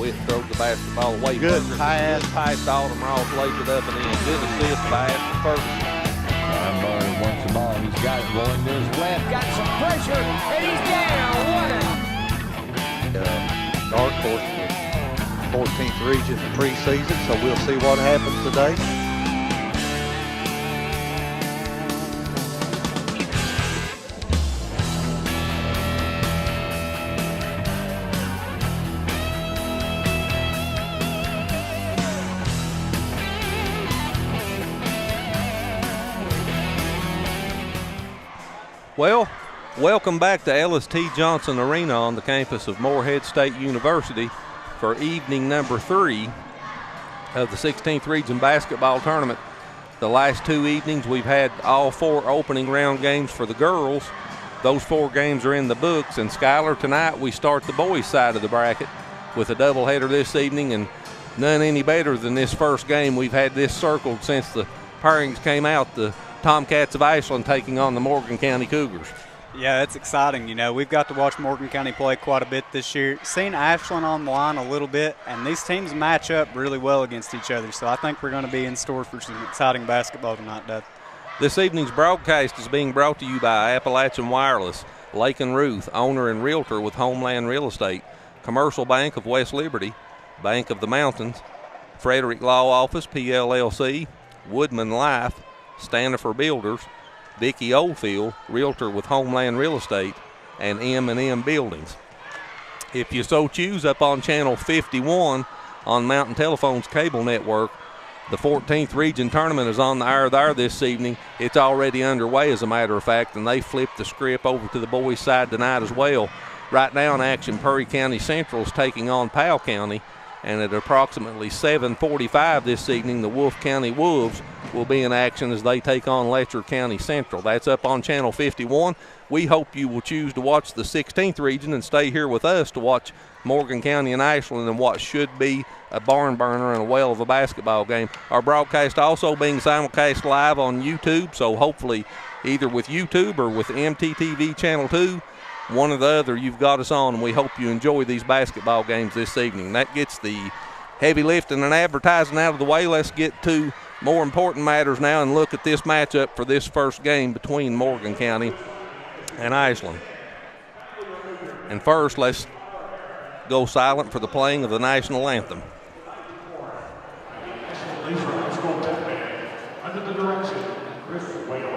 Witt throws the basketball away. Good pass. Past Alden Ross, lays it up and in. Good assist by Ashton Ferguson. Murray wants the ball. He's got it rolling to his left. Got some pressure, and he's down. What a Dark horse for 14th region preseason, so we'll see what happens today. Well, welcome back to Ellis T. Johnson Arena on the campus of Morehead State University for evening number 3 of the 16th Region Basketball Tournament. The last 2 evenings we've had all 4 opening round games for the girls. Those 4 games are in the books, and Skylar, tonight we start the boys' side of the bracket with a doubleheader this evening, and none any better than this first game. We've had this circled since the pairings came out. The Tomcats of Ashland taking on the Morgan County Cougars. Yeah, it's exciting. You know, we've got to watch Morgan County play quite a bit this year. Seen Ashland on the line a little bit, and these teams match up really well against each other. So I think we're going to be in store for some exciting basketball tonight, Doug. This evening's broadcast is being brought to you by Appalachian Wireless, Lake and Ruth, owner and realtor with Homeland Real Estate, Commercial Bank of West Liberty, Bank of the Mountains, Frederick Law Office, PLLC, Woodman Life, Stanifer Builders, Vicki Oldfield, realtor with Homeland Real Estate, and M&M Buildings. If you so choose, up on channel 51 on Mountain Telephone's cable network, the 14th Region Tournament is on the air there this evening. It's already underway, as a matter of fact, and they flipped the script over to the boys' side tonight as well. Right now in action, Perry County Central is taking on Powell County, and at approximately 7:45 this evening, the Wolfe County Wolves will be in action as they take on Letcher County Central. That's up on channel 51. We hope you will choose to watch the 16th Region and stay here with us to watch Morgan County and Ashland in what should be a barn burner and a whale of a basketball game. Our broadcast also being simulcast live on YouTube, so hopefully either with YouTube or with MTTV Channel 2, one or the other, you've got us on, and we hope you enjoy these basketball games this evening. That gets the heavy lifting and advertising out of the way. Let's get to more important matters now and look at this matchup for this first game between Morgan County and Ashland. And first, let's go silent for the playing of the national anthem. Under the direction of Chris Whalen.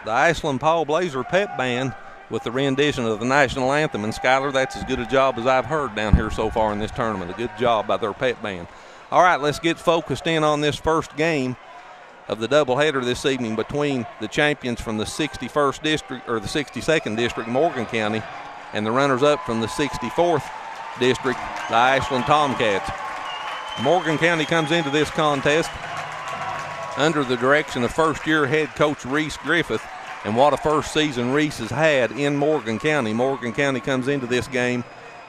The Ashland Paul Blazer Pep Band with the rendition of the national anthem. And Skylar, that's as good a job as I've heard down here so far in this tournament. A good job by their pep band. All right, let's get focused in on this first game of the doubleheader this evening between the champions from the 61st District, or the 62nd District, Morgan County, and the runners-up from the 64th District, the Ashland Tomcats. Morgan County comes into this contest under the direction of first-year head coach Reese Griffith, and what a first season Reese has had in Morgan County. Morgan County comes into this game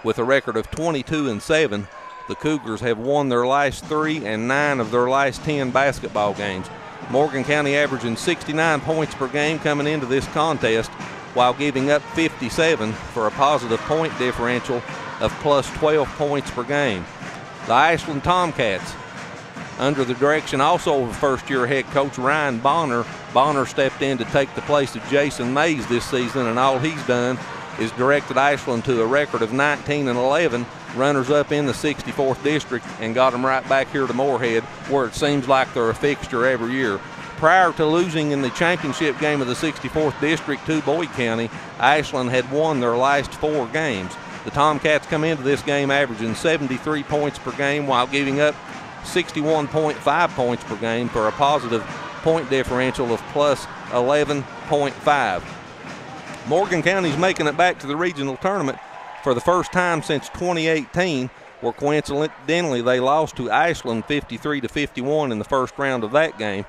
With a record of 22-7, the Cougars have won their last 3 and 9 of their last 10 basketball games. Morgan County averaging 69 points per game coming into this contest, while giving up 57 for a positive point differential of plus 12 points per game. The Ashland Tomcats, under the direction also of first-year head coach Ryan Bonner. Bonner stepped in to take the place of Jason Mays this season, and all he's done is directed Ashland to a record of 19-11, runners-up in the 64th district, and got them right back here to Morehead, where it seems like they're a fixture every year. Prior to losing in the championship game of the 64th district to Boyd County, Ashland had won their last 4 games. The Tomcats come into this game averaging 73 points per game while giving up 61.5 points per game for a positive point differential of plus 11.5. Morgan County's making it back to the regional tournament for the first time since 2018, where coincidentally they lost to Ashland 53-51 in the first round of that game.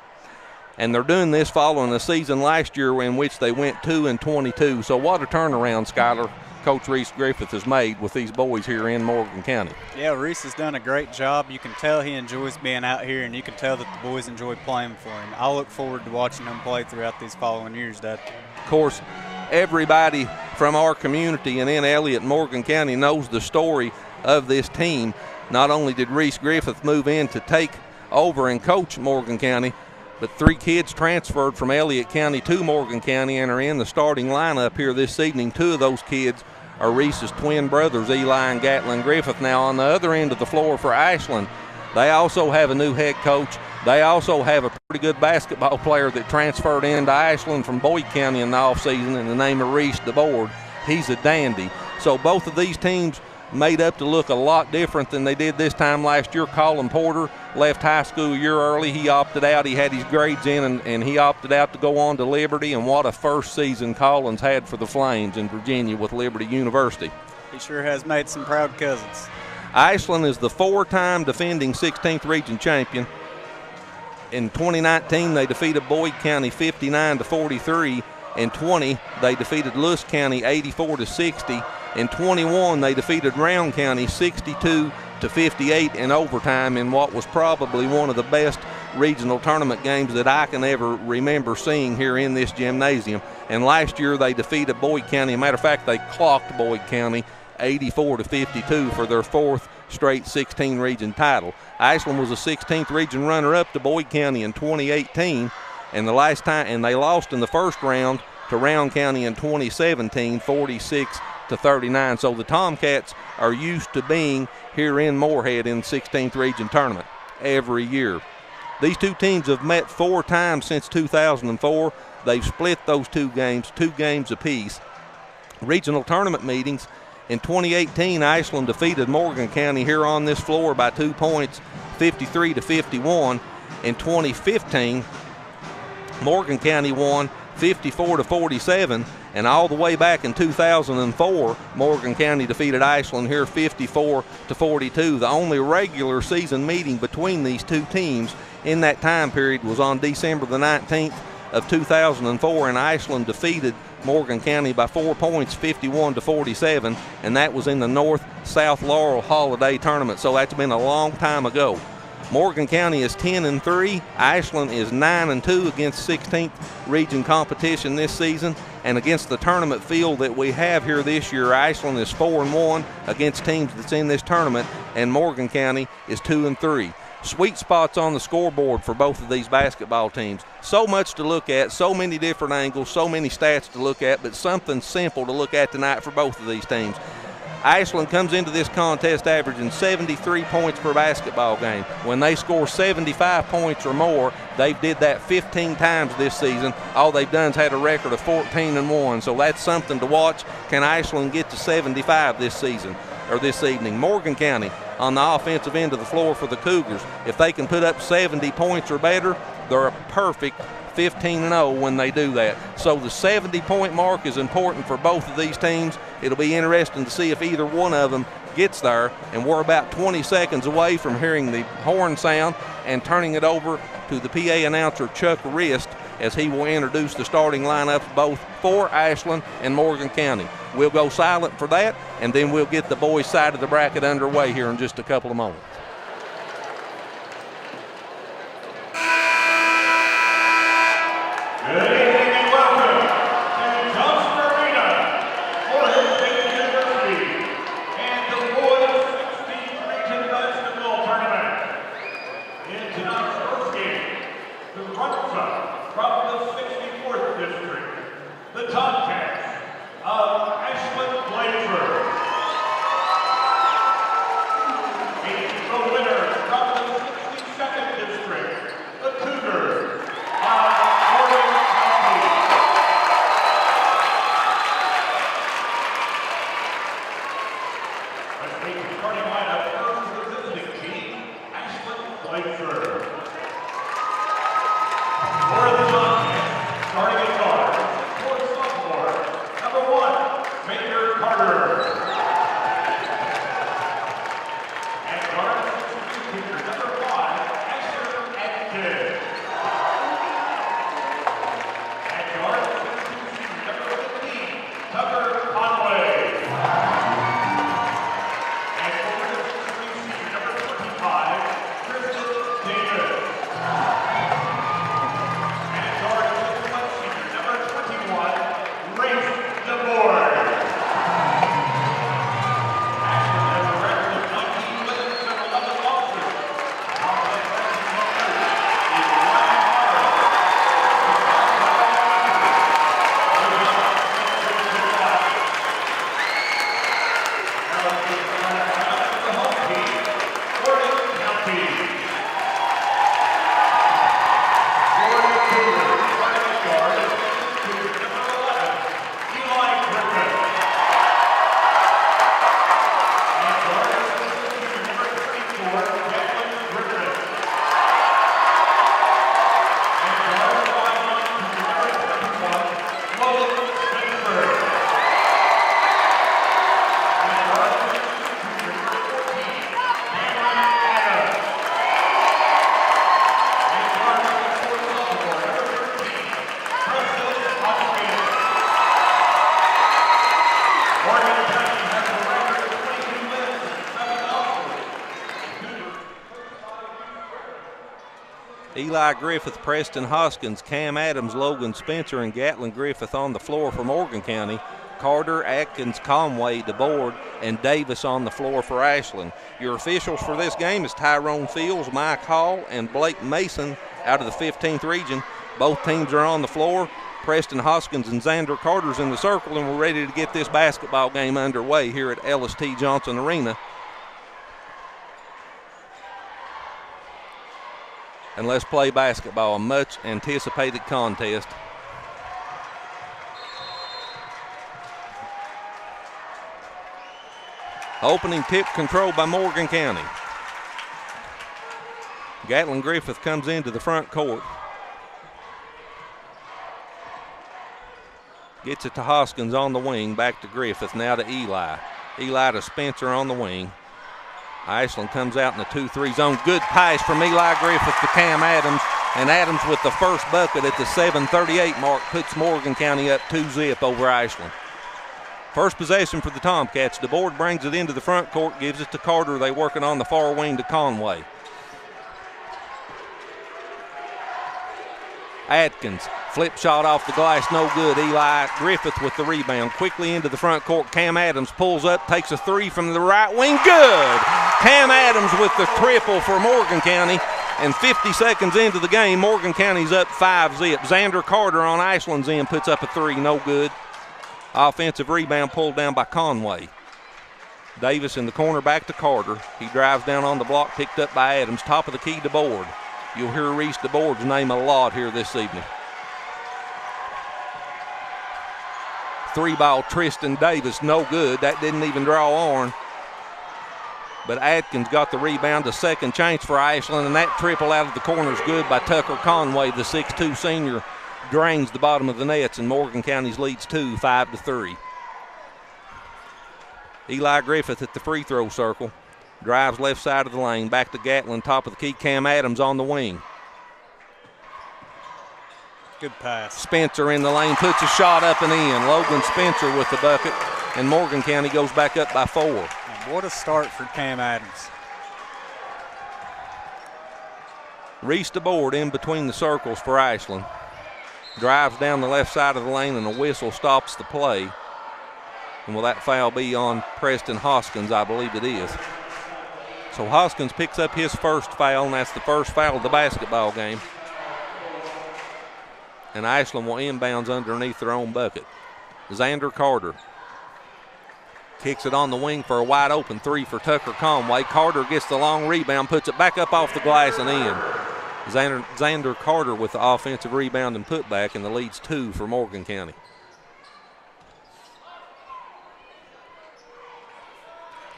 And they're doing this following a season last year in which they went 2-22. So what a turnaround, Skylar, Coach Reese Griffith has made with these boys here in Morgan County. Yeah, Reese has done a great job. You can tell he enjoys being out here, and you can tell that the boys enjoy playing for him. I look forward to watching them play throughout these following years, Dad. Of course, everybody from our community and in Elliott, Morgan County knows the story of this team. Not only did Reese Griffith move in to take over and coach Morgan County, but 3 kids transferred from Elliott County to Morgan County and are in the starting lineup here this evening. 2 of those kids are Reese's twin brothers, Eli and Gatlin Griffith. Now on the other end of the floor for Ashland, they also have a new head coach. They also have a pretty good basketball player that transferred into Ashland from Boyd County in the offseason in the name of Reese DeBoard. He's a dandy. So both of these teams made up to look a lot different than they did this time last year. Colin Porter left high school a year early. He opted out. He had his grades in, and he opted out to go on to Liberty. And what a first season Collins had for the Flames in Virginia with Liberty University. He sure has made some proud cousins. Ashland is the 4-time defending 16th region champion. In 2019, they defeated Boyd County 59-43. In 20, they defeated Lewis County 84-60. In 21, they defeated Round County 62-58 in overtime in what was probably one of the best regional tournament games that I can ever remember seeing here in this gymnasium. And last year they defeated Boyd County. Matter of fact, they clocked Boyd County 84-52 for their 4th straight 16 region title. Ashland was a 16th region runner-up to Boyd County in 2018, and they lost in the first round to Round County in 2017, 46-39. So the Tomcats are used to being here in Morehead in the 16th region tournament every year. These 2 teams have met 4 times since 2004. They've split those 2 games apiece. Regional tournament meetings. In 2018, Ashland defeated Morgan County here on this floor by 2 points, 53-51. In 2015, Morgan County won 54-47, and all the way back in 2004, Morgan County defeated Ashland here 54-42. The only regular season meeting between these 2 teams in that time period was on December the 19th of 2004, and Ashland defeated Morgan County by 4 points, 51-47, and that was in the North-South Laurel Holiday Tournament, so that's been a long time ago. Morgan County is 10-3. Ashland is 9-2 against 16th region competition this season. And against the tournament field that we have here this year, Ashland is 4-1 against teams that's in this tournament, and Morgan County is 2-3. Sweet spots on the scoreboard for both of these basketball teams. So much to look at, so many different angles, so many stats to look at, but something simple to look at tonight for both of these teams. Ashland comes into this contest averaging 73 points per basketball game. When they score 75 points or more, they did that 15 times this season. All they've done is had a record of 14-1, so that's something to watch. Can Ashland get to 75 this season or this evening? Morgan County on the offensive end of the floor for the Cougars. If they can put up 70 points or better, they're a perfect 15-0 when they do that. So the 70-point mark is important for both of these teams. It'll be interesting to see if either one of them gets there, and we're about 20 seconds away from hearing the horn sound and turning it over to the PA announcer Chuck Rist as he will introduce the starting lineups both for Ashland and Morgan County. We'll go silent for that, and then we'll get the boys' side of the bracket underway here in just a couple of moments. Good evening and welcome to Johnson Arena, Morehead State University, and the boys 16th Region Basketball Tournament. In tonight's first game, the runners-up from the 64th District, the Tomcats of Ashland Bladeford. The winners from the 62nd District, the Cougars of Fleming County. Let's take the starting lineup first for the visiting team, Ashland Bladeford. For the Tomcats, starting at guard, for sophomore, number 1, Xander Carter. At guard, substitute teacher, number 5, Asher Atkins. At guard, substitute teacher, number 15, Tucker Conway. At forward, substitute teacher, number 25, Kristen Davis. At guard, substitute teacher, number 21, Race DeBoard. Ashland has a record of 19 wins and 11 losses. Complex basketball coach is Ryan Harris. Now let's get the lineup of the home team, Fleming County. Florida Cougars, starting at guard is substitute number 11, Eli Griffin. And guard is substitute number 34, Jacqueline Griffin. And guard line to number 21, Logan Spencer. And guard substitute number 14, Cameron Adams. And guard for sophomore, number 13, Preston Hoskins. Morgan County has a record of 22 wins and 7 losses. Eli Griffith, Preston Hoskins, Cam Adams, Logan Spencer, and Gatlin Griffith on the floor for Morgan County. Carter, Atkins, Conway, DeBoard, and Davis on the floor for Ashland. Your officials for this game is Tyrone Fields, Mike Hall, and Blake Mason out of the 15th region. Both teams are on the floor. Preston Hoskins and Xander Carter's in the circle, and we're ready to get this basketball game underway here at Ellis T. Johnson Arena. And let's play basketball, a much anticipated contest. Opening tip controlled by Morgan County. Gatlin Griffith comes into the front court. Gets it to Hoskins on the wing, back to Griffith, now to Eli. Eli to Spencer on the wing. Ashland comes out in the 2-3 zone. Good pass from Eli Griffith to Cam Adams, and Adams with the first bucket at the 7:38 mark puts Morgan County up 2-0 over Ashland. First possession for the Tomcats. DeBoard brings it into the front court, gives it to Carter. They working on the far wing to Conway. Atkins, flip shot off the glass, no good. Eli Griffith with the rebound. Quickly into the front court. Cam Adams pulls up, takes a three from the right wing. Good! Cam Adams with the triple for Morgan County. And 50 seconds into the game, Morgan County's up 5-0. Xander Carter on Ashland's end puts up a three, no good. Offensive rebound pulled down by Conway. Davis in the corner, back to Carter. He drives down on the block, picked up by Adams. Top of the key, DeBoard. You'll hear Reese DeBoard's name a lot here this evening. Three ball, Tristan Davis, no good. That didn't even draw on. But Atkins got the rebound, a second chance for Ashland, and that triple out of the corner is good by Tucker Conway, the 6'2 senior. Drains the bottom of the nets, and Morgan County's leads 5-3. Eli Griffith at the free throw circle. Drives left side of the lane, back to Gatlin, top of the key. Cam Adams on the wing. Good pass. Spencer in the lane, puts a shot up and in. Logan Spencer with the bucket. and Morgan County goes back up by 4. And what a start for Cam Adams. Reese DeBoard in between the circles for Ashland. Drives down the left side of the lane, and a whistle stops the play. And will that foul be on Preston Hoskins? I believe it is. So Hoskins picks up his first foul, and that's the first foul of the basketball game. And Ashland will inbounds underneath their own bucket. Xander Carter kicks it on the wing for a wide open 3 for Tucker Conway. Carter gets the long rebound, puts it back up off the glass and in. Xander Carter with the offensive rebound and putback, and the lead's 2 for Morgan County.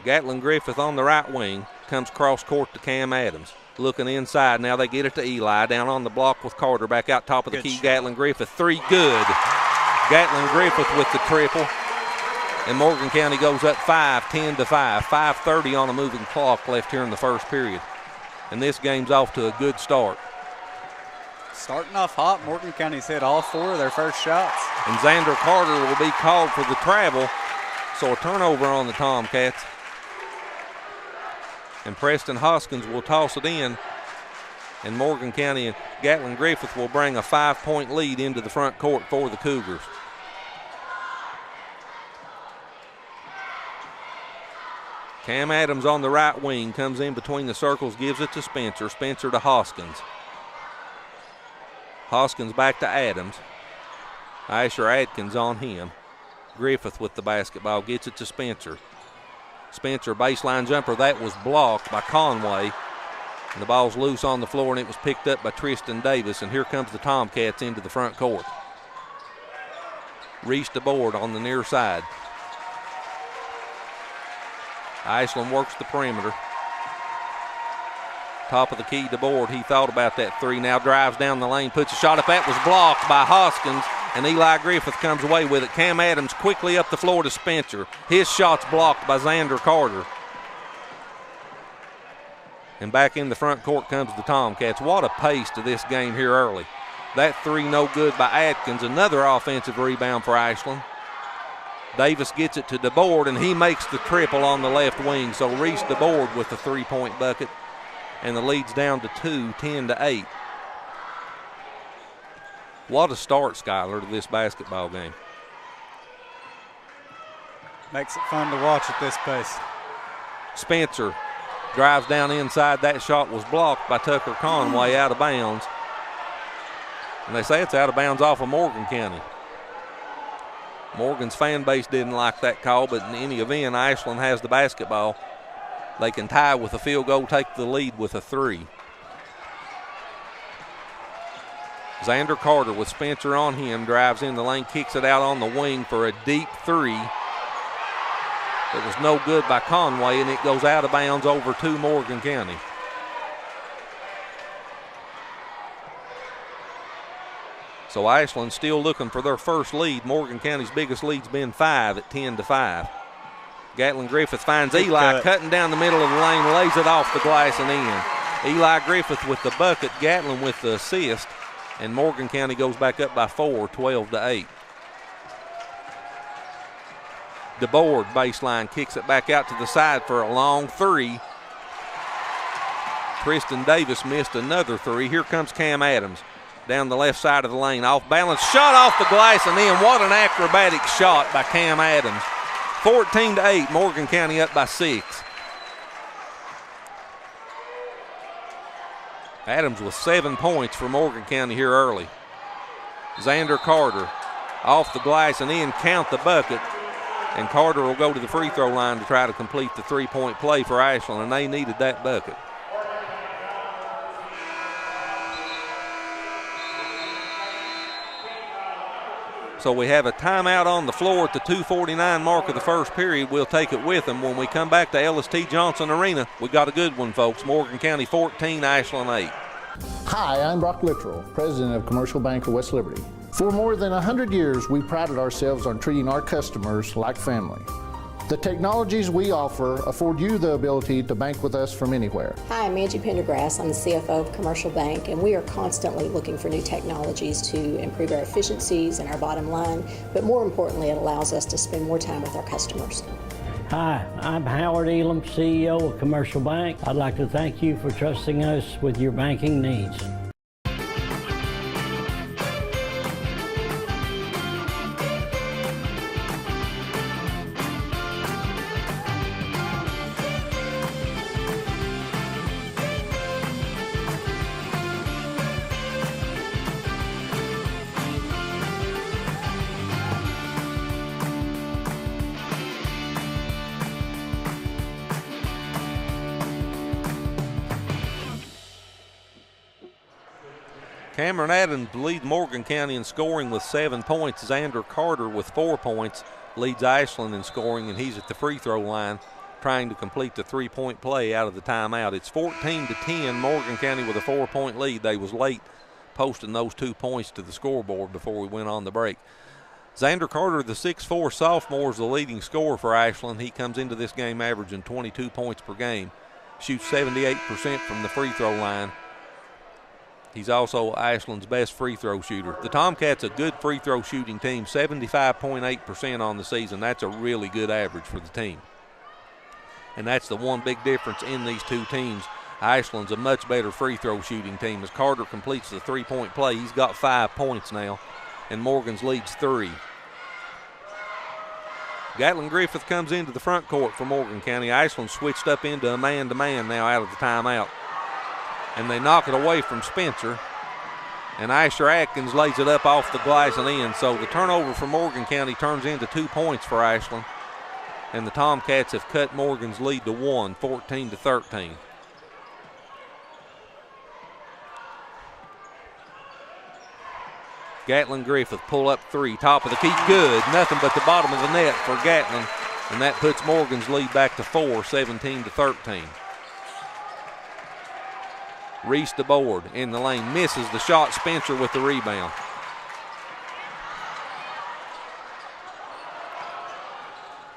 Gatlin Griffith on the right wing comes cross court to Cam Adams. Looking inside, now they get it to Eli. Down on the block with Carter, back out top of the key. Gatlin Griffith, 3 good. Gatlin Griffith with the triple. And Morgan County goes up 5, 10-5. 5:30 on a moving clock left here in the first period. And this game's off to a good start. Starting off hot, Morgan County's hit all 4 of their first shots. And Xander Carter will be called for the travel, so a turnover on the Tomcats. And Preston Hoskins will toss it in, and Morgan County and Gatlin Griffith will bring a 5-point lead into the front court for the Cougars. Cam Adams on the right wing comes in between the circles, gives it to Spencer. Spencer to Hoskins. Hoskins back to Adams. Asher Adkins on him. Griffith with the basketball, gets it to Spencer. Spencer baseline jumper, that was blocked by Conway. And the ball's loose on the floor, and it was picked up by Tristan Davis. And here comes the Tomcats into the front court. Reese DeBoard on the near side. Ashland works the perimeter. Top of the key, DeBoard, he thought about that 3, now drives down the lane, puts a shot up. That was blocked by Hoskins, and Eli Griffith comes away with it. Cam Adams quickly up the floor to Spencer. His shot's blocked by Xander Carter. And back in the front court comes the Tomcats. What a pace to this game here early. That 3 no good by Atkins. Another offensive rebound for Ashland. Davis gets it to DeBoard, and he makes the triple on the left wing. So Reese DeBoard with the 3-point bucket. And the lead's down to 2, 10-8. What a start, Skyler, to this basketball game. Makes it fun to watch at this pace. Spencer drives down inside. That shot was blocked by Tucker Conway out of bounds. And they say it's out of bounds off of Morgan County. Morgan's fan base didn't like that call, but in any event, Ashland has the basketball. They can tie with a field goal, take the lead with a 3. Xander Carter with Spencer on him, drives in the lane, kicks it out on the wing for a deep 3. It was no good by Conway, and it goes out of bounds over to Morgan County. So Ashland still looking for their first lead. Morgan County's biggest lead's been 5 at 10-5. Gatlin Griffith finds Eli cutting down the middle of the lane, lays it off the glass and in. Eli Griffith with the bucket, Gatlin with the assist, and Morgan County goes back up by 4, 12-8. DeBoard baseline kicks it back out to the side for a long 3. Tristan Davis missed another 3. Here comes Cam Adams down the left side of the lane, off balance, shot off the glass and in. What an acrobatic shot by Cam Adams. 14-8, Morgan County up by 6. Adams with 7 points for Morgan County here early. Xander Carter off the glass and in, count the bucket. And Carter will go to the free throw line to try to complete the 3-point play for Ashland, and they needed that bucket. So we have a timeout on the floor at the 2:49 mark of the first period. We'll take it with them when we come back to LST Johnson Arena. We got a good one, folks. Morgan County 14, Ashland 8. Hi, I'm Brock Littrell, president of Commercial Bank of West Liberty. For more than 100 years, we prided ourselves on treating our customers like family. The technologies we offer afford you the ability to bank with us from anywhere. Hi, I'm Angie Pendergrass. I'm the CFO of Commercial Bank, and we are constantly looking for new technologies to improve our efficiencies and our bottom line, but more importantly, it allows us to spend more time with our customers. Hi, I'm Howard Elam, CEO of Commercial Bank. I'd like to thank you for trusting us with your banking needs. Cameron Adams leads Morgan County in scoring with 7 points. Xander Carter with 4 points leads Ashland in scoring, and he's at the free throw line trying to complete the 3-point play out of the timeout. It's 14-10, Morgan County with a 4-point lead. They was late posting those 2 points to the scoreboard before we went on the break. Xander Carter, the 6'4 sophomore, is the leading scorer for Ashland. He comes into this game averaging 22 points per game, shoots 78% from the free throw line. He's also Ashland's best free throw shooter. The Tomcats a good free throw shooting team, 75.8% on the season. That's a really good average for the team. And that's the one big difference in these two teams. Ashland's a much better free throw shooting team. As Carter completes the 3-point play, he's got 5 points now, and Morgan's leads 3. Gatlin Griffith comes into the front court for Morgan County. Ashland switched up into a man-to-man now out of the timeout. And they knock it away from Spencer. And Asher Atkins lays it up off the glass and in. So the turnover for Morgan County turns into 2 points for Ashland. And the Tomcats have cut Morgan's lead to 1, 14-13. Gatlin Griffith pull up 3, top of the key, good. Nothing but the bottom of the net for Gatlin. And that puts Morgan's lead back to 4, 17-13. Reese the board in the lane, misses the shot. Spencer with the rebound.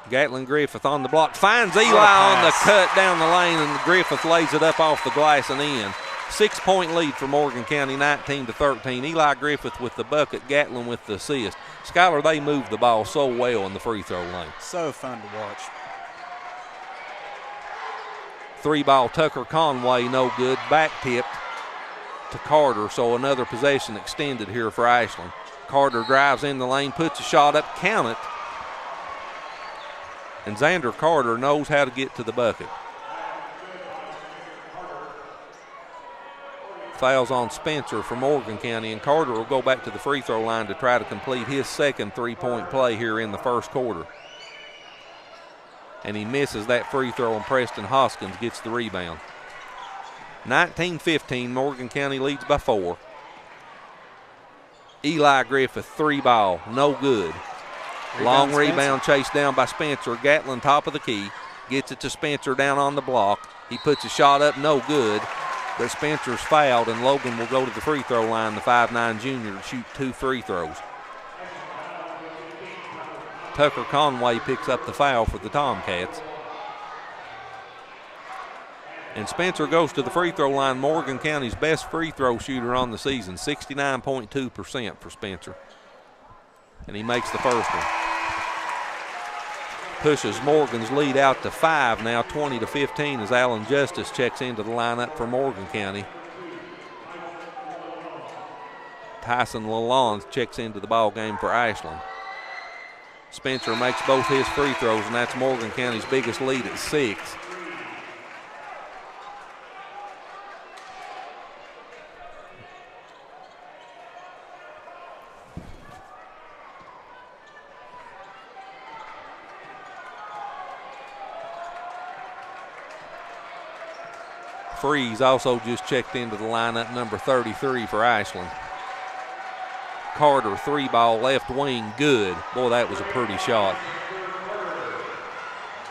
Gatlin Griffith on the block, finds Eli on the cut down the lane, and Griffith lays it up off the glass and in. 6-point lead for Morgan County, 19-13. Eli Griffith with the bucket, Gatlin with the assist. Skylar, they moved the ball so well in the free throw lane. So fun to watch. 3-ball Tucker Conway, no good. Back tipped to Carter, so another possession extended here for Ashland. Carter drives in the lane, puts a shot up, count it. And Xander Carter knows how to get to the bucket. Fouls on Spencer for Morgan County, and Carter will go back to the free throw line to try to complete his second 3-point play here in the first quarter. And he misses that free throw, and Preston Hoskins gets the rebound. 19-15, Morgan County leads by 4. Eli Griffith, 3-ball, no good. Long rebound chased down by Spencer. Gatlin top of the key, gets it to Spencer down on the block. He puts a shot up, no good. But Spencer's fouled, and Logan will go to the free throw line, the 5'9 junior, to shoot 2 free throws. Tucker Conway picks up the foul for the Tomcats. And Spencer goes to the free throw line, Morgan County's best free throw shooter on the season, 69.2% for Spencer. And he makes the first one. Pushes Morgan's lead out to 5 now, 20-15, as Alan Justice checks into the lineup for Morgan County. Tyson Lalonde checks into the ball game for Ashland. Spencer makes both his free throws, and that's Morgan County's biggest lead at 6. Freeze also just checked into the lineup, number 33 for Ashland. Carter, 3-ball, left wing, good. Boy, that was a pretty shot.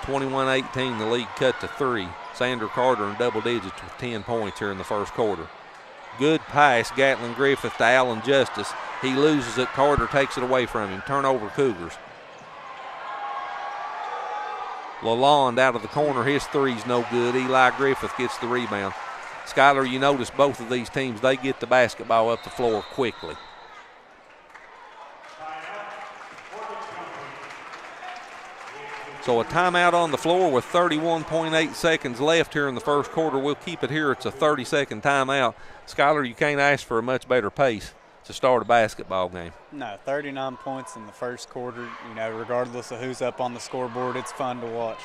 21-18, the lead cut to 3. Xander Carter in double digits with 10 points here in the first quarter. Good pass, Gatlin Griffith to Alan Justice. He loses it, Carter takes it away from him. Turnover Cougars. Lalonde out of the corner. His three's no good. Eli Griffith gets the rebound. Skylar, you notice both of these teams, they get the basketball up the floor quickly. So a timeout on the floor with 31.8 seconds left here in the first quarter. We'll keep it here. It's a 30-second timeout. Skylar, you can't ask for a much better pace to start a basketball game. No, 39 points in the first quarter. You know, regardless of who's up on the scoreboard, it's fun to watch.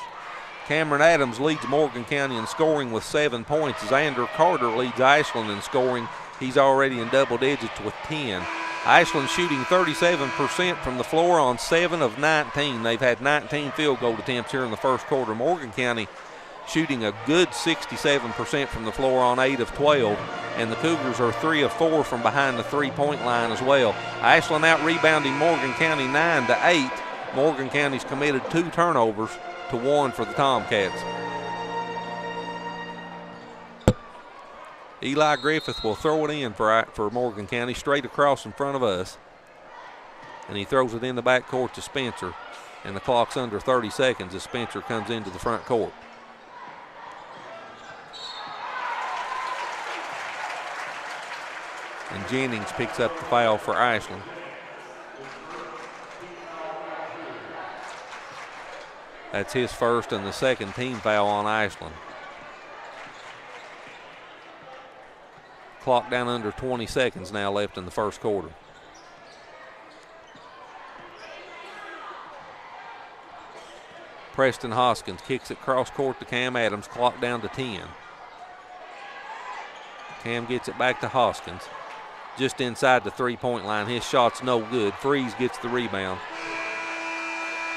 Cameron Adams leads Morgan County in scoring with 7 points. Xander Carter leads Ashland in scoring. He's already in double digits with 10. Ashland shooting 37% from the floor on 7 of 19. They've had 19 field goal attempts here in the first quarter. Morgan County shooting a good 67% from the floor on 8 of 12. And the Cougars are 3 of 4 from behind the three-point line as well. Ashland out rebounding Morgan County 9-8. Morgan County's committed 2 turnovers to 1 for the Tomcats. Eli Griffith will throw it in for Morgan County, straight across in front of us. And he throws it in the backcourt to Spencer. And the clock's under 30 seconds as Spencer comes into the front court. And Jennings picks up the foul for Ashland. That's his first and the second team foul on Ashland. Clock down under 20 seconds now left in the first quarter. Preston Hoskins kicks it cross court to Cam Adams. Clock down to 10. Cam gets it back to Hoskins. Just inside the three-point line. His shot's no good. Freeze gets the rebound.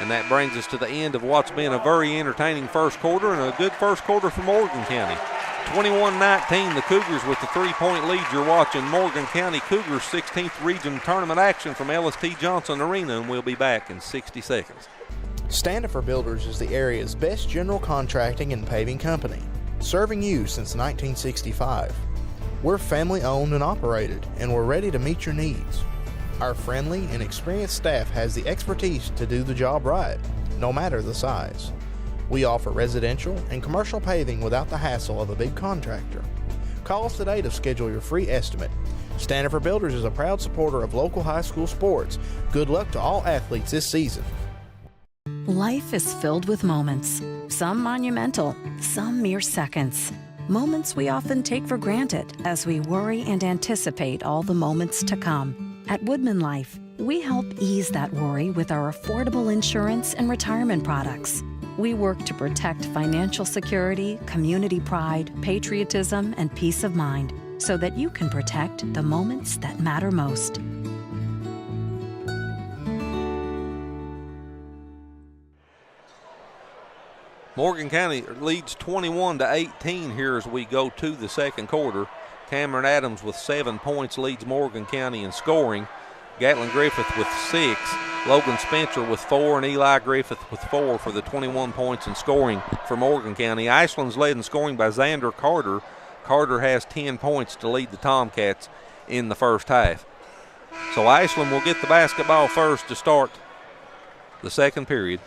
And that brings us to the end of what's been a very entertaining first quarter and a good first quarter for Morgan County. 21-19, the Cougars with the three-point lead. You're watching Morgan County Cougars 16th Region Tournament action from LST Johnson Arena, and we'll be back in 60 seconds. Standifer Builders is the area's best general contracting and paving company, serving you since 1965. We're family owned and operated, and we're ready to meet your needs. Our friendly and experienced staff has the expertise to do the job right, no matter the size. We offer residential and commercial paving without the hassle of a big contractor. Call us today to schedule your free estimate. Standifer Builders is a proud supporter of local high school sports. Good luck to all athletes this season. Life is filled with moments, some monumental, some mere seconds. Moments we often take for granted as we worry and anticipate all the moments to come. At Woodman Life, we help ease that worry with our affordable insurance and retirement products. We work to protect financial security, community pride, patriotism, and peace of mind so that you can protect the moments that matter most. Morgan County leads 21-18 here as we go to the second quarter. Cameron Adams with 7 points leads Morgan County in scoring. Gatlin Griffith with 6. Logan Spencer with 4 and Eli Griffith with 4 for the 21 points in scoring for Morgan County. Ashland's led in scoring by Xander Carter. Carter has 10 points to lead the Tomcats in the first half. So Ashland will get the basketball first to start the second period.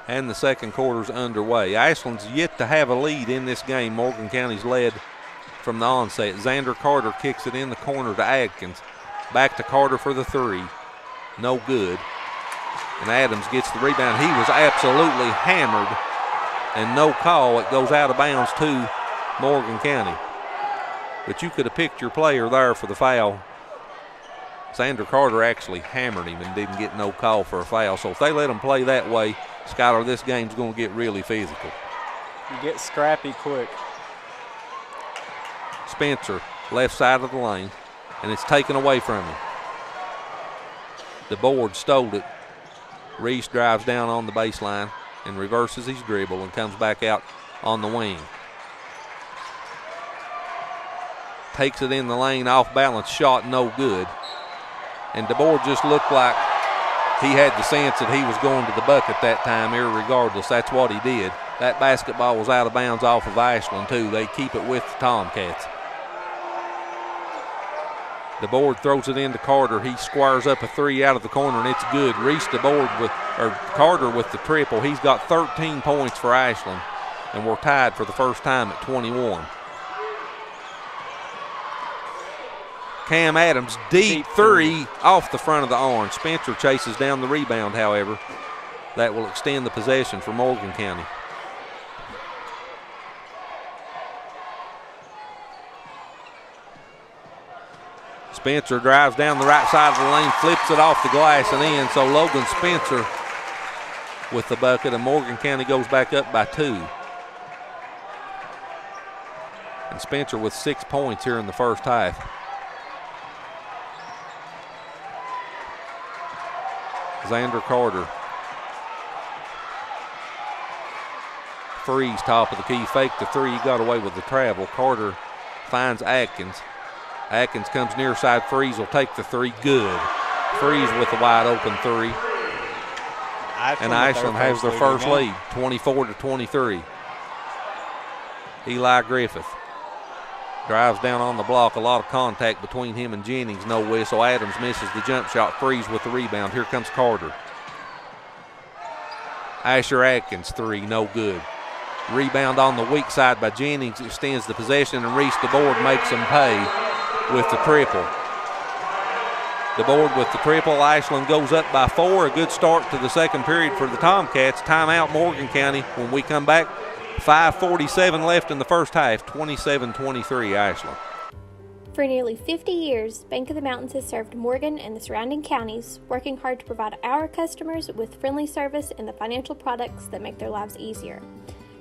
And the second quarter's underway. Ashland's yet to have a lead in this game. Morgan County's led from the onset. Xander Carter kicks it in the corner to Adkins. Back to Carter for the three. No good. And Adams gets the rebound. He was absolutely hammered. And no call. It goes out of bounds to Morgan County. But you could have picked your player there for the foul. Xander Carter actually hammered him and didn't get no call for a foul. So if they let him play that way, Skylar, this game's going to get really physical. You get scrappy quick. Spencer, left side of the lane, and it's taken away from him. The board stole it. Reese drives down on the baseline and reverses his dribble and comes back out on the wing. Takes it in the lane, off balance shot, no good. And DeBoer just looked like he had the sense that he was going to the bucket that time, irregardless. That's what he did. That basketball was out of bounds off of Ashland, too. They keep it with the Tomcats. DeBoard throws it into Carter. He squares up a three out of the corner, and it's good. Carter with the triple. He's got 13 points for Ashland, and we're tied for the first time at 21. Cam Adams, deep three off the front of the arm. Spencer chases down the rebound, however. That will extend the possession for Morgan County. Spencer drives down the right side of the lane, flips it off the glass and in. So Logan Spencer with the bucket, and Morgan County goes back up by 2. And Spencer with 6 points here in the first half. Xander Carter. Freeze, top of the key, fake the three, he got away with the travel. Carter finds Atkins. Atkins comes near side, Freeze will take the three, good. Freeze with a wide open three. And Ashland has their first lead, 24-23. Eli Griffith drives down on the block, a lot of contact between him and Jennings, no whistle. Adams misses the jump shot, Freeze with the rebound. Here comes Carter. Asher Atkins three, no good. Rebound on the weak side by Jennings, extends the possession, and Reese DeBoard makes them pay with the triple. DeBoard with the triple. Ashland goes up by 4. A good start to the second period for the Tomcats. Timeout Morgan County. When we come back, 5:47 left in the first half, 27-23 Ashland. For nearly 50 years, Bank of the Mountains has served Morgan and the surrounding counties, working hard to provide our customers with friendly service and the financial products that make their lives easier.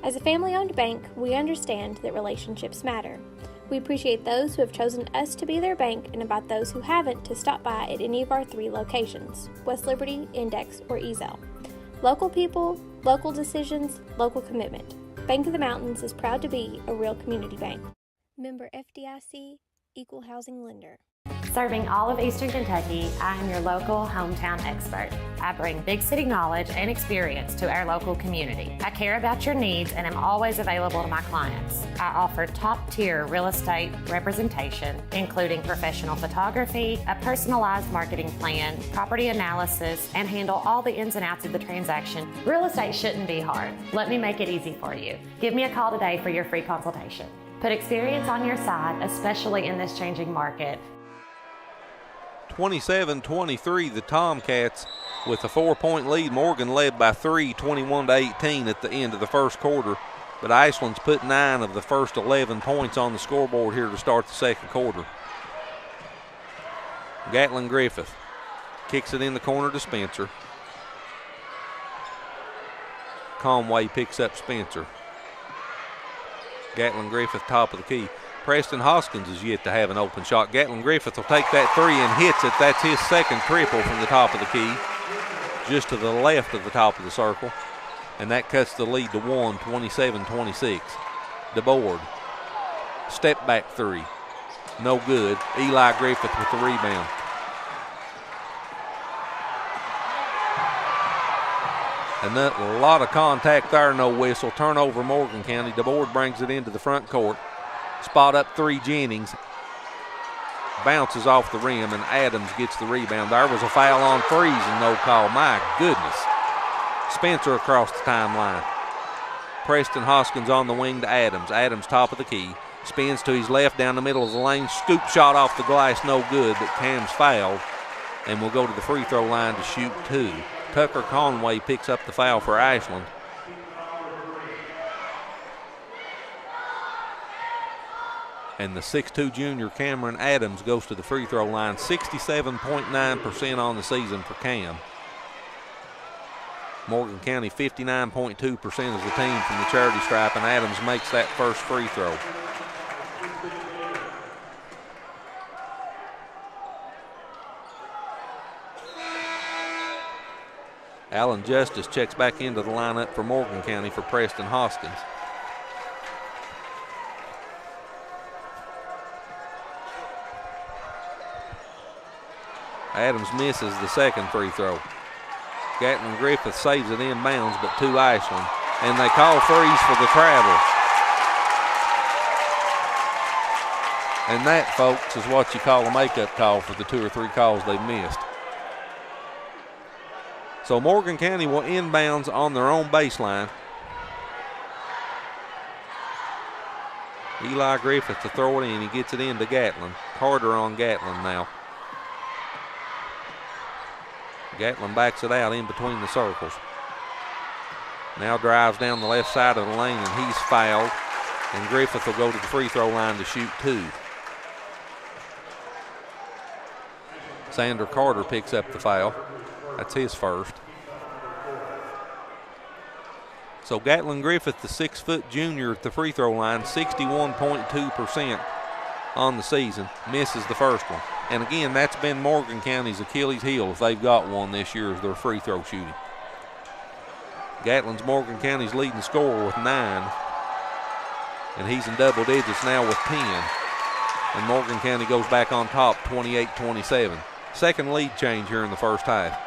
As a family-owned bank, we understand that relationships matter. We appreciate those who have chosen us to be their bank and invite those who haven't to stop by at any of our 3 locations, West Liberty, Index, or Ezel. Local people, local decisions, local commitment. Bank of the Mountains is proud to be a real community bank. Member FDIC, Equal Housing Lender. Serving all of Eastern Kentucky, I am your local hometown expert. I bring big city knowledge and experience to our local community. I care about your needs and am always available to my clients. I offer top-tier real estate representation, including professional photography, a personalized marketing plan, property analysis, and handle all the ins and outs of the transaction. Real estate shouldn't be hard. Let me make it easy for you. Give me a call today for your free consultation. Put experience on your side, especially in this changing market. 27-23, the Tomcats with a 4-point lead. Morgan led by 3, 21-18 at the end of the first quarter. But Ashland's put 9 of the first 11 points on the scoreboard here to start the second quarter. Gatlin Griffith kicks it in the corner to Spencer. Conway picks up Spencer. Gatlin Griffith top of the key. Preston Hoskins is yet to have an open shot. Gatlin Griffith will take that three and hits it. That's his second triple from the top of the key, just to the left of the top of the circle. And that cuts the lead to 1, 27-26. DeBoard, step back three, no good. Eli Griffith with the rebound. And a lot of contact there, no whistle. Turnover Morgan County. DeBoard brings it into the front court. Spot up three, Jennings. Bounces off the rim, and Adams gets the rebound. There was a foul on Freeze and no call. My goodness. Spencer across the timeline. Preston Hoskins on the wing to Adams. Adams top of the key. Spins to his left down the middle of the lane. Scoop shot off the glass, no good, but Cam's fouled and will go to the free throw line to shoot 2. Tucker Conway picks up the foul for Ashland. And the 6'2 junior Cameron Adams goes to the free throw line. 67.9% on the season for Cam. Morgan County 59.2% as the team from the charity stripe, and Adams makes that first free throw. Alan Justice checks back into the lineup for Morgan County for Preston Hoskins. Adams misses the second free throw. Gatlin Griffith saves it inbounds, but to Ashland. And they call Freeze for the travel. And that, folks, is what you call a makeup call for the 2 or 3 calls they missed. So Morgan County will inbounds on their own baseline. Eli Griffith to throw it in. He gets it into Gatlin. Carter on Gatlin now. Gatlin backs it out in between the circles. Now drives down the left side of the lane, and he's fouled. And Griffith will go to the free throw line to shoot 2. Xander Carter picks up the foul. That's his first. So Gatlin Griffith, the 6-foot junior at the free throw line, 61.2% on the season, misses the first one. And again, that's been Morgan County's Achilles heel if they've got one this year, is their free throw shooting. Gatlin's Morgan County's leading scorer with 9. And he's in double digits now with 10. And Morgan County goes back on top 28-27. Second lead change here in the first half.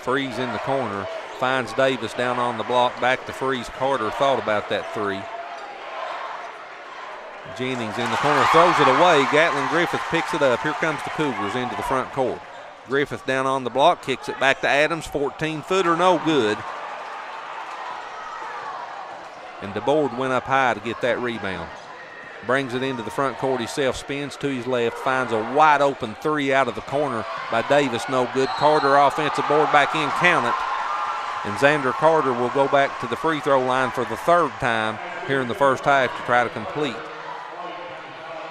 Freeze in the corner, finds Davis down on the block, back to Freeze. Carter thought about that 3. Jennings in the corner, throws it away. Gatlin Griffith picks it up. Here comes the Cougars into the front court. Griffith down on the block, kicks it back to Adams. 14-footer, no good. And DeBoard went up high to get that rebound. Brings it into the front court himself, spins to his left, finds a wide open 3 out of the corner by Davis, no good. Carter offensive board back in, count it. And Xander Carter will go back to the free throw line for the 3rd time here in the first half to try to complete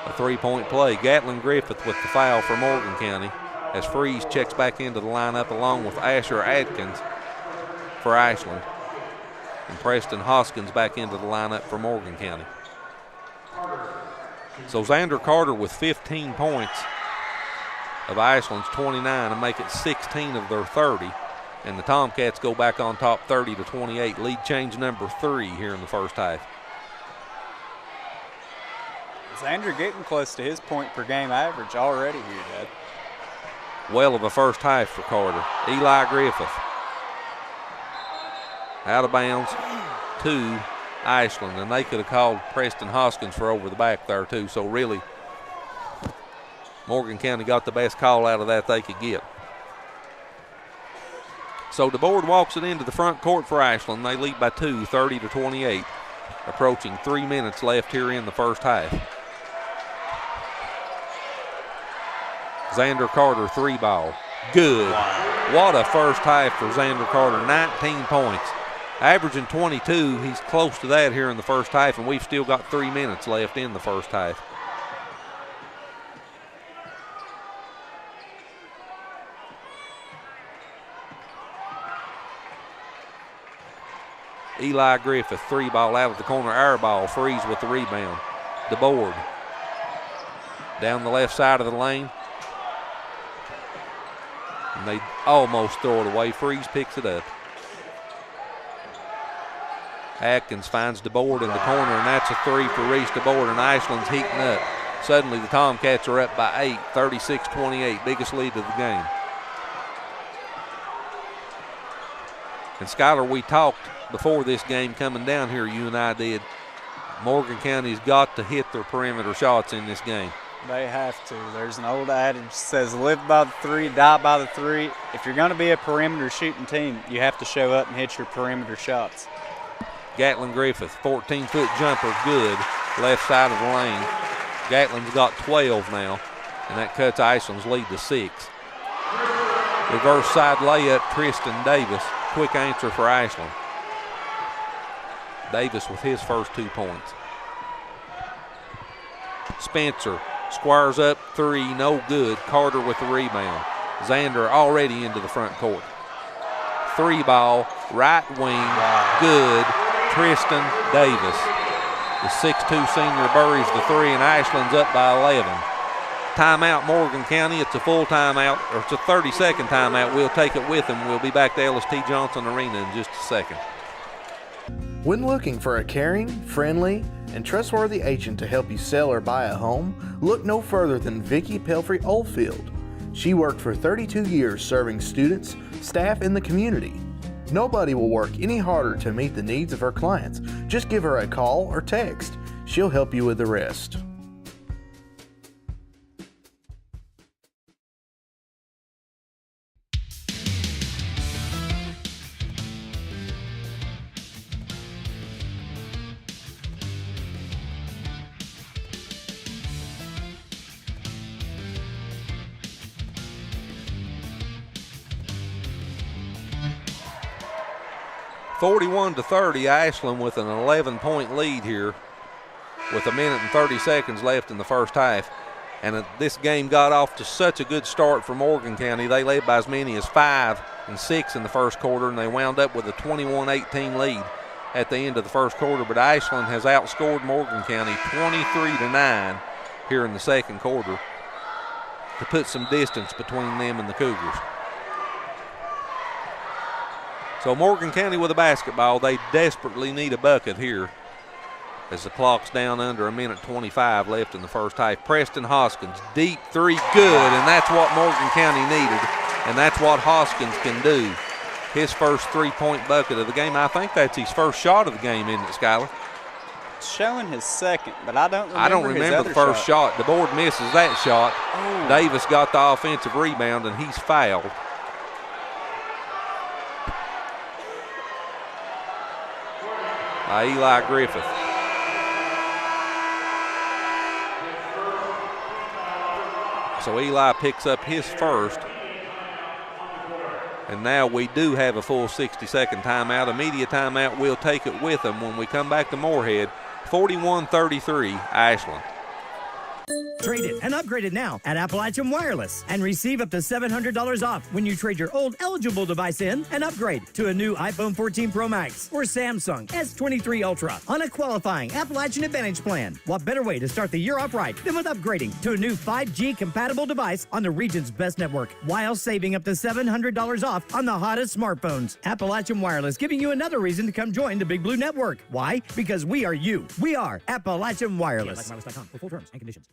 a 3-point play. Gatlin Griffith with the foul for Morgan County as Freeze checks back into the lineup along with Asher Adkins for Ashland. And Preston Hoskins back into the lineup for Morgan County. So Xander Carter with 15 points of Ashland's 29 and make it 16 of their 30. And the Tomcats go back on top 30-28. Lead change number 3 here in the first half. Xander getting close to his point per game average already here, Dad. Well of a first half for Carter. Eli Griffith. Out of bounds to Ashland, and they could have called Preston Hoskins for over the back there too. So really, Morgan County got the best call out of that they could get. So DeBoard walks it into the front court for Ashland. They lead by 2, 30-28. Approaching 3 minutes left here in the first half. Xander Carter 3-ball. Good. Wow. What a first half for Xander Carter. 19 points. Averaging 22. He's close to that here in the first half, and we've still got 3 minutes left in the first half. Eli Griffith, 3-ball out of the corner, air ball. Freeze with the rebound. DeBoard down the left side of the lane. And they almost throw it away. Freeze picks it up. Atkins finds DeBoard in the corner, and that's a 3 for Reese DeBoard, and Ashland's heating up. Suddenly the Tomcats are up by 8, 36-28, biggest lead of the game. And Skylar, we talked before this game coming down here, you and I did. Morgan County's got to hit their perimeter shots in this game. They have to. There's an old adage that says live by the 3, die by the 3. If you're going to be a perimeter shooting team, you have to show up and hit your perimeter shots. Gatlin Griffith, 14-foot jumper, good. Left side of the lane. Gatlin's got 12 now, and that cuts Ashland's lead to 6. Reverse side layup, Tristan Davis. Quick answer for Ashland. Davis with his first 2 points. Spencer squares up 3, no good. Carter with the rebound. Xander already into the front court. 3-ball, right wing, good. Tristan Davis. The 6'2 senior buries the 3, and Ashland's up by 11. Timeout, Morgan County. It's a full timeout, or it's a 30-second timeout. We'll take it with them. We'll be back to LST Johnson Arena in just a second. When looking for a caring, friendly, and trustworthy agent to help you sell or buy a home, look no further than Vicki Pelfrey Oldfield. She worked for 32 years serving students, staff, and the community. Nobody will work any harder to meet the needs of her clients. Just give her a call or text. She'll help you with the rest. 41-30, Ashland with an 11-point lead here with 1 minute and 30 seconds left in the first half. And this game got off to such a good start for Morgan County. They led by as many as 5 and 6 in the first quarter, and they wound up with a 21-18 lead at the end of the first quarter. But Ashland has outscored Morgan County 23-9 here in the second quarter to put some distance between them and the Cougars. So Morgan County with a basketball. They desperately need a bucket here as the clock's down under 1 minute 25 left in the first half. Preston Hoskins, deep three, good, and that's what Morgan County needed, and that's what Hoskins can do. His first three-point bucket of the game. I think that's his first shot of the game, isn't it, Skylar? It's showing his second, but I don't remember the first shot. The board misses that shot. Oh. Davis got the offensive rebound, and he's fouled. By Eli Griffith. So Eli picks up his first. And now we do have a full 60-second timeout. A media timeout. We'll take it with them when we come back to Morehead. 41-33, Ashland. Trade it and upgrade it now at Appalachian Wireless and receive up to $700 off when you trade your old eligible device in and upgrade to a new iPhone 14 Pro Max or Samsung S23 Ultra on a qualifying Appalachian Advantage plan. What better way to start the year off right than with upgrading to a new 5G compatible device on the region's best network while saving up to $700 off on the hottest smartphones. Appalachian Wireless giving you another reason to come join the Big Blue Network. Why? Because we are you. We are Appalachian Wireless. AppalachianWireless.com for full terms and conditions.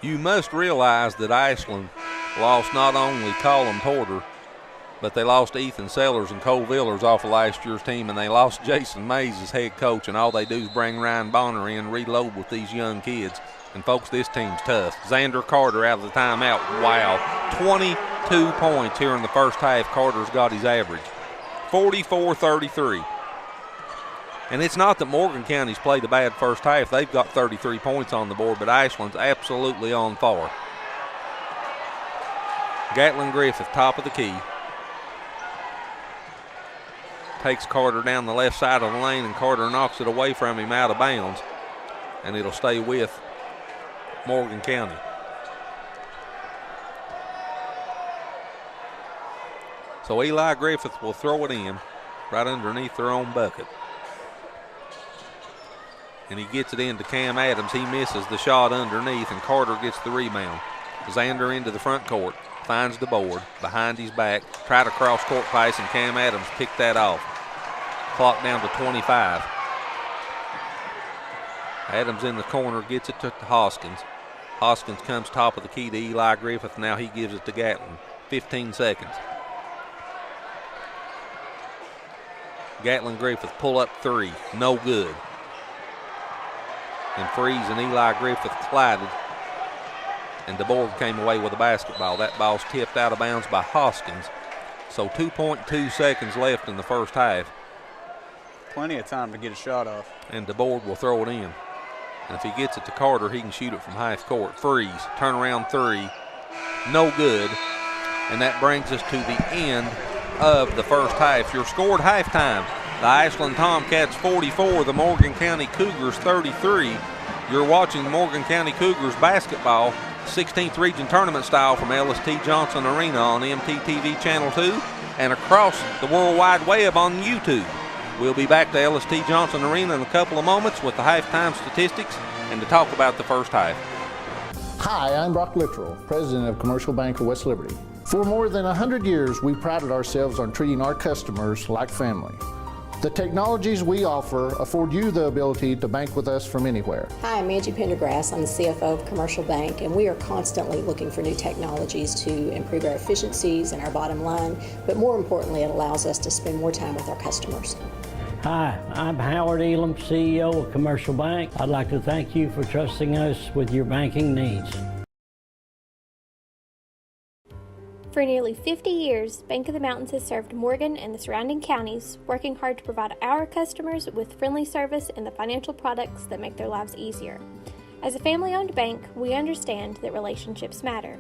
You must realize that Ashland lost not only Colin Porter, but they lost Ethan Sellers and Cole Villers off of last year's team, and they lost Jason Mays as head coach, and all they do is bring Ryan Bonner in, reload with these young kids. And, folks, this team's tough. Xander Carter out of the timeout. Wow. 22 points here in the first half. Carter's got his average. 44-33. And it's not that Morgan County's played a bad first half. They've got 33 points on the board, but Ashland's absolutely on fire. Gatlin Griffith, top of the key. Takes Carter down the left side of the lane, and Carter knocks it away from him out of bounds. And it'll stay with Morgan County. So Eli Griffith will throw it in right underneath their own bucket. And he gets it into Cam Adams. He misses the shot underneath, and Carter gets the rebound. Xander into the front court, finds the board, behind his back, tried a cross-court pass, and Cam Adams picked that off. Clock down to 25. Adams in the corner, gets it to Hoskins. Hoskins comes top of the key to Eli Griffith. Now he gives it to Gatlin. 15 seconds. Gatlin Griffith pull up three, no good. And Freeze and Eli Griffith collided, and DeBoer came away with a basketball. That ball's tipped out of bounds by Hoskins. So 2.2 seconds left in the first half. Plenty of time to get a shot off. And DeBoer will throw it in. And if he gets it to Carter, he can shoot it from half court. Freeze, turnaround three, no good. And that brings us to the end of the first half. Your score at halftime, the Ashland Tomcats 44, the Morgan County Cougars 33. You're watching Morgan County Cougars basketball, 16th Region Tournament style from LST Johnson Arena on MTTV Channel 2 and across the World Wide Web on YouTube. We'll be back to LST Johnson Arena in a couple of moments with the halftime statistics and to talk about the first half. Hi, I'm Brock Littrell, President of Commercial Bank of West Liberty. For more than 100 years, we prided ourselves on treating our customers like family. The technologies we offer afford you the ability to bank with us from anywhere. Hi, I'm Angie Pendergrass. I'm the CFO of Commercial Bank, and we are constantly looking for new technologies to improve our efficiencies and our bottom line, but more importantly, it allows us to spend more time with our customers. Hi, I'm Howard Elam, CEO of Commercial Bank. I'd like to thank you for trusting us with your banking needs. For nearly 50 years, Bank of the Mountains has served Morgan and the surrounding counties, working hard to provide our customers with friendly service and the financial products that make their lives easier. As a family-owned bank, we understand that relationships matter.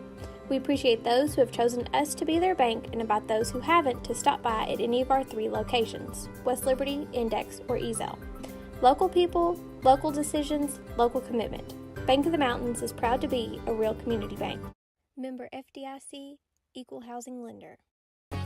We appreciate those who have chosen us to be their bank and invite those who haven't to stop by at any of our 3 locations, West Liberty, Index, or Ezel. Local people, local decisions, local commitment. Bank of the Mountains is proud to be a real community bank. Member FDIC, Equal Housing Lender.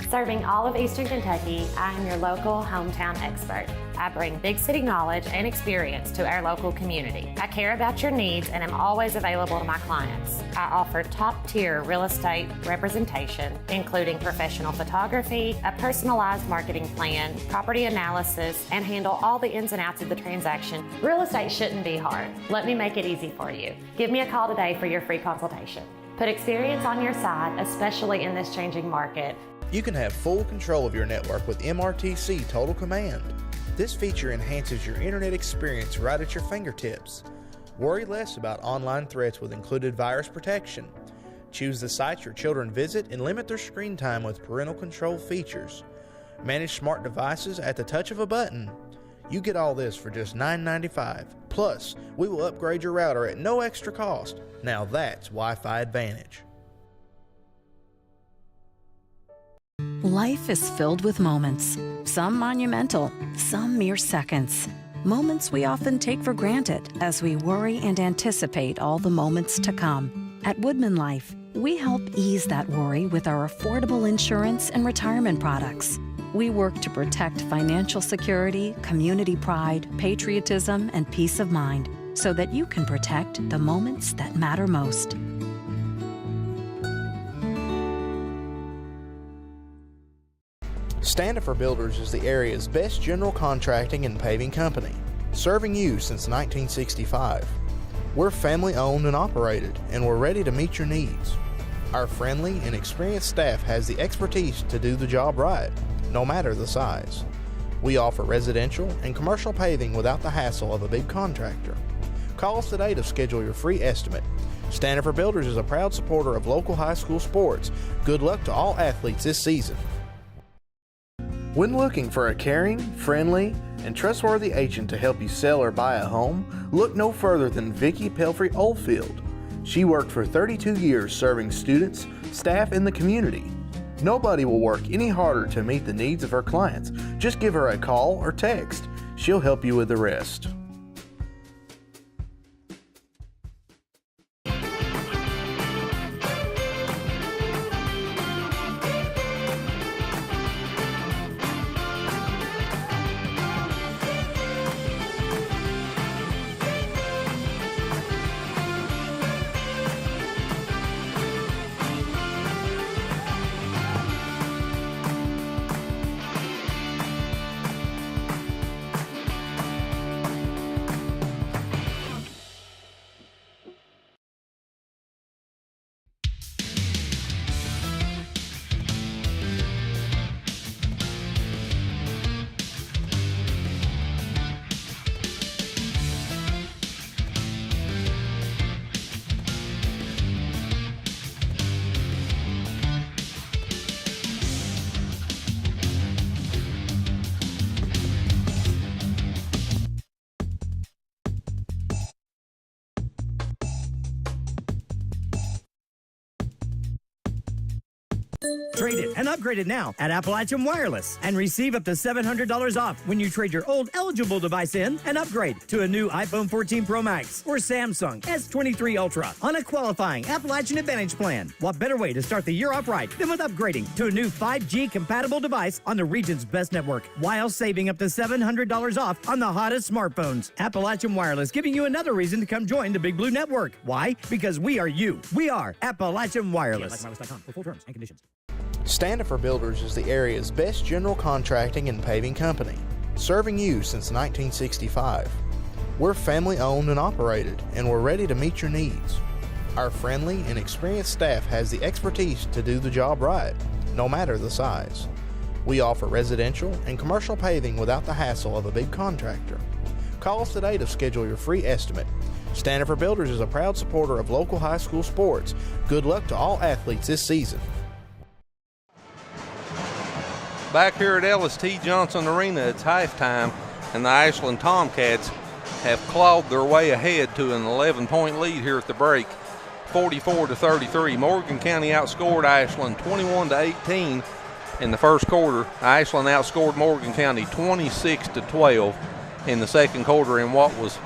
Serving all of Eastern Kentucky, I am your local hometown expert. I bring big city knowledge and experience to our local community. I care about your needs and am always available to my clients. I offer top-tier real estate representation, including professional photography, a personalized marketing plan, property analysis, and handle all the ins and outs of the transaction. Real estate shouldn't be hard. Let me make it easy for you. Give me a call today for your free consultation. Put experience on your side, especially in this changing market. You can have full control of your network with MRTC Total Command. This feature enhances your internet experience right at your fingertips. Worry less about online threats with included virus protection. Choose the sites your children visit and limit their screen time with parental control features. Manage smart devices at the touch of a button. You get all this for just $9.95. Plus, we will upgrade your router at no extra cost. Now that's Wi-Fi Advantage. Life is filled with moments, some monumental, some mere seconds. Moments we often take for granted as we worry and anticipate all the moments to come. At Woodman Life, we help ease that worry with our affordable insurance and retirement products. We work to protect financial security, community pride, patriotism, and peace of mind so that you can protect the moments that matter most. Standifer Builders is the area's best general contracting and paving company, serving you since 1965. We're family owned and operated, and we're ready to meet your needs. Our friendly and experienced staff has the expertise to do the job right, no matter the size. We offer residential and commercial paving without the hassle of a big contractor. Call us today to schedule your free estimate. Standifer Builders is a proud supporter of local high school sports. Good luck to all athletes this season. When looking for a caring, friendly, and trustworthy agent to help you sell or buy a home, look no further than Vicki Pelfrey Oldfield. She worked for 32 years serving students, staff, and the community. Nobody will work any harder to meet the needs of her clients. Just give her a call or text. She'll help you with the rest. Trade it and upgrade it now at Appalachian Wireless and receive up to $700 off when you trade your old eligible device in and upgrade to a new iPhone 14 Pro Max or Samsung S23 Ultra on a qualifying Appalachian Advantage plan. What better way to start the year off right than with upgrading to a new 5G compatible device on the region's best network while saving up to $700 off on the hottest smartphones. Appalachian Wireless giving you another reason to come join the Big Blue Network. Why? Because we are you. We are Appalachian Wireless. AppalachianWireless.com for full terms and conditions. Standifer Builders is the area's best general contracting and paving company, serving you since 1965. We're family owned and operated, and we're ready to meet your needs. Our friendly and experienced staff has the expertise to do the job right, no matter the size. We offer residential and commercial paving without the hassle of a big contractor. Call us today to schedule your free estimate. Standifer Builders is a proud supporter of local high school sports. Good luck to all athletes this season. Back here at Ellis T. Johnson Arena, it's halftime, and the Ashland Tomcats have clawed their way ahead to an 11-point lead here at the break, 44-33. Morgan County outscored Ashland 21-18 in the first quarter. Ashland outscored Morgan County 26-12 in the second quarter in what was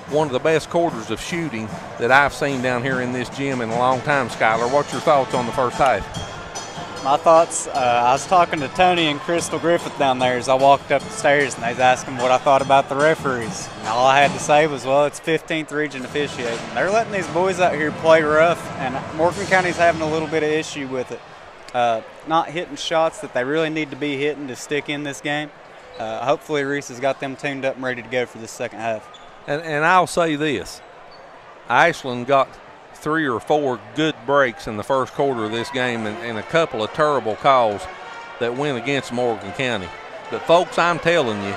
one of the best quarters of shooting that I've seen down here in this gym in a long time. Skylar, what's your thoughts on the first half? My thoughts, I was talking to Tony and Crystal Griffith down there as I walked up the stairs, and they was asking what I thought about the referees. And all I had to say was, well, it's 15th region officiating. They're letting these boys out here play rough, and Morgan County's having a little bit of issue with it. Not hitting shots that they really need to be hitting to stick in this game. Hopefully Reese has got them tuned up and ready to go for this second half. And I'll say this, Ashland got 3 or 4 good breaks in the first quarter of this game and a couple of terrible calls that went against Morgan County. But folks, I'm telling you,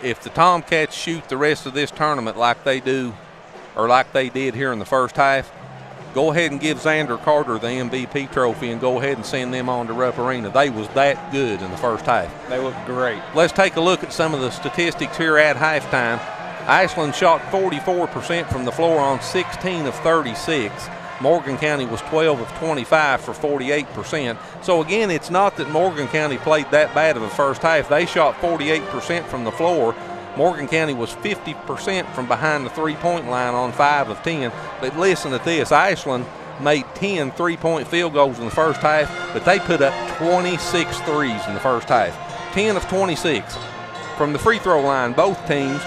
if the Tomcats shoot the rest of this tournament like they do or like they did here in the first half, go ahead and give Xander Carter the MVP trophy and go ahead and send them on to Rupp Arena. They was that good in the first half. They looked great. Let's take a look at some of the statistics here at halftime. Ashland shot 44% from the floor on 16 of 36. Morgan County was 12 of 25 for 48%. So again, it's not that Morgan County played that bad of a first half. They shot 48% from the floor. Morgan County was 50% from behind the three-point line on 5 of 10. But listen to this, Ashland made 10 three-point field goals in the first half, but they put up 26 threes in the first half. 10 of 26. From the free throw line, both teams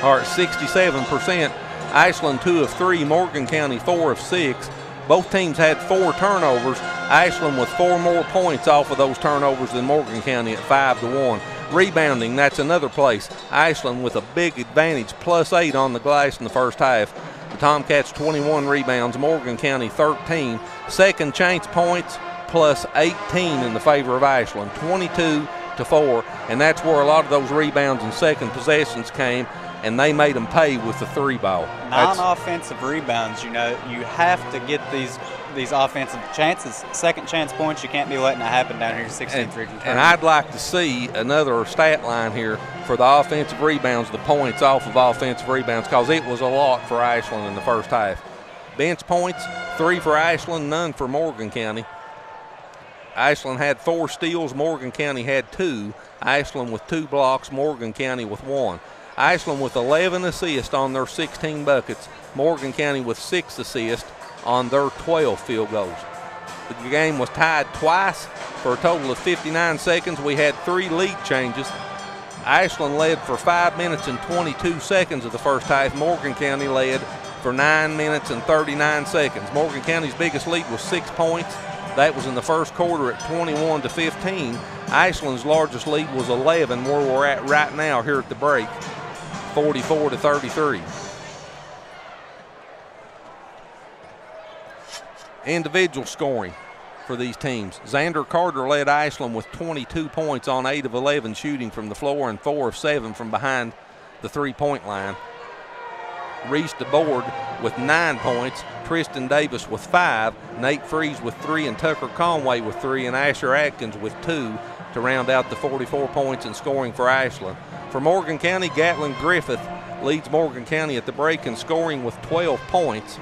are at 67%. Ashland 2 of 3, Morgan County 4 of 6. Both teams had 4 turnovers. Ashland with 4 more points off of those turnovers than Morgan County at 5-1. Rebounding, that's another place. Ashland with a big advantage, +8 on the glass in the first half. The Tomcats 21 rebounds, Morgan County 13. Second chance points, +18 in the favor of Ashland, 22-4. And that's where a lot of those rebounds and second possessions came, and they made them pay with the 3-ball. Non-offensive rebounds, you know, you have to get these offensive chances. Second chance points, you can't be letting it happen down here in 16th region. And I'd like to see another stat line here for the offensive rebounds, the points off of offensive rebounds, because it was a lot for Ashland in the first half. Bench points, 3 for Ashland, none for Morgan County. Ashland had 4 steals, Morgan County had 2. Ashland with 2 blocks, Morgan County with 1. Ashland with 11 assists on their 16 buckets. Morgan County with 6 assists on their 12 field goals. The game was tied twice for a total of 59 seconds. We had 3 lead changes. Ashland led for 5 minutes and 22 seconds of the first half. Morgan County led for 9 minutes and 39 seconds. Morgan County's biggest lead was 6 points. That was in the first quarter at 21-15. Ashland's largest lead was 11, where we're at right now here at the break. 44-33. Individual scoring for these teams. Xander Carter led Ashland with 22 points on 8 of 11 shooting from the floor and 4 of 7 from behind the three-point line. Reese DeBoard with 9 points, Tristan Davis with 5, Nate Freeze with 3, and Tucker Conway with 3, and Asher Atkins with 2 to round out the 44 points in scoring for Ashland. For Morgan County, Gatlin Griffith leads Morgan County at the break in scoring with 12 points.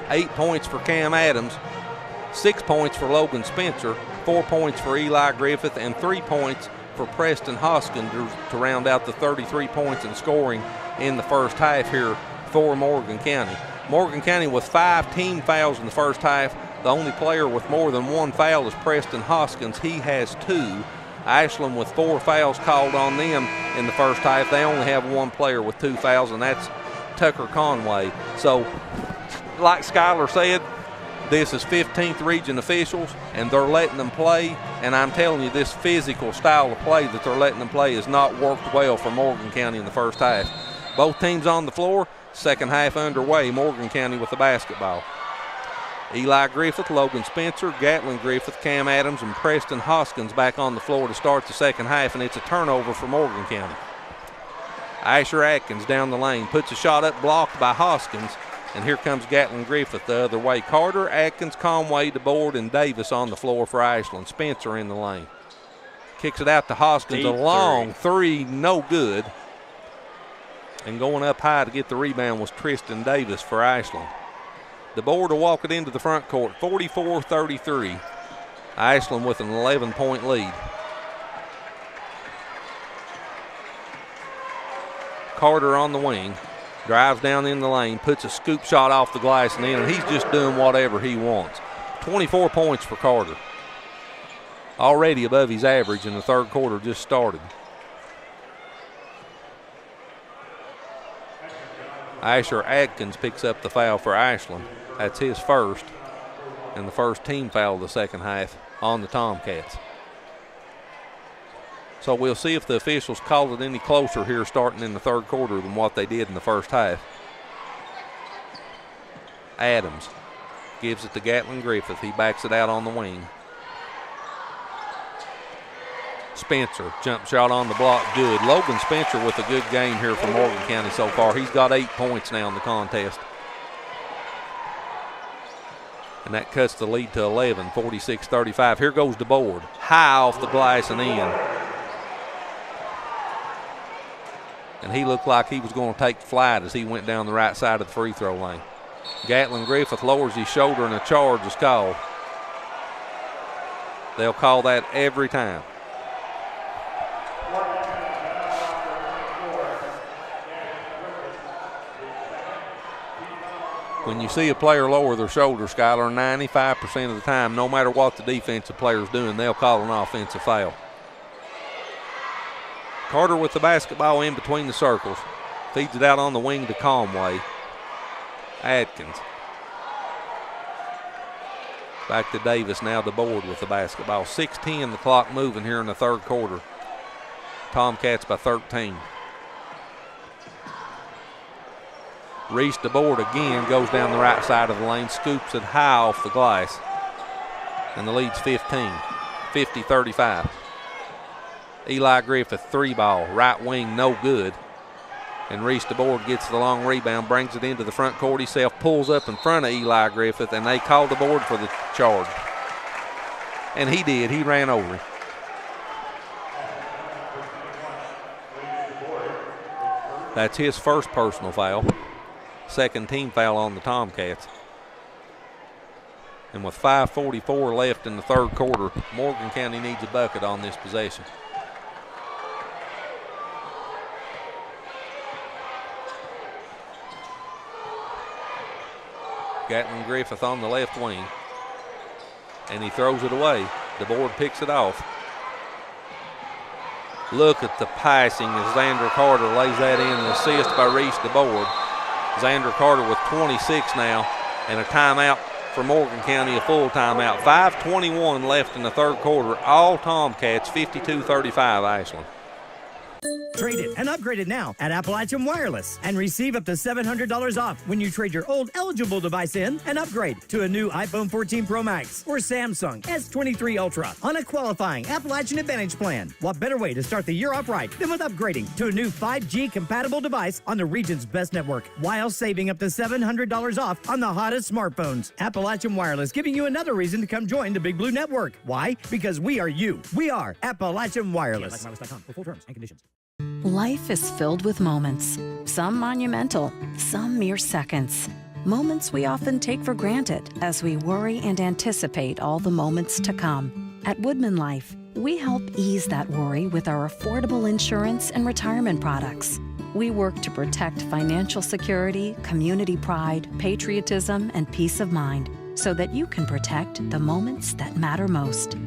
8 points for Cam Adams. 6 points for Logan Spencer, 4 points for Eli Griffith, and 3 points for Preston Hoskins to round out the 33 points in scoring in the first half here for Morgan County. Morgan County with 5 team fouls in the first half. The only player with more than 1 foul is Preston Hoskins. He has 2. Ashland with 4 fouls called on them in the first half. They only have 1 player with 2 fouls, and that's Tucker Conway. So, like Skylar said, this is 15th region officials, and they're letting them play. And I'm telling you, this physical style of play that they're letting them play has not worked well for Morgan County in the first half. Both teams on the floor, second half underway, Morgan County with the basketball. Eli Griffith, Logan Spencer, Gatlin Griffith, Cam Adams, and Preston Hoskins back on the floor to start the second half, and it's a turnover for Morgan County. Asher Atkins down the lane, puts a shot up, blocked by Hoskins, and here comes Gatlin Griffith the other way. Carter, Atkins, Conway, DeBoard, and Davis on the floor for Ashland. Spencer in the lane. Kicks it out to Hoskins, a long three, no good. And going up high to get the rebound was Tristan Davis for Ashland. DeBoard will walk it into the front court, 44-33. Ashland with an 11-point lead. Carter on the wing, drives down in the lane, puts a scoop shot off the glass and in, and he's just doing whatever he wants. 24 points for Carter. Already above his average, and the third quarter just started. Asher Atkins picks up the foul for Ashland. That's his first, and the first team foul of the second half on the Tomcats. So we'll see if the officials call it any closer here starting in the third quarter than what they did in the first half. Adams gives it to Gatlin Griffith. He backs it out on the wing. Spencer, jump shot on the block, good. Logan Spencer with a good game here for Morgan County so far. He's got 8 points now in the contest. And that cuts the lead to 11, 46-35. Here goes DeBoard, high off the glass and in. And he looked like he was going to take flight as he went down the right side of the free throw lane. Gatlin Griffith lowers his shoulder and a charge is called. They'll call that every time. When you see a player lower their shoulder, Skylar, 95% of the time, no matter what the defensive player's doing, they'll call an offensive foul. Carter with the basketball in between the circles. Feeds it out on the wing to Conway. Atkins. Back to Davis, now DeBoard with the basketball. 6:10 the clock moving here in the third quarter. Tomcats by 13. Reese DeBoard again goes down the right side of the lane, scoops it high off the glass. And the lead's 15, 50-35. Eli Griffith, 3-ball, right wing, no good. And Reese DeBoard gets the long rebound, brings it into the front court himself, pulls up in front of Eli Griffith, and they called DeBoard for the charge. And he did, he ran over him. That's his first personal foul. Second team foul on the Tomcats. And with 5:44 left in the third quarter, Morgan County needs a bucket on this possession. Gatlin Griffith on the left wing. And he throws it away. DeBoard picks it off. Look at the passing as Xander Carter lays that in, an assist by Reese DeBoard. Xander Carter with 26 now, and a timeout for Morgan County, a full timeout. 5:21 left in the third quarter. All Tomcats, 52-35 Ashland. Trade it and upgrade it now at Appalachian Wireless and receive up to $700 off when you trade your old eligible device in and upgrade to a new iPhone 14 Pro Max or Samsung S23 Ultra on a qualifying Appalachian Advantage plan. What better way to start the year off right than with upgrading to a new 5G compatible device on the region's best network while saving up to $700 off on the hottest smartphones. Appalachian Wireless giving you another reason to come join the Big Blue Network. Why? Because we are you. We are Appalachian Wireless. AppalachianWireless.com for full terms and conditions. Life is filled with moments, some monumental, some mere seconds. Moments we often take for granted as we worry and anticipate all the moments to come. At Woodman Life, we help ease that worry with our affordable insurance and retirement products. We work to protect financial security, community pride, patriotism, and peace of mind so that you can protect the moments that matter most.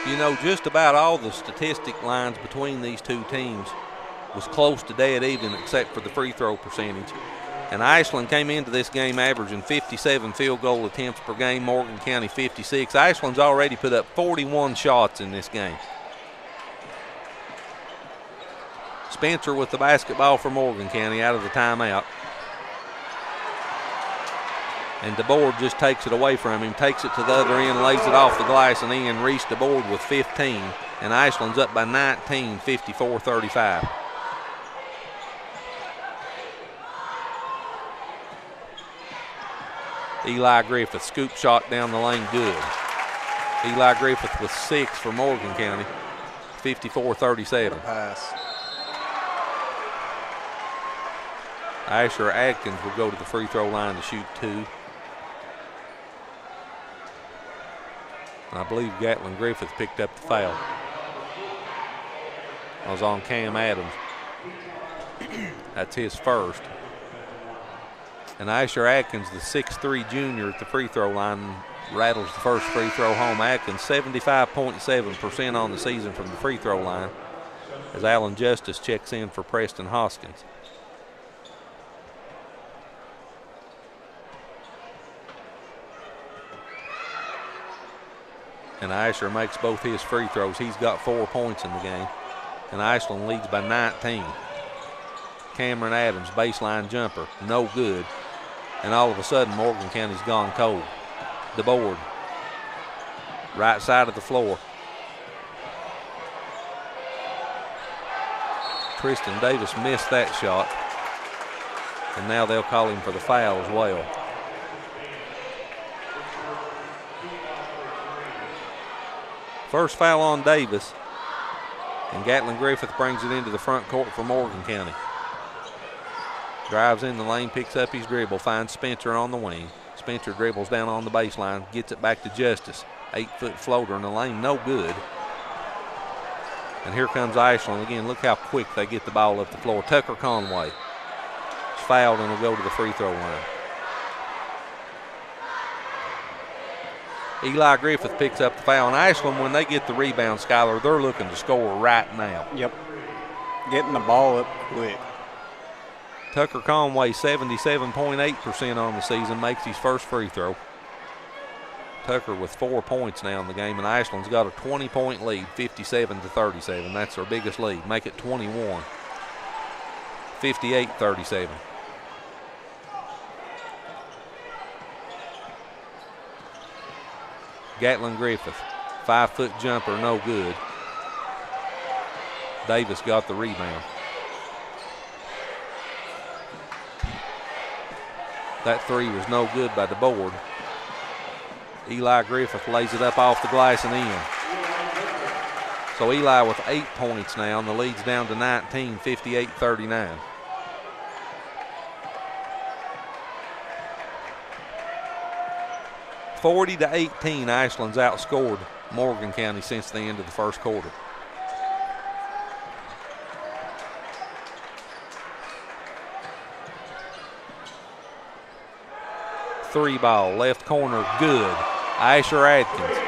You know, just about all the statistic lines between these two teams was close to dead even except for the free throw percentage. And Ashland came into this game averaging 57 field goal attempts per game, Morgan County 56. Ashland's already put up 41 shots in this game. Spencer with the basketball for Morgan County out of the timeout. And DeBoard just takes it away from him, takes it to the other end, lays it off the glass and in. Reese DeBoard with 15, and Ashland's up by 19, 54-35. Eli Griffith, scoop shot down the lane, good. Eli Griffith with 6 for Morgan County, 54-37. Pass. Asher Adkins will go to the free throw line to shoot 2. And I believe Gatlin Griffith picked up the foul. I was on Cam Adams. That's his first. And Asher Atkins, the 6'3 junior at the free throw line, rattles the first free throw home. Atkins 75.7% on the season from the free throw line as Alan Justice checks in for Preston Hoskins. And Asher makes both his free throws. He's got 4 points in the game. And Ashland leads by 19. Cameron Adams, baseline jumper, no good. And all of a sudden, Morgan County's gone cold. DeBoard, right side of the floor. Tristan Davis missed that shot. And now they'll call him for the foul as well. First foul on Davis. And Gatlin Griffith brings it into the front court for Morgan County. Drives in the lane, picks up his dribble, finds Spencer on the wing. Spencer dribbles down on the baseline, gets it back to Justice. 8-foot floater in the lane, no good. And here comes Ashland again. Look how quick they get the ball up the floor. Tucker Conway is fouled and will go to the free throw line. Eli Griffith picks up the foul. And Ashland, when they get the rebound, Skylar, they're looking to score right now. Yep. Getting the ball up quick. Tucker Conway, 77.8% on the season, makes his first free throw. Tucker with 4 points now in the game, and Ashland's got a 20-point lead, 57-37. That's their biggest lead. Make it 21. 58-37. Gatlin Griffith, 5-foot jumper, no good. Davis got the rebound. That three was no good by DeBoard. Eli Griffith lays it up off the glass and in. So Eli with 8 points now, and the lead's down to 19, 58-39. (40-18), Ashland's outscored Morgan County since the end of the first quarter. Three ball, left corner, good. Asher Adkins.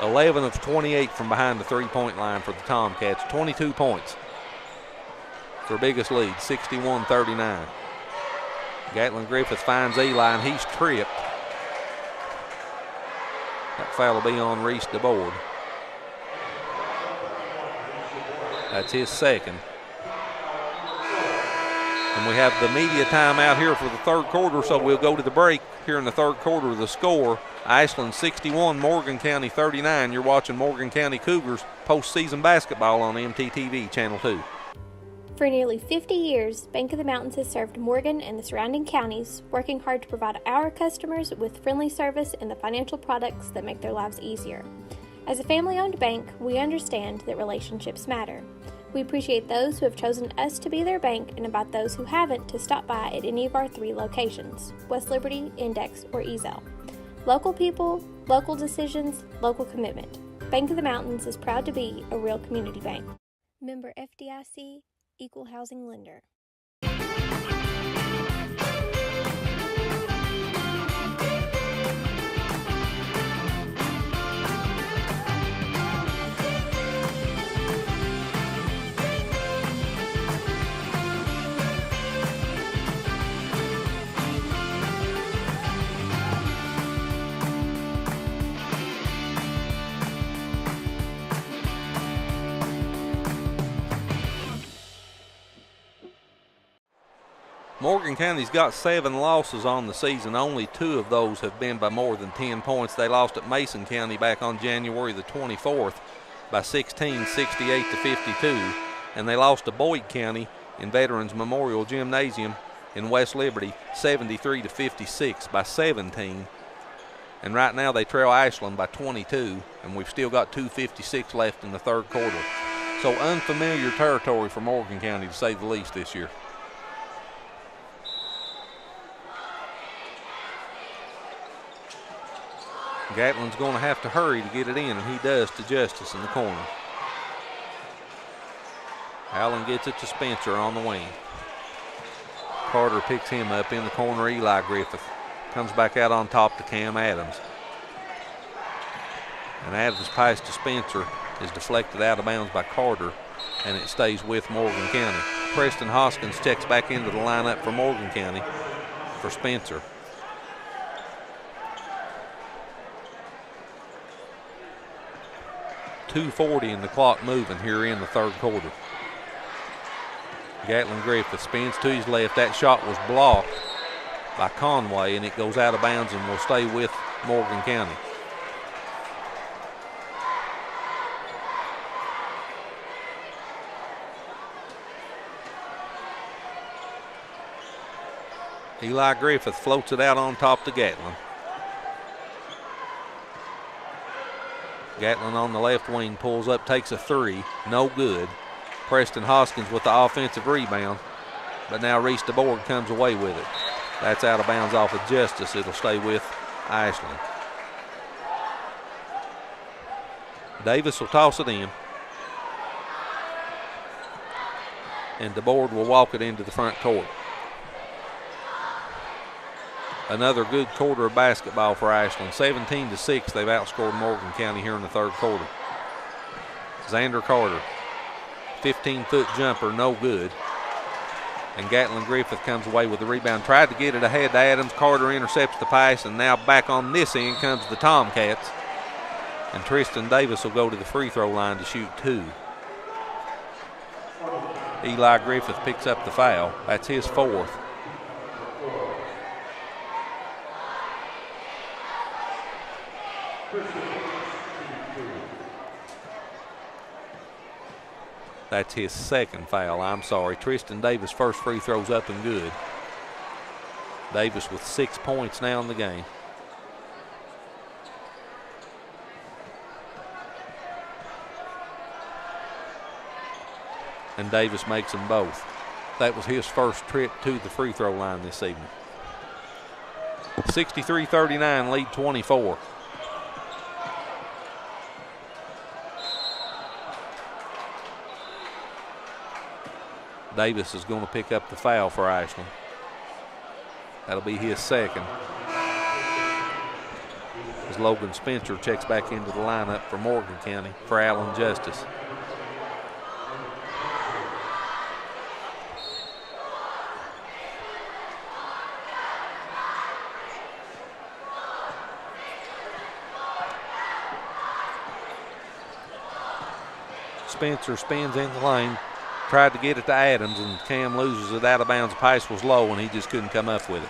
11 of 28 from behind the three-point line for the Tomcats. 22 points. Their biggest lead, 61-39. Gatlin Griffith finds Eli, and he's tripped. That foul will be on Reese DeBoard. That's his second. And we have the media timeout here for the third quarter, so we'll go to the break here in the third quarter. The score, Ashland 61, Morgan County 39. You're watching Morgan County Cougars postseason basketball on MTTV Channel 2. For nearly 50 years, Bank of the Mountains has served Morgan and the surrounding counties, working hard to provide our customers with friendly service and the financial products that make their lives easier. As a family-owned bank, we understand that relationships matter. We appreciate those who have chosen us to be their bank and invite those who haven't to stop by at any of our 3 locations, West Liberty, Index, or Ezell. Local people, local decisions, local commitment. Bank of the Mountains is proud to be a real community bank. Member FDIC, Equal Housing Lender. Morgan County's got 7 losses on the season. Only 2 of those have been by more than 10 points. They lost at Mason County back on January the 24th by 16, 68-52. And they lost to Boyd County in Veterans Memorial Gymnasium in West Liberty, 73-56 by 17. And right now they trail Ashland by 22, and we've still got 2:56 left in the third quarter. So unfamiliar territory for Morgan County, to say the least, this year. Gatlin's going to have to hurry to get it in, and he does to Justice in the corner. Allen gets it to Spencer on the wing. Carter picks him up in the corner. Eli Griffith comes back out on top to Cam Adams. And Adams' pass to Spencer is deflected out of bounds by Carter, and it stays with Morgan County. Preston Hoskins checks back into the lineup for Morgan County for Spencer. .240 and the clock moving here in the third quarter. Gatlin Griffith spins to his left. That shot was blocked by Conway, and it goes out of bounds and will stay with Morgan County. Eli Griffith floats it out on top to Gatlin. Gatlin on the left wing pulls up, takes a 3, no good. Preston Hoskins with the offensive rebound, but now Reese DeBoard comes away with it. That's out of bounds off of Justice. It'll stay with Ashland. Davis will toss it in, and DeBoard will walk it into the front court. Another good quarter of basketball for Ashland. 17-6, they've outscored Morgan County here in the third quarter. Xander Carter, 15-foot jumper, no good. And Gatlin Griffith comes away with the rebound. Tried to get it ahead to Adams. Carter intercepts the pass, and now back on this end comes the Tomcats. And Tristan Davis will go to the free throw line to shoot 2. Eli Griffith picks up the foul. That's his 4th. That's his 2nd foul, I'm sorry. Tristan Davis' first free throw's up and good. Davis with 6 points now in the game. And Davis makes them both. That was his first trip to the free throw line this evening. 63-39, lead 24. Davis is going to pick up the foul for Ashland. That'll be his 2nd. As Logan Spencer checks back into the lineup for Morgan County for Allen Justice. Spencer spins in the lane. Tried to get it to Adams, and Cam loses it out of bounds. The pass was low, and he just couldn't come up with it.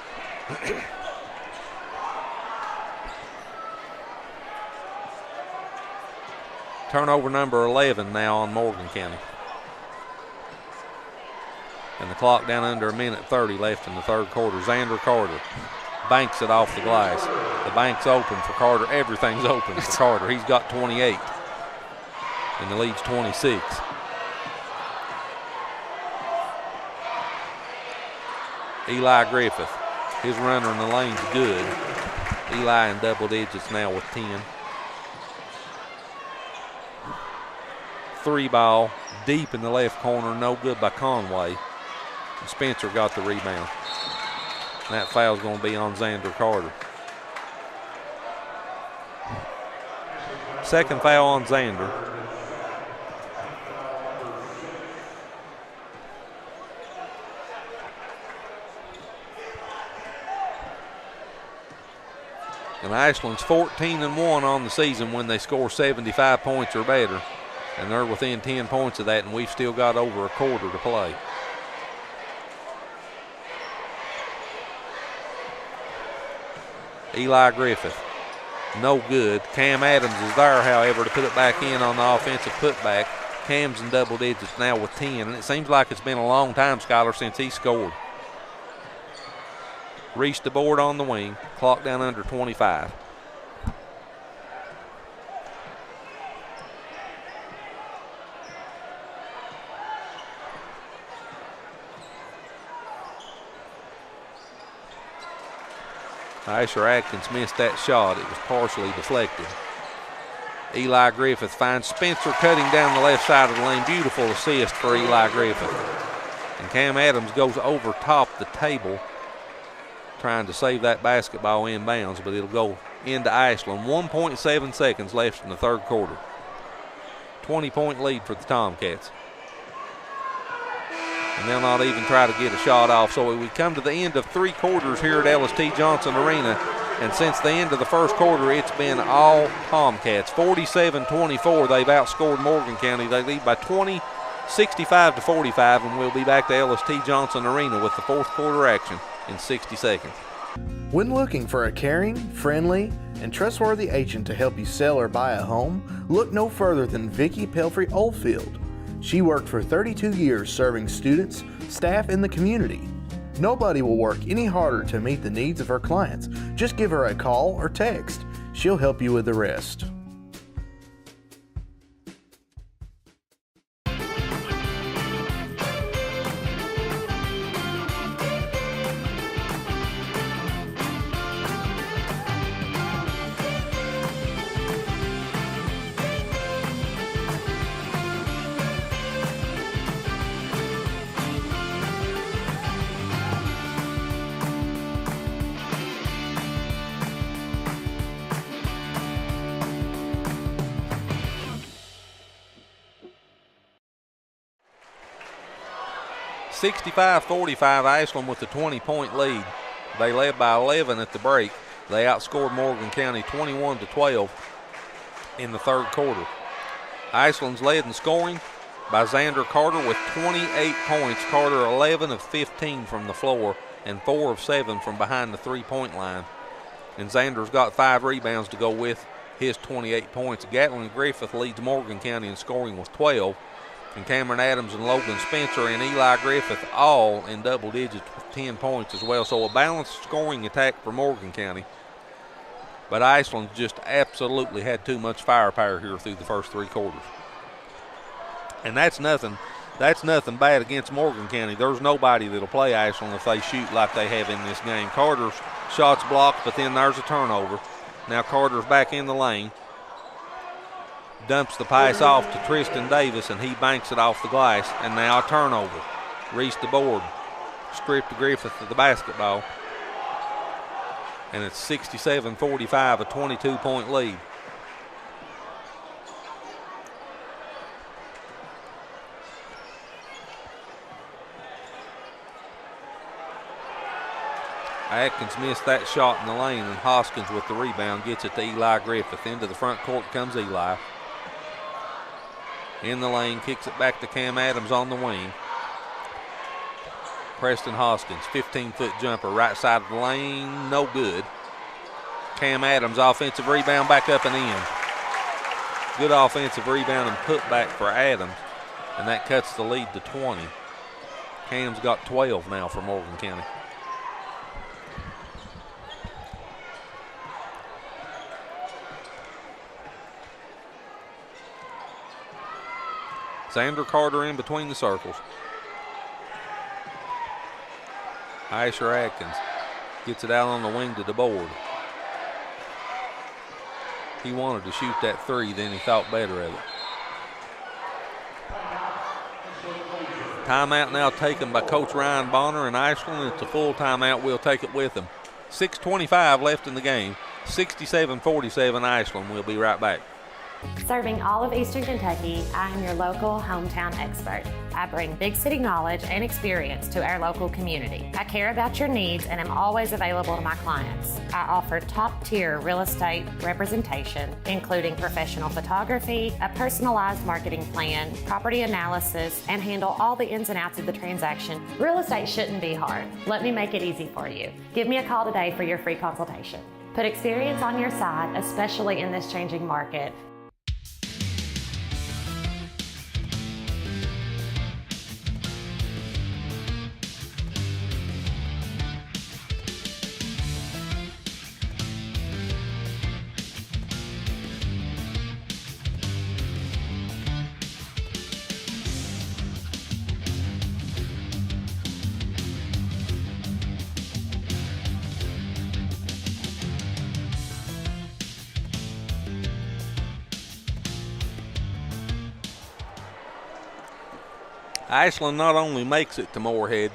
Turnover number 11 now on Morgan County. And the clock down under 1:30 left in the third quarter. Xander Carter banks it off the glass. The bank's open for Carter. Everything's open for Carter. He's got 28, and the lead's 26. Eli Griffith, his runner in the lane's good. Eli in double digits now with 10. 3 ball deep in the left corner, no good by Conway. And Spencer got the rebound. And that foul's going to be on Xander Carter. Second foul on Xander. And Ashland's 14-1 on the season when they score 75 points or better. And they're within 10 points of that, and we've still got over a quarter to play. Eli Griffith, no good. Cam Adams is there, however, to put it back in on the offensive putback. Cam's in double digits now with 10, and it seems like it's been a long time, Skylar, since he scored. Reached the board on the wing, clock down under 25. Asher Atkins missed that shot. It was partially deflected. Eli Griffith finds Spencer cutting down the left side of the lane. Beautiful assist for Eli Griffith. And Cam Adams goes over top the table, trying to save that basketball inbounds, but it'll go into Ashland. 1.7 seconds left in the third quarter. 20-point lead for the Tomcats. And they'll not even try to get a shot off. So we come to the end of 3 quarters here at Ellis-T. Johnson Arena. And since the end of the first quarter, it's been all Tomcats. 47-24, they've outscored Morgan County. They lead by 20, 65-45, and we'll be back to Ellis-T. Johnson Arena with the fourth quarter action in 60 seconds. When looking for a caring, friendly, and trustworthy agent to help you sell or buy a home, look no further than Vicki Pelfrey Oldfield. She worked for 32 years serving students, staff, and the community. Nobody will work any harder to meet the needs of her clients. Just give her a call or text. She'll help you with the rest. .45 Ashland with the 20-point lead. They led by 11 at the break. They outscored Morgan County 21-12 in the third quarter. Ashland's led in scoring by Xander Carter with 28 points. Carter 11 of 15 from the floor and 4 of 7 from behind the three-point line. And Xander's got 5 rebounds to go with his 28 points. Gatlin Griffith leads Morgan County in scoring with 12. And Cameron Adams and Logan Spencer and Eli Griffith all in double digits with 10 points as well. So a balanced scoring attack for Morgan County. But Ashland just absolutely had too much firepower here through the first 3 quarters. And that's nothing bad against Morgan County. There's nobody that'll play Ashland if they shoot like they have in this game. Carter's shot's blocked, but then there's a turnover. Now Carter's back in the lane. Dumps the pass off to Tristan Davis, and he banks it off the glass. And now a turnover. Reached the board. Stripped Griffith of the basketball. And it's 67-45, a 22-point lead. Atkins missed that shot in the lane, and Hoskins with the rebound gets it to Eli Griffith. Into the front court comes Eli. In the lane, kicks it back to Cam Adams on the wing. Preston Hoskins, 15-foot jumper, right side of the lane, no good. Cam Adams, offensive rebound, back up and in. Good offensive rebound and put back for Adams, and that cuts the lead to 20. Cam's got 12 now for Morgan County. Xander Carter in between the circles. Asher Atkins gets it out on the wing to DeBoard. He wanted to shoot that three, then he thought better of it. Timeout now taken by Coach Ryan Bonner in Ashland. It's a full timeout. We'll take it with him. 6:25 left in the game. 67-47 Ashland. We'll be right back. Serving all of Eastern Kentucky, I am your local hometown expert. I bring big city knowledge and experience to our local community. I care about your needs and am always available to my clients. I offer top-tier real estate representation, including professional photography, a personalized marketing plan, property analysis, and handle all the ins and outs of the transaction. Real estate shouldn't be hard. Let me make it easy for you. Give me a call today for your free consultation. Put experience on your side, especially in this changing market. Ashland not only makes it to Morehead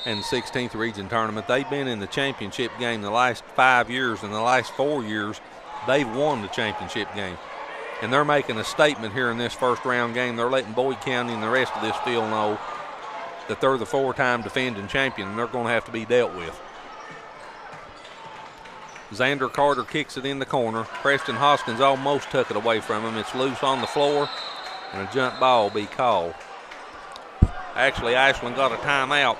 in the 16th region tournament, they've been in the championship game the last 5 years. In the last 4 years, they've won the championship game. And they're making a statement here in this first round game. They're letting Boyd County and the rest of this field know that they're the 4-time defending champion, and they're going to have to be dealt with. Xander Carter kicks it in the corner. Preston Hoskins almost took it away from him. It's loose on the floor, and a jump ball will be called. Actually, Ashland got a timeout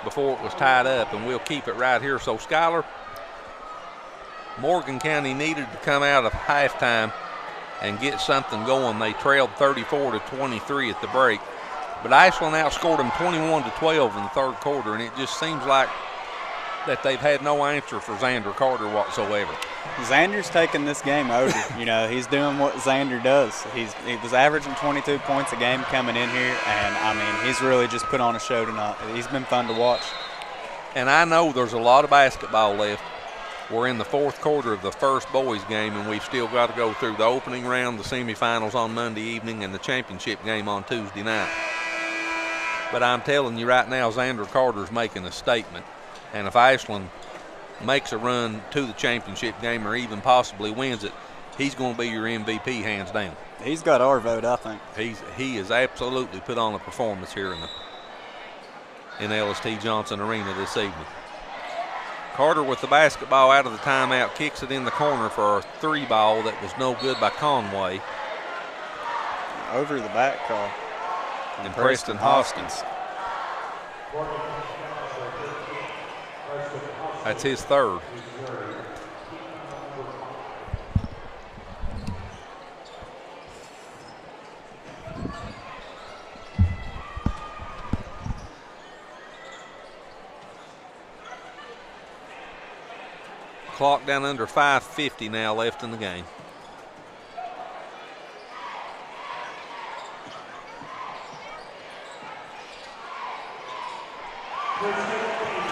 before it was tied up, and we'll keep it right here. So, Skylar, Morgan County needed to come out of halftime and get something going. They trailed 34-23 at the break, but Ashland outscored them 21-12 in the third quarter, and it just seems like that they've had no answer for Xander Carter whatsoever. Xander's taking this game over. You know, he's doing what Xander does. He was averaging 22 points a game coming in here, and, I mean, he's really just put on a show tonight. He's been fun to watch. And I know there's a lot of basketball left. We're in the fourth quarter of the first boys game, and we've still got to go through the opening round, the semifinals on Monday evening, and the championship game on Tuesday night. But I'm telling you right now, Xander Carter's making a statement. And if Ashland makes a run to the championship game or even possibly wins it, he's going to be your MVP hands down. He's got our vote, I think. He has absolutely put on a performance here in LST Johnson Arena this evening. Carter with the basketball out of the timeout, kicks it in the corner for a three ball that was no good by Conway. Over the back call. And Preston Hoskins. That's his third. Clock down under 5:50 now left in the game.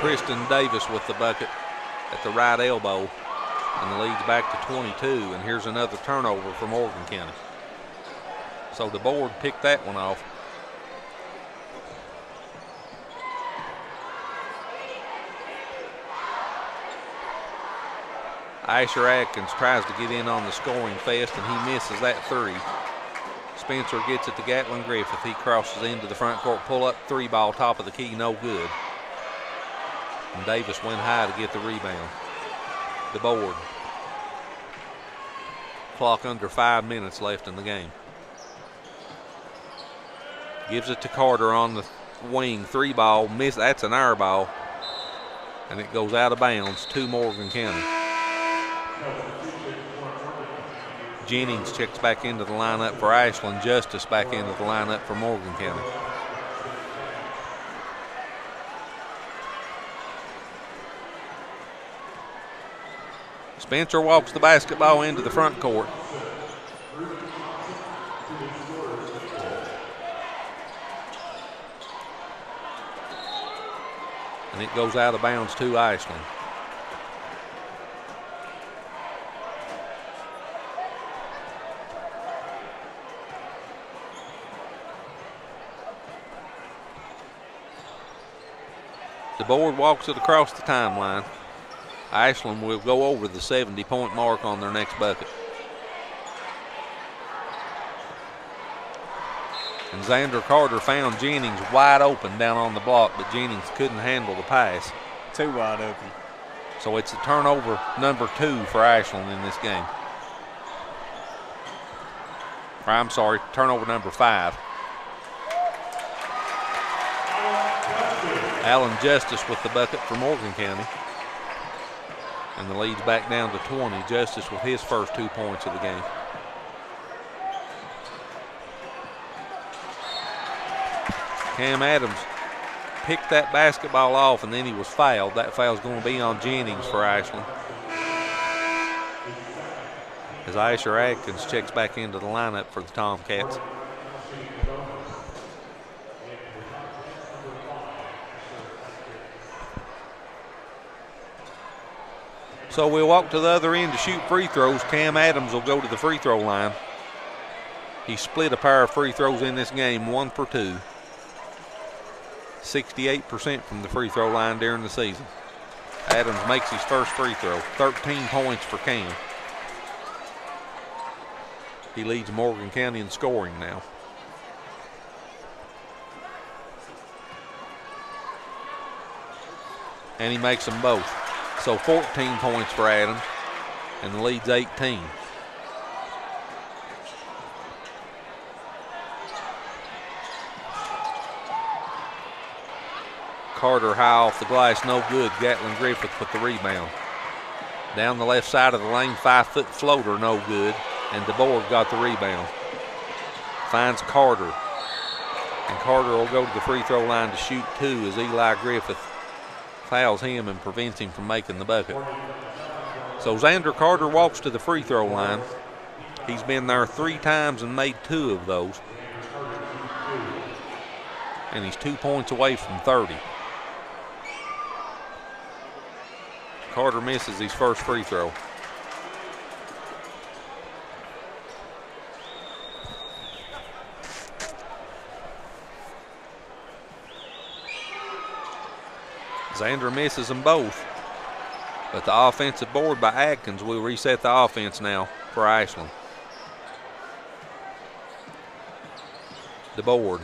Tristan Davis with the bucket at the right elbow, and the lead's back to 22, and here's another turnover for Morgan County. So the board picked that one off. Asher Atkins tries to get in on the scoring fest, and he misses that three. Spencer gets it to Gatlin Griffith. He crosses into the front court, pull up three ball, top of the key, no good. And Davis went high to get the rebound. The board. Clock under 5 minutes left in the game. Gives it to Carter on the wing, three ball, miss. That's an air ball, and it goes out of bounds to Morgan County. Jennings checks back into the lineup for Ashland. Justice back into the lineup for Morgan County. Spencer walks the basketball into the front court. and it goes out of bounds to Ashland. The board walks it across the timeline. Ashland will go over the 70-point mark on their next bucket. And Xander Carter found Jennings wide open down on the block, but Jennings couldn't handle the pass. Too wide open. So it's a turnover number 2 for Ashland in this game. Or I'm sorry, turnover number 5. Allen Justice with the bucket for Morgan County. And the lead's back down to 20. Justice with his first 2 points of the game. Cam Adams picked that basketball off and then he was fouled. That foul's going to be on Jennings for Ashland. As Asher Atkins checks back into the lineup for the Tomcats. So we'll walk to the other end to shoot free throws. Cam Adams will go to the free throw line. He split a pair of free throws in this game, 1 for 2. 68% from the free throw line during the season. Adams makes his first free throw. 13 points for Cam. He leads Morgan County in scoring now. And he makes them both. So 14 points for Adams, and the lead's 18. Carter high off the glass, no good. Gatlin Griffith with the rebound. Down the left side of the lane, 5-foot floater, no good. And DeBoer got the rebound. Finds Carter. And Carter will go to the free throw line to shoot 2 as Eli Griffith fouls him and prevents him from making the bucket. So Xander Carter walks to the free throw line. He's been there 3 times and made 2 of those. And he's 2 points away from 30. Carter misses his first free throw. Xander misses them both. But the offensive board by Atkins will reset the offense now for Ashland. The board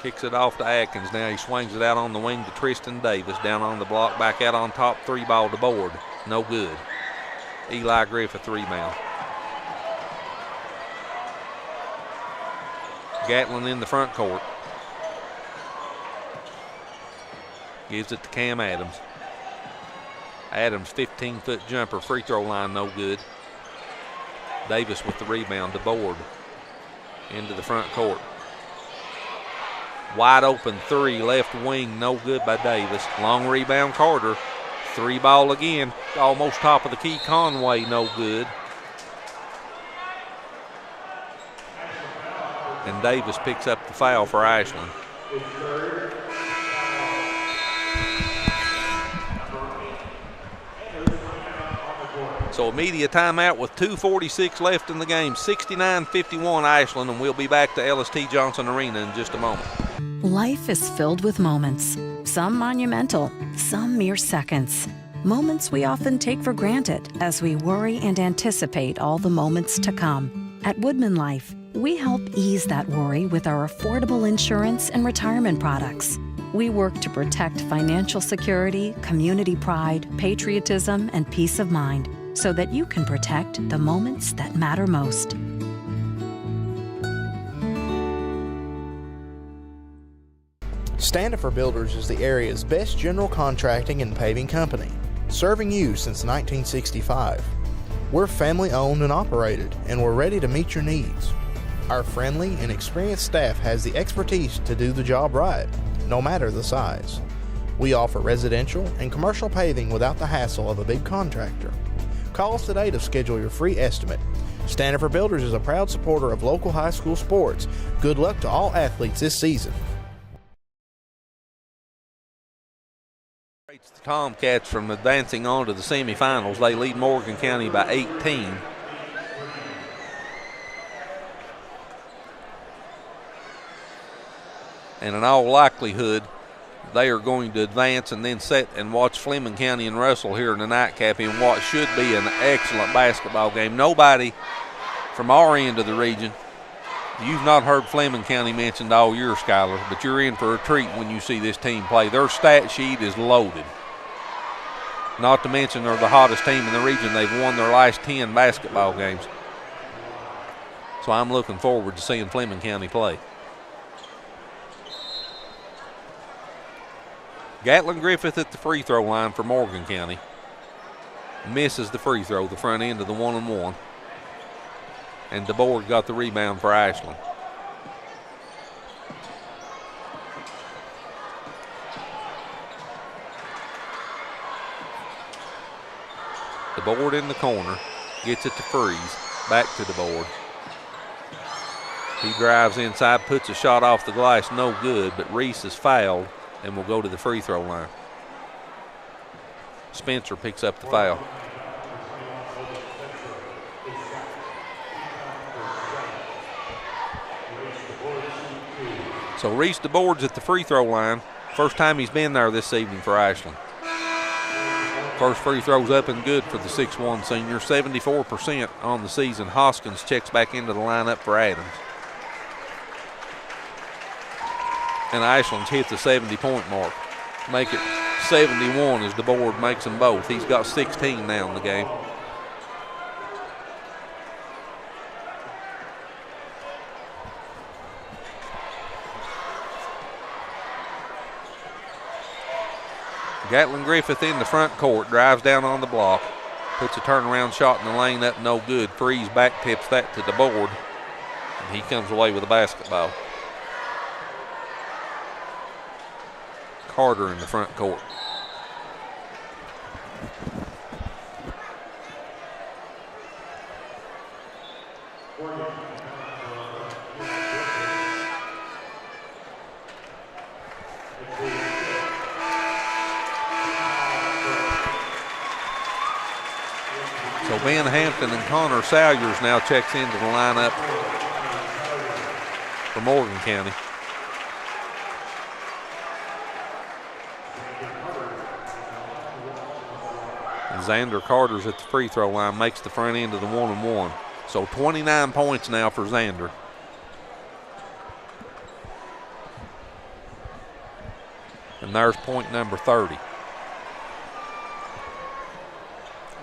kicks it off to Atkins. Now he swings it out on the wing to Tristan Davis. Down on the block, back out on top, 3 ball to board. No good. Eli Griffith rebound. Gatlin in the front court. Gives it to Cam Adams. Adams, 15-foot jumper, free throw line, no good. Davis with the rebound to board. Into the front court. Wide open 3, left wing, no good by Davis. Long rebound, Carter. 3 ball again, almost top of the key, Conway, no good. And Davis picks up the foul for Ashland. So immediate timeout with 2:46 left in the game. 69-51 Ashland, and we'll be back to LST Johnson Arena in just a moment. Life is filled with moments, some monumental, some mere seconds. Moments we often take for granted as we worry and anticipate all the moments to come. At Woodman Life, we help ease that worry with our affordable insurance and retirement products. We work to protect financial security, community pride, patriotism, and peace of mind, so that you can protect the moments that matter most. Standifer Builders is the area's best general contracting and paving company, serving you since 1965. We're family owned and operated, and we're ready to meet your needs. Our friendly and experienced staff has the expertise to do the job right, no matter the size. We offer residential and commercial paving without the hassle of a big contractor. Call us today to schedule your free estimate. Standifer Builders is a proud supporter of local high school sports. Good luck to all athletes this season. eliminates the Tomcats from advancing on to the semifinals. They lead Morgan County by 18. And in all likelihood, they are going to advance and then sit and watch Fleming County and Russell here in the nightcap in what should be an excellent basketball game. Nobody from our end of the region, you've not heard Fleming County mentioned all year, Skylar, but you're in for a treat when you see this team play. Their stat sheet is loaded. Not to mention they're the hottest team in the region. They've won their last 10 basketball games. So I'm looking forward to seeing Fleming County play. Gatlin Griffith at the free throw line for Morgan County. Misses the free throw, the front end of the 1-and-1. And DeBoard got the rebound for Ashland. DeBoard in the corner, gets it to Freeze, back to DeBoard. He drives inside, puts a shot off the glass, no good, but Reese is fouled and will go to the free throw line. Spencer picks up the foul. So Reese DeBoard's at the free throw line. First time he's been there this evening for Ashland. First free throw's up and good for the 6'1 senior. 74% on the season. Hoskins checks back into the lineup for Adams. And Ashland's hit the 70-point mark. Make it 71 as DeBoard makes them both. He's got 16 now in the game. Gatlin Griffith in the front court, drives down on the block, puts a turnaround shot in the lane up, no good. Freeze back tips that to DeBoard, and he comes away with a basketball. Carter in the front court. So Ben Hampton and Connor Salyers now checks into the lineup for Morgan County. And Xander Carter's at the free throw line, makes the front end of the 1-and-1. So 29 points now for Xander. And there's point number 30.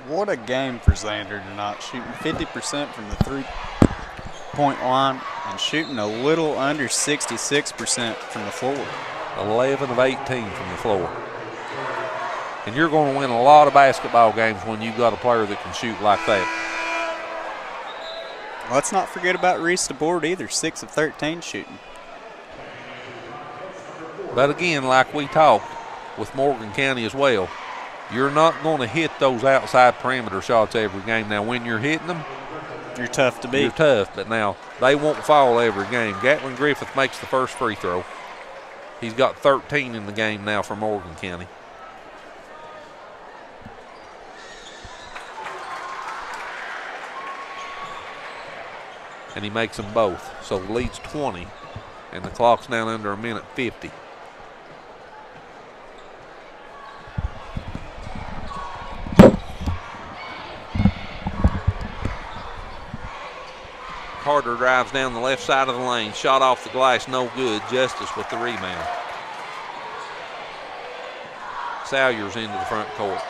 What a game for Xander tonight, shooting 50% from the three-point line and shooting a little under 66% from the floor. 11 of 18 from the floor. And you're going to win a lot of basketball games when you've got a player that can shoot like that. Let's not forget about Reese DeBoard either, 6 of 13 shooting. But again, like we talked with Morgan County as well, you're not going to hit those outside perimeter shots every game. Now, when you're hitting them, you're tough to beat. You're tough, but now they won't fall every game. Gatlin Griffith makes the first free throw. He's got 13 in the game now for Morgan County. And he makes them both. So the lead's 20, and the clock's down under a minute 50. Carter drives down the left side of the lane. Shot off the glass, no good. Justice with the rebound. Salyers into the front court.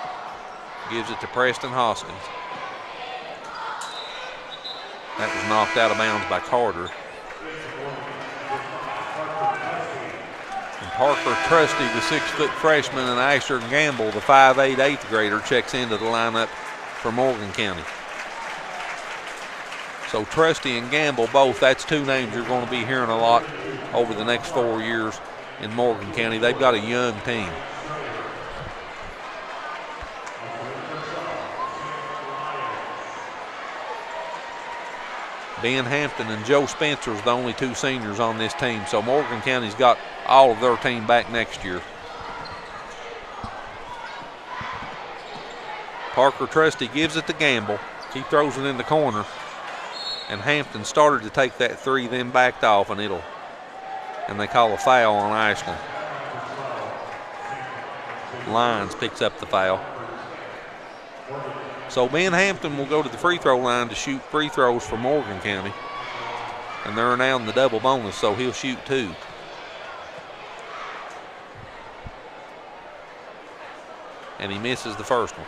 Gives it to Preston Hoskins. That was knocked out of bounds by Carter. And Parker Trusty, the 6-foot freshman, and Asher Gamble, the 5'8" 8th grader, checks into the lineup for Morgan County. So Trusty and Gamble both, that's two names you're going to be hearing a lot over the next 4 years in Morgan County. They've got a young team. Ben Hampton and Joe Spencer is the only two seniors on this team. So Morgan County's got all of their team back next year. Parker Trusty gives it to Gamble. He throws it in the corner. And Hampton started to take that three, then backed off, and they call a foul on Ashland. Lyons picks up the foul. So Ben Hampton will go to the free throw line to shoot free throws for Morgan County. And they're now in the double bonus, so he'll shoot 2. And he misses the first one.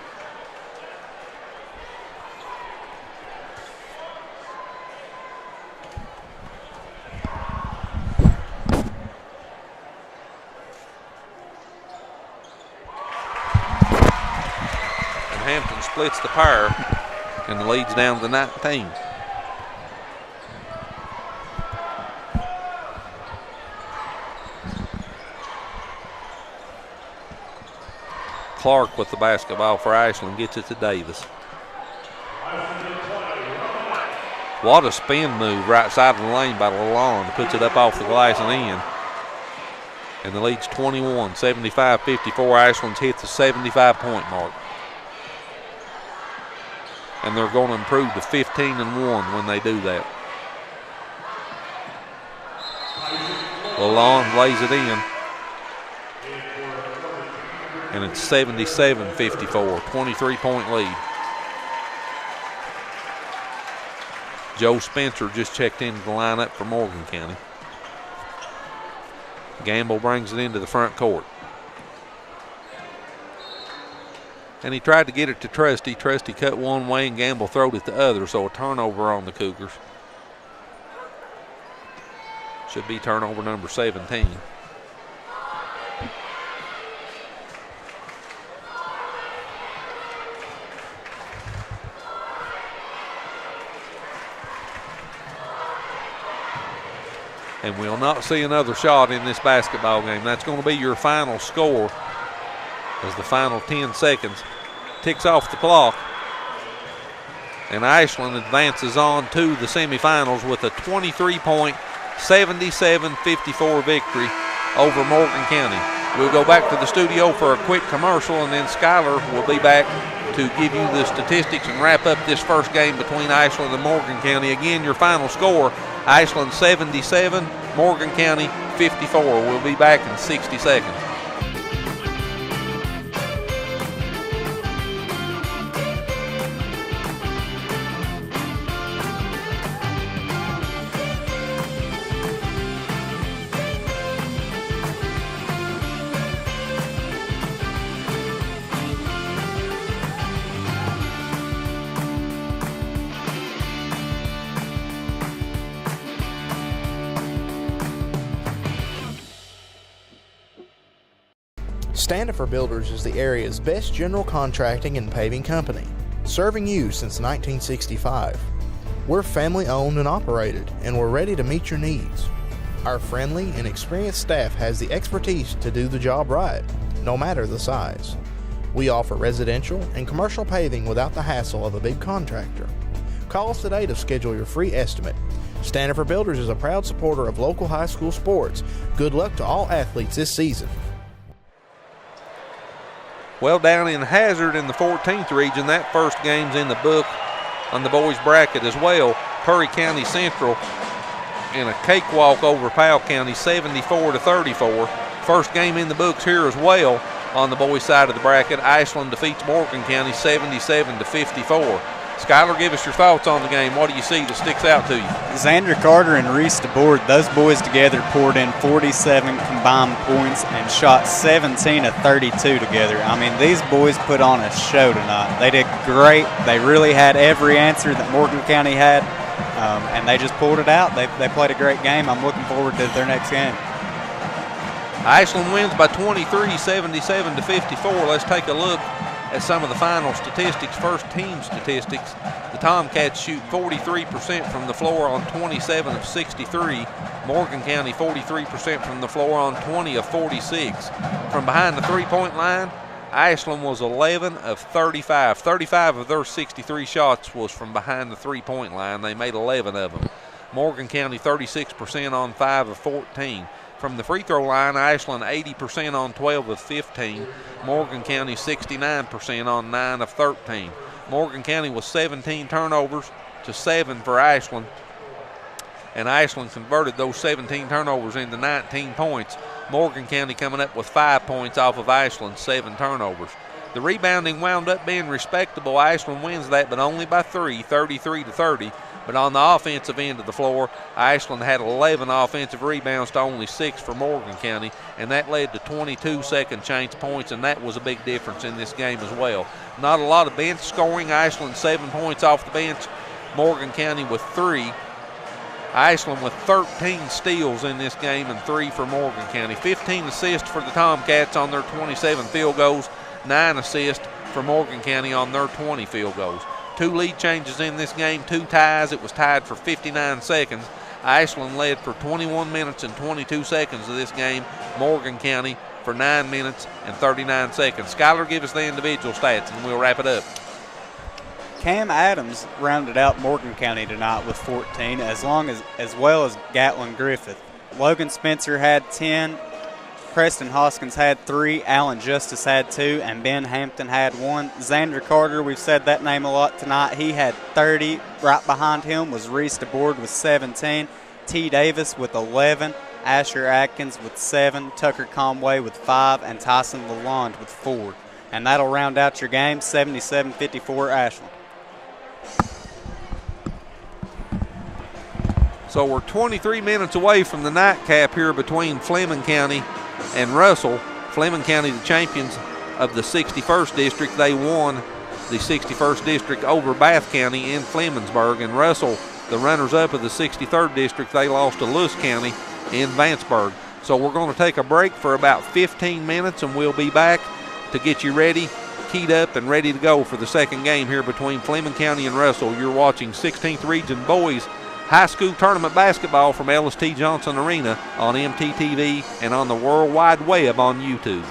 Hampton splits the pair, and the lead's down to 19. Clark with the basketball for Ashland gets it to Davis. What a spin move right side of the lane by Lalonde. Puts it up off the glass and in. And the lead's 21, 75-54. Ashland's hit the 75-point mark. And they're going to improve to 15-1 when they do that. Lalonde lays it in. And it's 77-54, 23-point lead. Joe Spencer just checked into the lineup for Morgan County. Gamble brings it into the front court. And he tried to get it to Trusty. Trusty cut one way and Gamble throwed it the other, so a turnover on the Cougars. Should be turnover number 17. And we'll not see another shot in this basketball game. That's going to be your final score as the final 10 seconds ticks off the clock. And Ashland advances on to the semifinals with a 23-point, 77-54 victory over Morgan County. We'll go back to the studio for a quick commercial, and then Skylar will be back to give you the statistics and wrap up this first game between Ashland and Morgan County. Again, your final score, Ashland 77, Morgan County 54. We'll be back in 60 seconds. Standifer Builders is the area's best general contracting and paving company, serving you since 1965. We're family owned and operated, and we're ready to meet your needs. Our friendly and experienced staff has the expertise to do the job right, no matter the size. We offer residential and commercial paving without the hassle of a big contractor. Call us today to schedule your free estimate. Standifer Builders is a proud supporter of local high school sports. Good luck to all athletes this season. Well, down in Hazard in the 14th region, that first game's in the book on the boys bracket as well. Curry County Central in a cakewalk over Powell County, 74-34. First game in the books here as well on the boys side of the bracket. Ashland defeats Morgan County 77-54. Skylar, give us your thoughts on the game. What do you see that sticks out to you? Xander Carter and Reese DeBoard, those boys together poured in 47 combined points and shot 17 of 32 together. I mean, these boys put on a show tonight. They did great. They really had every answer that Morgan County had, and they just pulled it out. They played a great game. I'm looking forward to their next game. Ashland wins by 23, 77-54. Let's take a look at some of the final statistics. First team statistics. The Tomcats shoot 43% from the floor on 27 of 63. Morgan County 43% from the floor on 20 of 46. From behind the three-point line, Ashland was 11 of 35. 35 of their 63 shots was from behind the three-point line. They made 11 of them. Morgan County 36% on 5 of 14. From the free throw line, Ashland 80% on 12 of 15. Morgan County 69% on 9 of 13. Morgan County was 17 turnovers to 7 for Ashland, and Ashland converted those 17 turnovers into 19 points. Morgan County coming up with 5 points off of Ashland's 7 turnovers. The rebounding wound up being respectable. Ashland wins that, but only by 3, 33-30. But on the offensive end of the floor, Ashland had 11 offensive rebounds to only 6 for Morgan County, and that led to 22 second chance points, and that was a big difference in this game as well. Not a lot of bench scoring. Ashland 7 points off the bench, Morgan County with 3. Ashland with 13 steals in this game and 3 for Morgan County. 15 assists for the Tomcats on their 27 field goals, 9 assists for Morgan County on their 20 field goals. 2 lead changes in this game, 2 ties. It was tied for 59 seconds. Ashland led for 21 minutes and 22 seconds of this game. Morgan County for 9 minutes and 39 seconds. Skylar, give us the individual stats and we'll wrap it up. Cam Adams rounded out Morgan County tonight with 14, as well as Gatlin Griffith. Logan Spencer had 10, Preston Hoskins had 3, Alan Justice had 2, and Ben Hampton had 1. Xander Carter, we've said that name a lot tonight, he had 30. Right behind him was Reese DeBoard with 17, T. Davis with 11, Asher Atkins with 7, Tucker Conway with 5, and Tyson Lalonde with 4. And that'll round out your game, 77-54 Ashland. So we're 23 minutes away from the nightcap here between Fleming County and Russell. Fleming County, the champions of the 61st District. They won the 61st District over Bath County in Flemingsburg. And Russell, the runners-up of the 63rd District, they lost to Lewis County in Vanceburg. So we're going to take a break for about 15 minutes, and we'll be back to get you ready, keyed up, and ready to go for the second game here between Fleming County and Russell. You're watching 16th Region Boys High School Tournament Basketball from LST Johnson Arena on MTTV and on the World Wide Web on YouTube.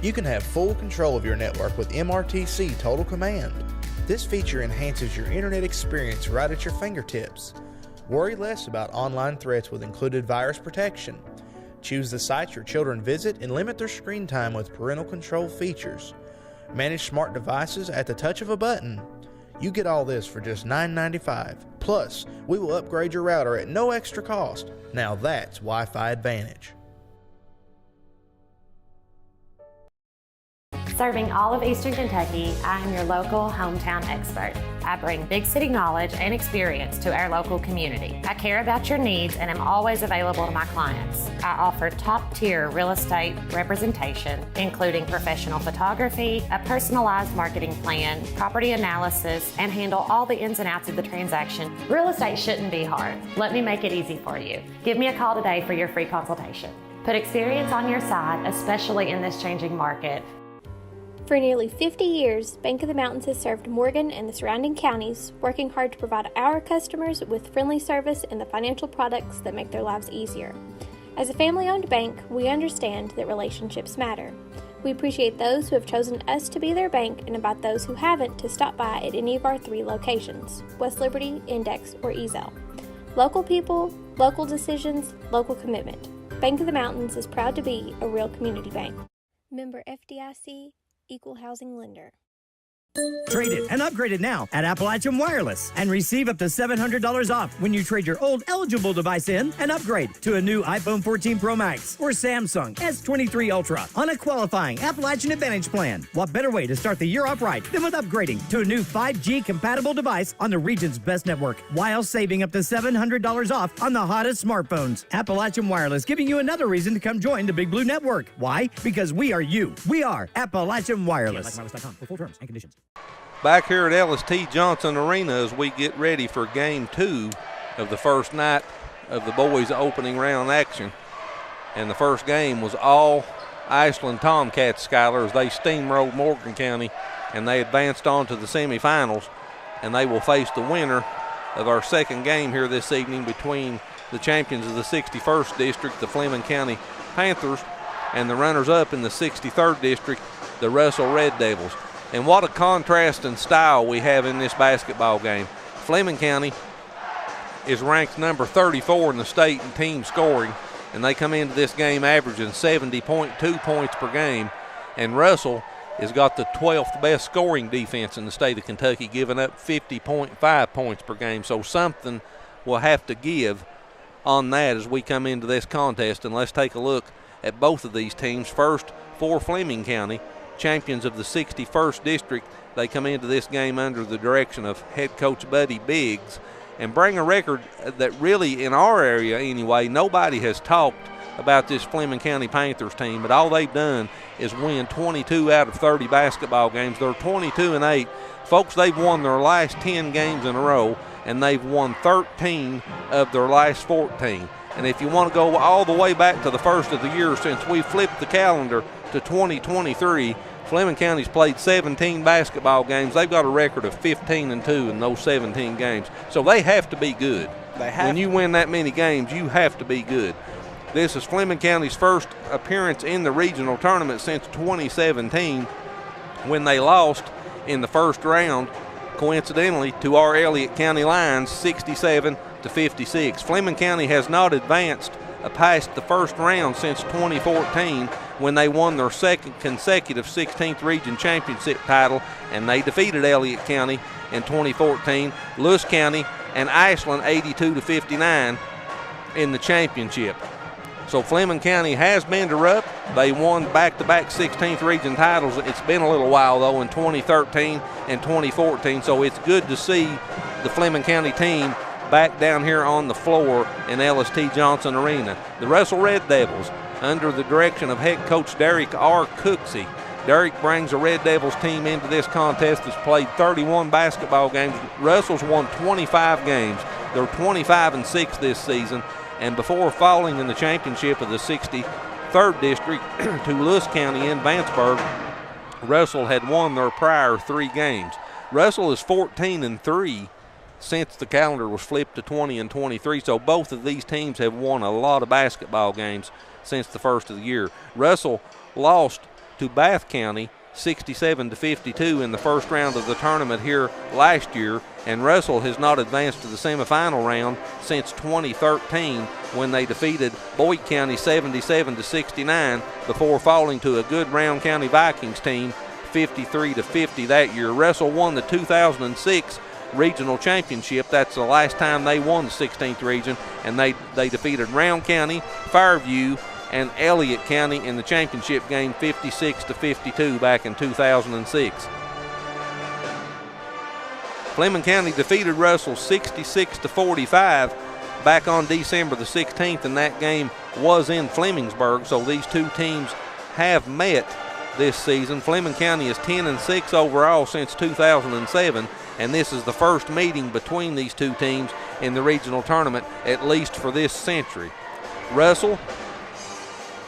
You can have full control of your network with MRTC Total Command. This feature enhances your internet experience right at your fingertips. Worry less about online threats with included virus protection. Choose the sites your children visit and limit their screen time with parental control features. Manage smart devices at the touch of a button. You get all this for just $9.95. Plus, we will upgrade your router at no extra cost. Now that's Wi-Fi Advantage. Serving all of Eastern Kentucky, I am your local hometown expert. I bring big city knowledge and experience to our local community. I care about your needs and am always available to my clients. I offer top-tier real estate representation, including professional photography, a personalized marketing plan, property analysis, and handle all the ins and outs of the transaction. Real estate shouldn't be hard. Let me make it easy for you. Give me a call today for your free consultation. Put experience on your side, especially in this changing market. For nearly 50 years, Bank of the Mountains has served Morgan and the surrounding counties, working hard to provide our customers with friendly service and the financial products that make their lives easier. As a family-owned bank, we understand that relationships matter. We appreciate those who have chosen us to be their bank and invite those who haven't to stop by at any of our 3 locations, West Liberty, Index, or Ezel. Local people, local decisions, local commitment. Bank of the Mountains is proud to be a real community bank. Member FDIC, Equal Housing Lender. Trade it and upgrade it now at Appalachian Wireless and receive up to $700 off when you trade your old eligible device in and upgrade to a new iPhone 14 Pro Max or Samsung S23 Ultra on a qualifying Appalachian Advantage plan. What better way to start the year off right than with upgrading to a new 5G compatible device on the region's best network while saving up to $700 off on the hottest smartphones. Appalachian Wireless giving you another reason to come join the Big Blue Network. Why? Because we are you. We are Appalachian Wireless. Wireless.com for full terms and conditions. Back here at LST Johnson Arena as we get ready for Game 2 of the first night of the boys' opening round action. And the first game was all Ashland Tomcats, Skyler, as they steamrolled Morgan County, and they advanced on to the semifinals. And they will face the winner of our second game here this evening between the champions of the 61st District, the Fleming County Panthers, and the runners-up in the 63rd District, the Russell Red Devils. And what a contrast in style we have in this basketball game. Fleming County is ranked number 34 in the state in team scoring, and they come into this game averaging 70.2 points per game. And Russell has got the 12th best scoring defense in the state of Kentucky, giving up 50.5 points per game. So something will have to give on that as we come into this contest. And let's take a look at both of these teams. First, for Fleming County, champions of the 61st District, they come into this game under the direction of head coach Buddy Biggs and bring a record that really, in our area anyway, nobody has talked about this Fleming County Panthers team, but all they've done is win 22 out of 30 basketball games. They're 22-8. Folks, they've won their last 10 games in a row, and they've won 13 of their last 14. And if you want to go all the way back to the first of the year since we flipped the calendar to 2023, Fleming County's played 17 basketball games. They've got a record of 15-2 in those 17 games. So they have to be good. When you win that many games, you have to be good. This is Fleming County's first appearance in the regional tournament since 2017 when they lost in the first round, coincidentally, to our Elliott County Lions 67-56. Fleming County has not advanced past the first round since 2014 when they won their second consecutive 16th region championship title, and they defeated Elliott County in 2014, Lewis County and Ashland 82-59 in the championship. So Fleming County has been to Rupp. They won back-to-back 16th region titles. It's been a little while, though, in 2013 and 2014. So it's good to see the Fleming County team back down here on the floor in LST Johnson Arena. The Russell Red Devils, under the direction of head coach Derek R. Cooksey. Derek brings a Red Devils team into this contest that's played 31 basketball games. Russell's won 25 games. They're 25-6 this season. And before falling in the championship of the 63rd District to Lewis County in Vanceburg, Russell had won their prior 3 games. Russell is 14-3 since the calendar was flipped to 20-23. So both of these teams have won a lot of basketball games since the first of the year. Russell lost to to Bath County 67-52 in the first round of the tournament here last year, and Russell has not advanced to the semifinal round since 2013 when they defeated Boyd County 77-69 before falling to a good Round County Vikings team 53-50 that year. Russell won the 2006 regional championship. That's the last time they won the 16th region, and they defeated Round County, Fairview, and Elliott County in the championship game 56-52 back in 2006. Fleming County defeated Russell 66-45 back on December the 16th, and that game was in Flemingsburg, so these two teams have met this season. Fleming County is 10-6 overall since 2007, and this is the first meeting between these two teams in the regional tournament, at least for this century. Russell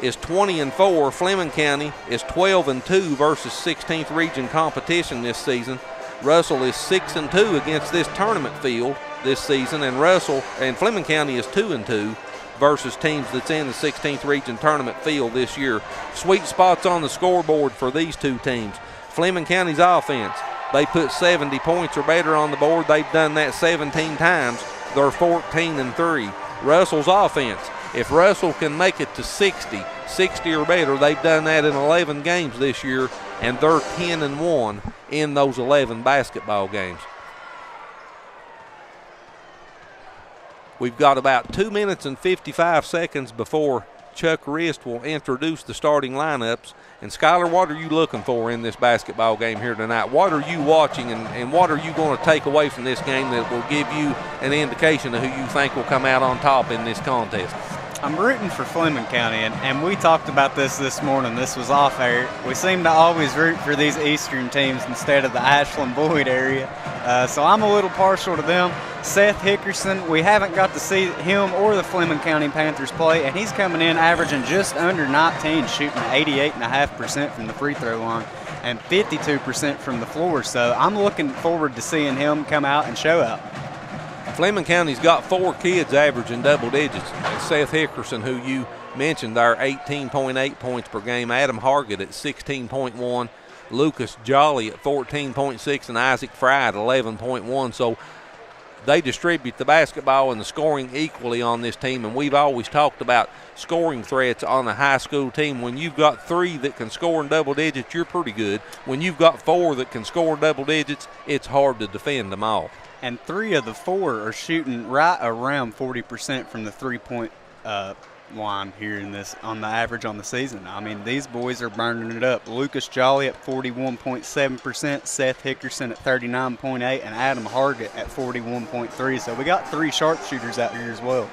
is 20-4. Fleming County is 12-2 versus 16th region competition this season. Russell is 6-2 against this tournament field this season, and Fleming County is 2-2 versus teams that's in the 16th region tournament field this year. Sweet spots on the scoreboard for these two teams. Fleming County's offense, they put 70 points or better on the board. They've done that 17 times. They're 14-3. Russell's offense, if Russell can make it to 60 or better, they've done that in 11 games this year, and they're 10-1 in those 11 basketball games. We've got about 2 minutes and 55 seconds before Chuck Rist will introduce the starting lineups. And Skylar, what are you looking for in this basketball game here tonight? What are you watching, and what are you going to take away from this game that will give you an indication of who you think will come out on top in this contest? I'm rooting for Fleming County, and we talked about this morning. This was off air. We seem to always root for these eastern teams instead of the Ashland-Boyd area, so I'm a little partial to them. Seth Hickerson, we haven't got to see him or the Fleming County Panthers play, and he's coming in averaging just under 19, shooting 88.5% from the free throw line and 52% from the floor. So I'm looking forward to seeing him come out and show out. Fleming County's got 4 kids averaging double digits. And Seth Hickerson, who you mentioned there, 18.8 points per game. Adam Hargett at 16.1. Lucas Jolly at 14.6. And Isaac Fry at 11.1. So they distribute the basketball and the scoring equally on this team. And we've always talked about scoring threats on a high school team. When you've got 3 that can score in double digits, you're pretty good. When you've got 4 that can score in double digits, it's hard to defend them all. And 3 of the 4 are shooting right around 40% from the three-point line here on the average on the season. I mean, these boys are burning it up. Lucas Jolly at 41.7%, Seth Hickerson at 39.8%, and Adam Hargett at 41.3%. So we got 3 sharpshooters out here as well.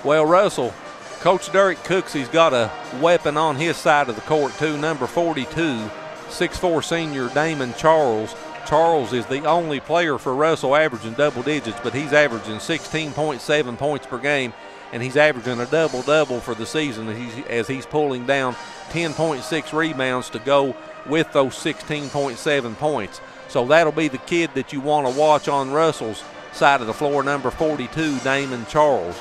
Well, Russell, Coach Derek Cooksey's got a weapon on his side of the court too, number 42, 6'4" senior Damon Charles. Charles is the only player for Russell averaging double digits, but he's averaging 16.7 points per game, and he's averaging a double-double for the season as he's pulling down 10.6 rebounds to go with those 16.7 points. So that'll be the kid that you want to watch on Russell's side of the floor, number 42, Damon Charles.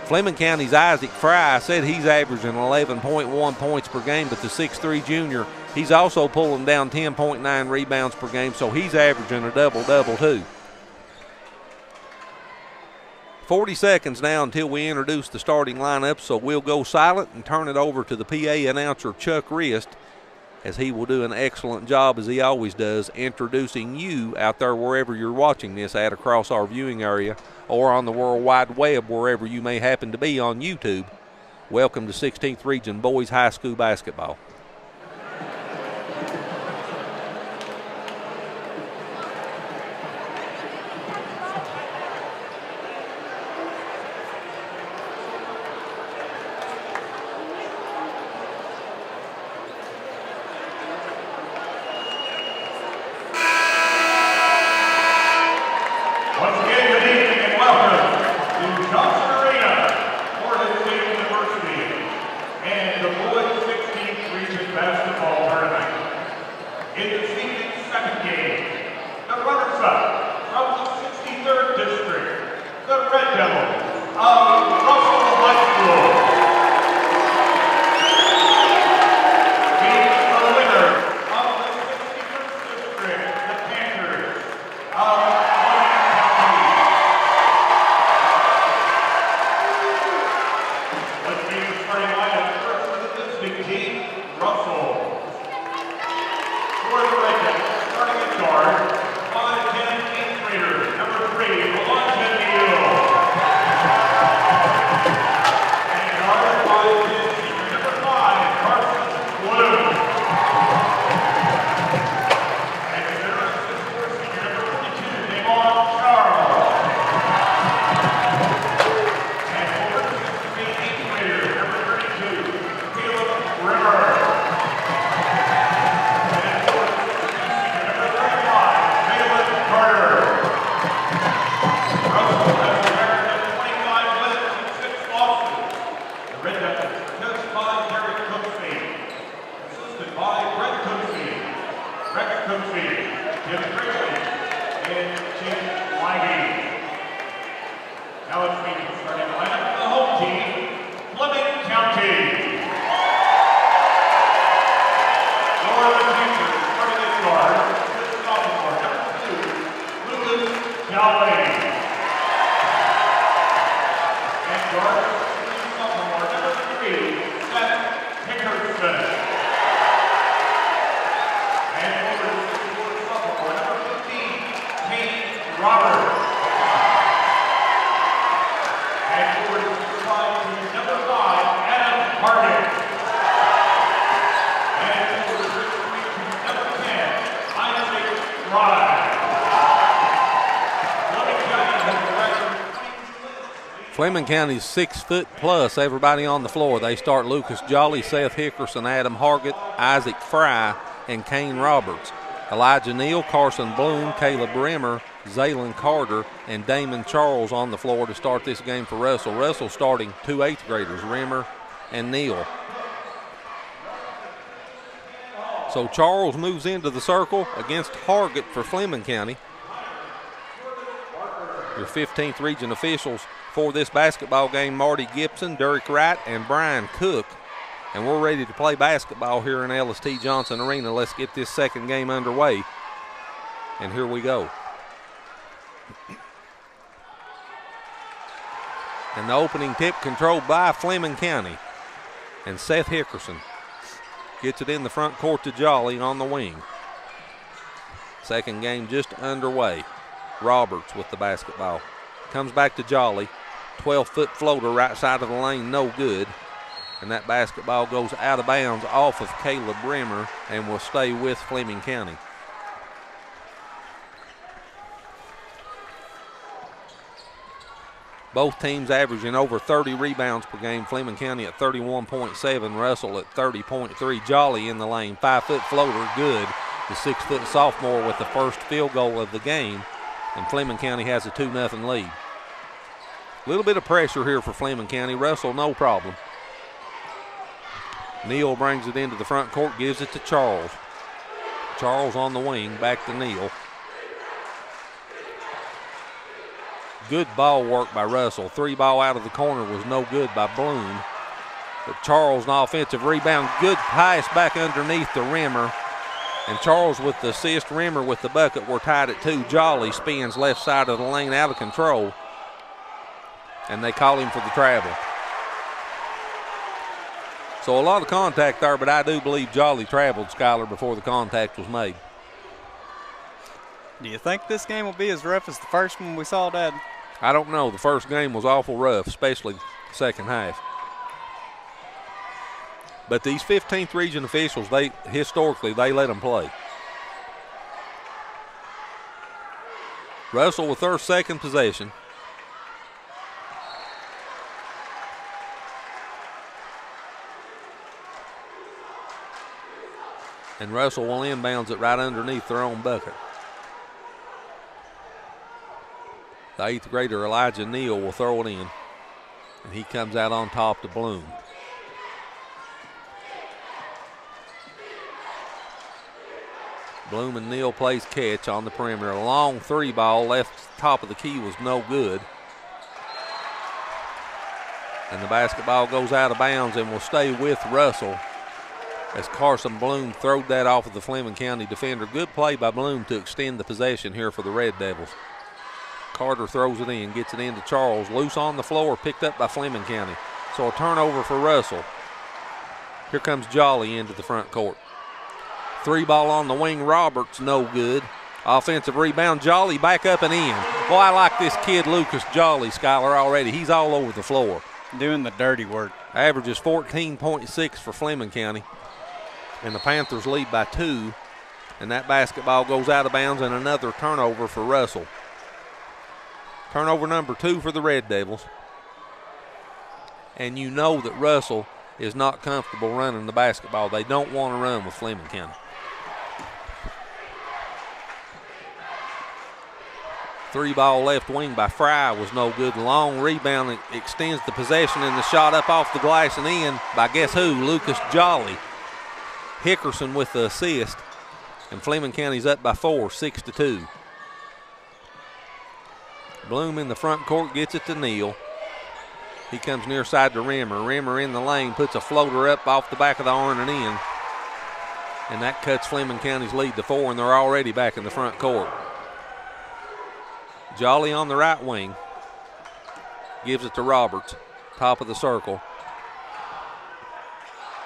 Fleming County's Isaac Fry, I said he's averaging 11.1 points per game, but the 6'3" junior, he's also pulling down 10.9 rebounds per game, so he's averaging a double-double too. 40 seconds now until we introduce the starting lineup, so we'll go silent and turn it over to the PA announcer, Chuck Rist, as he will do an excellent job, as he always does, introducing you out there wherever you're watching this at across our viewing area or on the World Wide Web, wherever you may happen to be on YouTube. Welcome to 16th Region Boys High School Basketball. Morehead State University and the boys 16th Region Keith Russell. For the Red Devils, starting at guard, 5'10", 8th grader, number 3, Elijah Neal. And guard 5'10", senior, number 5, Carson Bloom. And center, 6'4", senior, number 22, Damon Charles. And forward, 6'3", 8th grader, number 32, Caleb Rimmer. Now it's me starting the lineup for the home team, Fleming County. For the Panthers, starting at guard, fifth sophomore, number 2, Lulu Jolly. And guard, fifth sophomore, number 3, Seth Hickerson. And forward, fifth sophomore, number 15, Kate Roberts. And forward, number 5, Adam Harden. And forward, number 10, Isaac Rye. Fleming County's 6 foot plus, everybody on the floor. They start Lucas Jolly, Seth Hickerson, Adam Hargett, Isaac Fry, and Kane Roberts. Elijah Neal, Carson Bloom, Caleb Rimmer, Zaylen Carter, and Damon Charles on the floor to start this game for Russell. Russell starting 2 8th graders, Rimmer and Neal. So Charles moves into the circle against Hargett for Fleming County. Your 15th region officials for this basketball game, Marty Gibson, Derek Wright, and Brian Cook. And we're ready to play basketball here in LST Johnson Arena. Let's get this second game underway. And here we go. And the opening tip controlled by Fleming County. And Seth Hickerson gets it in the front court to Jolly on the wing. Second game just underway. Roberts with the basketball. Comes back to Jolly. 12-foot floater right side of the lane, no good. And that basketball goes out of bounds off of Caleb Rimmer and will stay with Fleming County. Both teams averaging over 30 rebounds per game. Fleming County at 31.7, Russell at 30.3. Jolly in the lane, 5-foot floater, good. The 6-foot sophomore with the first field goal of the game. And Fleming County has a 2-0 lead. A little bit of pressure here for Fleming County. Russell, no problem. Neal brings it into the front court, gives it to Charles. Charles on the wing, back to Neal. Good ball work by Russell. 3-ball out of the corner was no good by Bloom. But Charles, an offensive rebound. Good pass back underneath to Rimmer. And Charles with the assist, Rimmer with the bucket. We're tied at 2. Jolly spins left side of the lane, out of control. And they call him for the travel. So a lot of contact there, but I do believe Jolly traveled, Skyler, before the contact was made. Do you think this game will be as rough as the first one we saw, Dad? I don't know. The first game was awful rough, especially the second half. But these 15th region officials, historically, they let them play. Russell with their second possession. And Russell will inbounds it right underneath their own bucket. The 8th grader Elijah Neal will throw it in. And he comes out on top to Bloom. Bloom and Neal plays catch on the perimeter. A long 3-ball left top of the key was no good. And the basketball goes out of bounds and will stay with Russell as Carson Bloom throwed that off of the Fleming County defender. Good play by Bloom to extend the possession here for the Red Devils. Carter throws it in, gets it into Charles. Loose on the floor, picked up by Fleming County. So a turnover for Russell. Here comes Jolly into the front court. 3 ball on the wing, Roberts, no good. Offensive rebound, Jolly back up and in. Boy, I like this kid, Lucas Jolly, Skylar, already. He's all over the floor. Doing the dirty work. Averages 14.6 for Fleming County. And the Panthers lead by 2. And that basketball goes out of bounds and another turnover for Russell. Turnover number 2 for the Red Devils. And you know that Russell is not comfortable running the basketball. They don't want to run with Fleming County. 3 ball left wing by Fry was no good. Long rebound extends the possession, and the shot up off the glass and in by guess who? Lucas Jolly. Hickerson with the assist, and Fleming County's up by 4, 6-2. Bloom in the front court gets it to Neal. He comes near side to Rimmer. Rimmer in the lane, puts a floater up off the back of the iron and in. And that cuts Fleming County's lead to 4, and they're already back in the front court. Jolly on the right wing. Gives it to Roberts, top of the circle.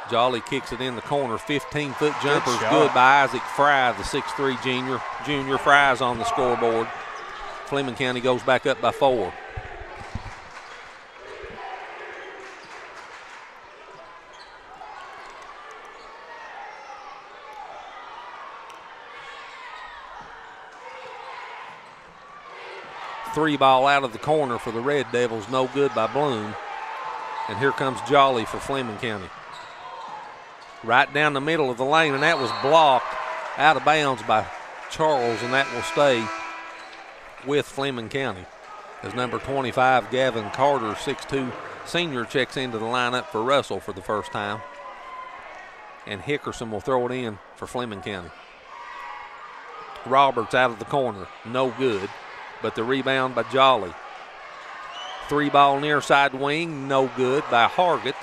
Jolly kicks it in the corner. 15-foot jumper is good by Isaac Fry, the 6'3 junior. Junior Fry's on the scoreboard. Fleming County goes back up by 4. Three ball out of the corner for the Red Devils, no good by Bloom. And here comes Jolly for Fleming County. Right down the middle of the lane, and that was blocked out of bounds by Charles, and that will stay with Fleming County. As number 25, Gavin Carter, 6'2 senior, checks into the lineup for Russell for the first time. And Hickerson will throw it in for Fleming County. Roberts out of the corner, no good. But the rebound by Jolly. 3 ball near side wing, no good by Hargett.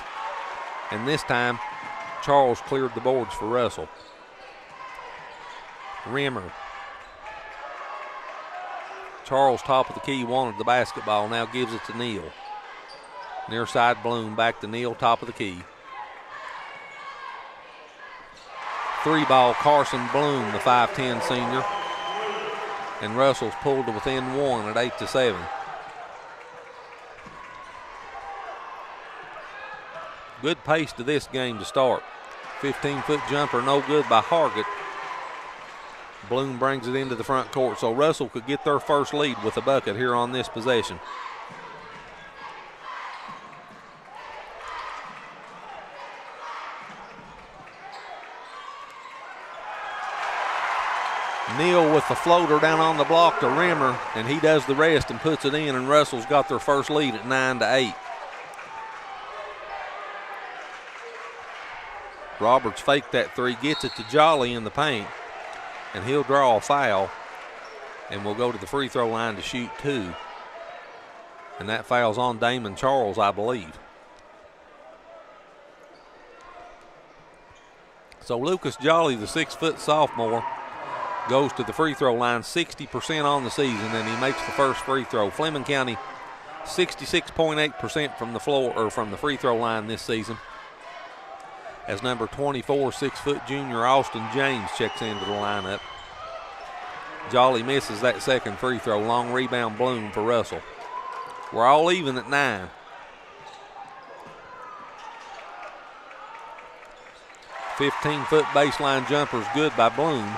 And this time, Charles cleared the boards for Russell. Rimmer. Charles, top of the key, wanted the basketball, now gives it to Neal. Near side Bloom, back to Neal, top of the key. 3 ball, Carson Bloom, the 5'10 senior. And Russell's pulled to within 1 at 8-7. Good pace to this game to start. 15-foot jumper, no good by Hargett. Bloom brings it into the front court, so Russell could get their first lead with a bucket here on this possession. Neal with the floater down on the block to Rimmer, and he does the rest and puts it in, and Russell's got their first lead at 9-8. Roberts faked that 3, gets it to Jolly in the paint, and he'll draw a foul, and will go to the free throw line to shoot 2. And that foul's on Damon Charles, I believe. So Lucas Jolly, the 6-foot sophomore, goes to the free throw line, 60% on the season, and he makes the first free throw. Fleming County, 66.8% from the floor or from the free throw line this season. As number 24, 6-foot junior Austin James checks into the lineup. Jolly misses that second free throw. Long rebound Bloom for Russell. We're all even at 9. "15-foot baseline jumper is good by Bloom.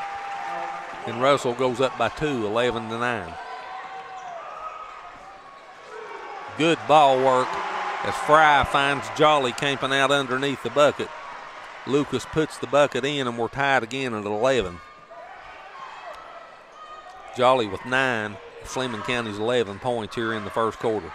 And Russell goes up by 2, 11-9. Good ball work as Fry finds Jolly camping out underneath the bucket. Lucas puts the bucket in, and we're tied again at 11. Jolly with 9, Fleming County's 11 points here in the first quarter.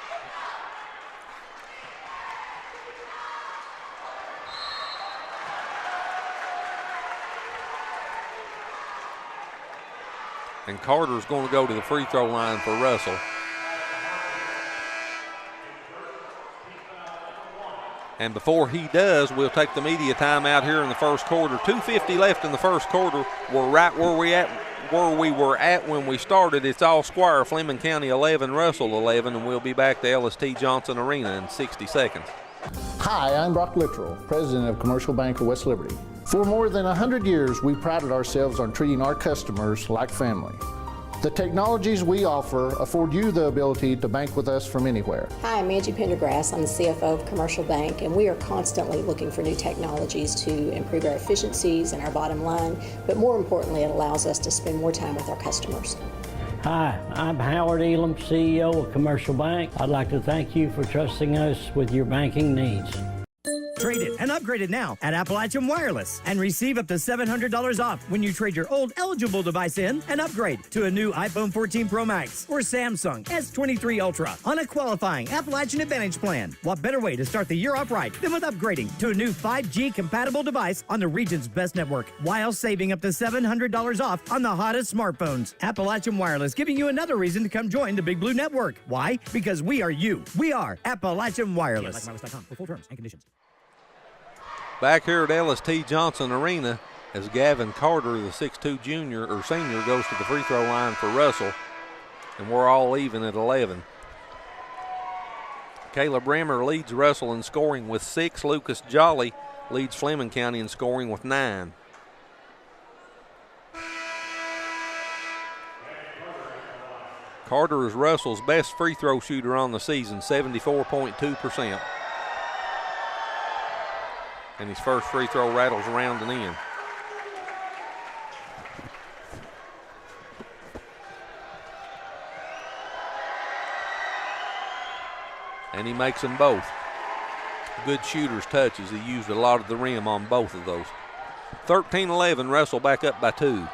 And Carter's going to go to the free throw line for Russell. And before he does, we'll take the media time out here in the first quarter. 2:50 left in the first quarter. We're right where we were at when we started. It's all square. Fleming County 11, Russell 11, and we'll be back to LST Johnson Arena in 60 seconds. Hi, I'm Brock Littrell, President of Commercial Bank of West Liberty. For more than 100 years, we prided ourselves on treating our customers like family. The technologies we offer afford you the ability to bank with us from anywhere. Hi, I'm Angie Pendergrass. I'm the CFO of Commercial Bank, and we are constantly looking for new technologies to improve our efficiencies and our bottom line, but more importantly, it allows us to spend more time with our customers. Hi, I'm Howard Elam, CEO of Commercial Bank. I'd like to thank you for trusting us with your banking needs. Trade it and upgrade it now at Appalachian Wireless and receive up to $700 off when you trade your old eligible device in and upgrade to a new iPhone 14 Pro Max or Samsung S23 Ultra on a qualifying Appalachian Advantage plan. What better way to start the year off right than with upgrading to a new 5G compatible device on the region's best network while saving up to $700 off on the hottest smartphones. Appalachian Wireless giving you another reason to come join the Big Blue Network. Why? Because we are you. We are Appalachian Wireless. GMWireless.com for full terms and conditions. Back here at LST Johnson Arena as Gavin Carter, the 6'2 junior or senior, goes to the free throw line for Russell, and we're all even at 11. Caleb Rimmer leads Russell in scoring with 6. Lucas Jolly leads Fleming County in scoring with 9. Carter is Russell's best free throw shooter on the season, 74.2%. And his first free throw rattles around and in. And he makes them both. Good shooter's touches. He used a lot of the rim on both of those. 13-11, Russell back up by 2.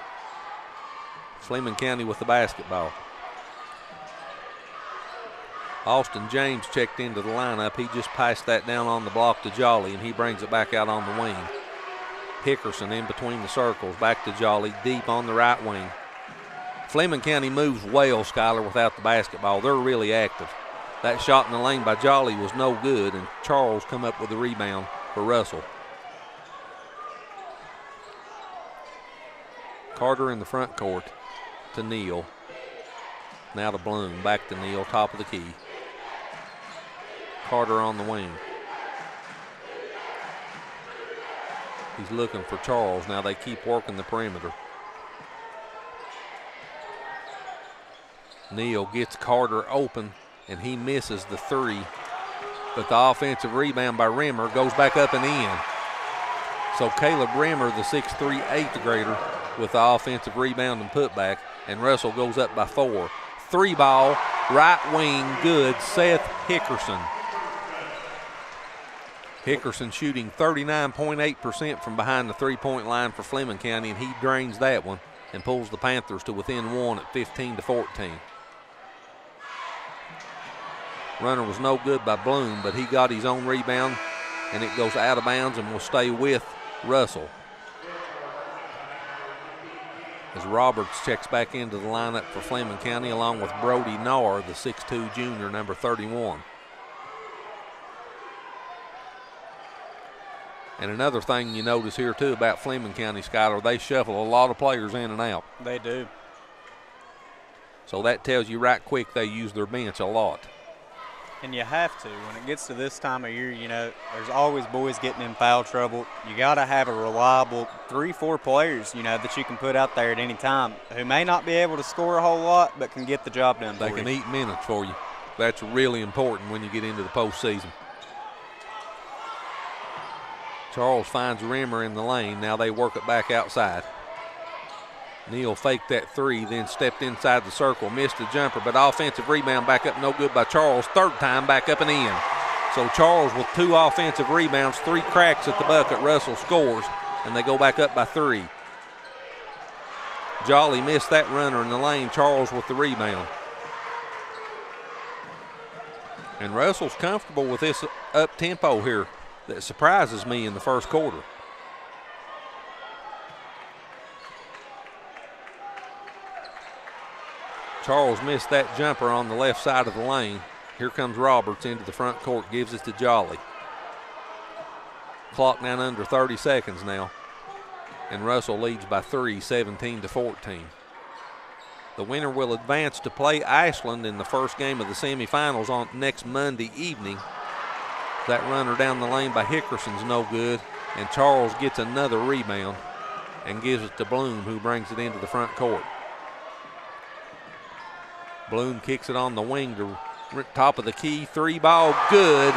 Fleming County with the basketball. Austin James checked into the lineup. He just passed that down on the block to Jolly, and he brings it back out on the wing. Hickerson in between the circles, back to Jolly, deep on the right wing. Fleming County moves well, Skyler, without the basketball. They're really active. That shot in the lane by Jolly was no good, and Charles come up with the rebound for Russell. Carter in the front court to Neal. Now to Bloom, back to Neal, top of the key. Carter on the wing. He's looking for Charles. Now they keep working the perimeter. Neal gets Carter open, and he misses the 3. But the offensive rebound by Rimmer goes back up and in. So Caleb Rimmer, the 6'3", 8th grader, with the offensive rebound and putback, and Russell goes up by 4. 3-ball, right wing, good, Seth Hickerson. Hickerson shooting 39.8% from behind the three-point line for Fleming County, and he drains that one and pulls the Panthers to within 1 at 15-14. Runner was no good by Bloom, but he got his own rebound, and it goes out of bounds and will stay with Russell. As Roberts checks back into the lineup for Fleming County along with Brody Nahr, the 6'2 junior, number 31. And another thing you notice here, too, about Fleming County, Skyler, they shuffle a lot of players in and out. They do. So that tells you right quick they use their bench a lot. And you have to. When it gets to this time of year, you know, there's always boys getting in foul trouble. You got to have a reliable 3-4 players, you know, that you can put out there at any time who may not be able to score a whole lot but can get the job done for you. They can eat minutes for you. That's really important when you get into the postseason. Charles finds Rimmer in the lane. Now they work it back outside. Neal faked that 3, then stepped inside the circle, missed the jumper, but offensive rebound back up, no good by Charles. Third time back up and in. So Charles with 2 offensive rebounds, 3 cracks at the bucket. Russell scores, and they go back up by 3. Jolly missed that runner in the lane. Charles with the rebound. And Russell's comfortable with this up-tempo here that surprises me in the first quarter. Charles missed that jumper on the left side of the lane. Here comes Roberts into the front court, gives it to Jolly. Clock down under 30 seconds now. And Russell leads by 3, 17-14. The winner will advance to play Ashland in the first game of the semifinals on next Monday evening. That runner down the lane by Hickerson's no good, and Charles gets another rebound and gives it to Bloom, who brings it into the front court. Bloom kicks it on the wing to top of the key. 3-ball, good.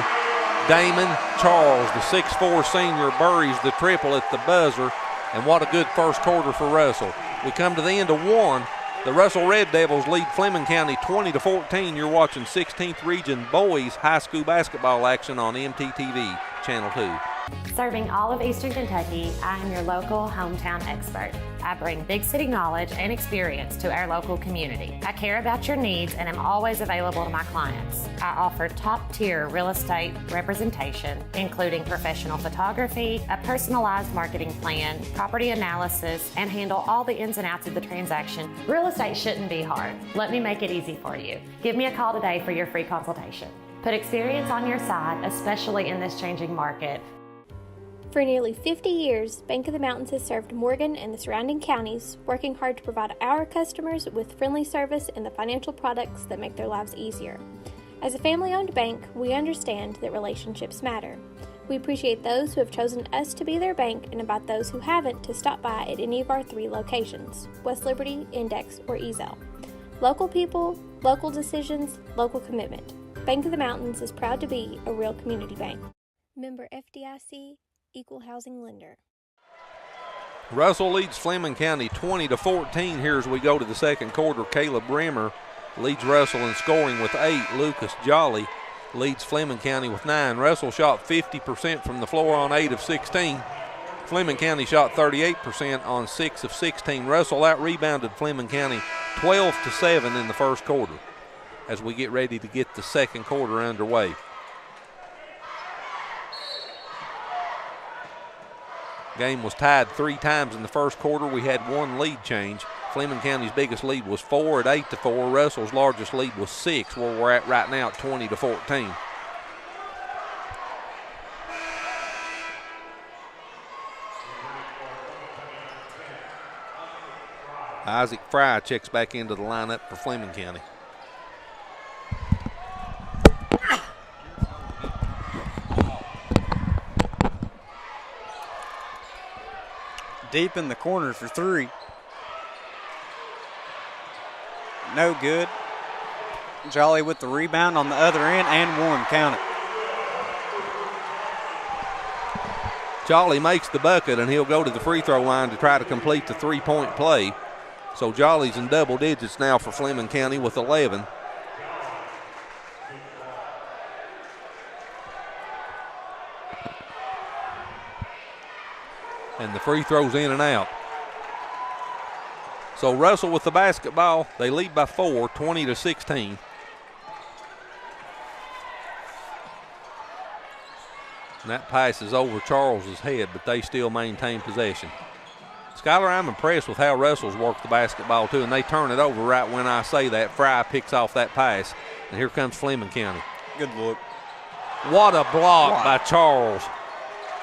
Damon Charles, the 6'4 senior, buries the triple at the buzzer, and what a good first quarter for Russell. We come to the end of one. The Russell Red Devils lead Fleming County 20-14. You're watching 16th Region Boys High School basketball action on MTTV, Channel 2. Serving all of Eastern Kentucky, I am your local hometown expert. I bring big city knowledge and experience to our local community. I care about your needs and am always available to my clients. I offer top-tier real estate representation, including professional photography, a personalized marketing plan, property analysis, and handle all the ins and outs of the transaction. Real estate shouldn't be hard. Let me make it easy for you. Give me a call today for your free consultation. Put experience on your side, especially in this changing market. For nearly 50 years, Bank of the Mountains has served Morgan and the surrounding counties, working hard to provide our customers with friendly service and the financial products that make their lives easier. As a family-owned bank, we understand that relationships matter. We appreciate those who have chosen us to be their bank and invite those who haven't to stop by at any of our 3 locations, West Liberty, Index, or Ezel. Local people, local decisions, local commitment. Bank of the Mountains is proud to be a real community bank. Member FDIC, Equal Housing Lender. Russell leads Fleming County 20-14 here as we go to the second quarter. Caleb Bremer leads Russell in scoring with 8. Lucas Jolly leads Fleming County with 9. Russell shot 50% from the floor on 8 of 16. Fleming County shot 38% on 6 of 16. Russell out-rebounded Fleming County 12-7 in the first quarter as we get ready to get the second quarter underway. Game was tied 3 times in the first quarter. We had 1 lead change. Fleming County's biggest lead was 4 at 8-4. Russell's largest lead was 6, where we're at right now at 20-14. Isaac Fry checks back into the lineup for Fleming County. Deep in the corner for 3. No good. Jolly with the rebound on the other end and 1. Count it. Jolly makes the bucket, and he'll go to the free throw line to try to complete the 3-point play. So Jolly's in double digits now for Fleming County with 11. And the free throw's in and out. So Russell with the basketball. They lead by 4, 20-16. And that pass is over Charles's head, but they still maintain possession. Skylar, I'm impressed with how Russell's worked the basketball too, and they turn it over right when I say that. Fry picks off that pass, and here comes Fleming County. Good look. What a block by Charles.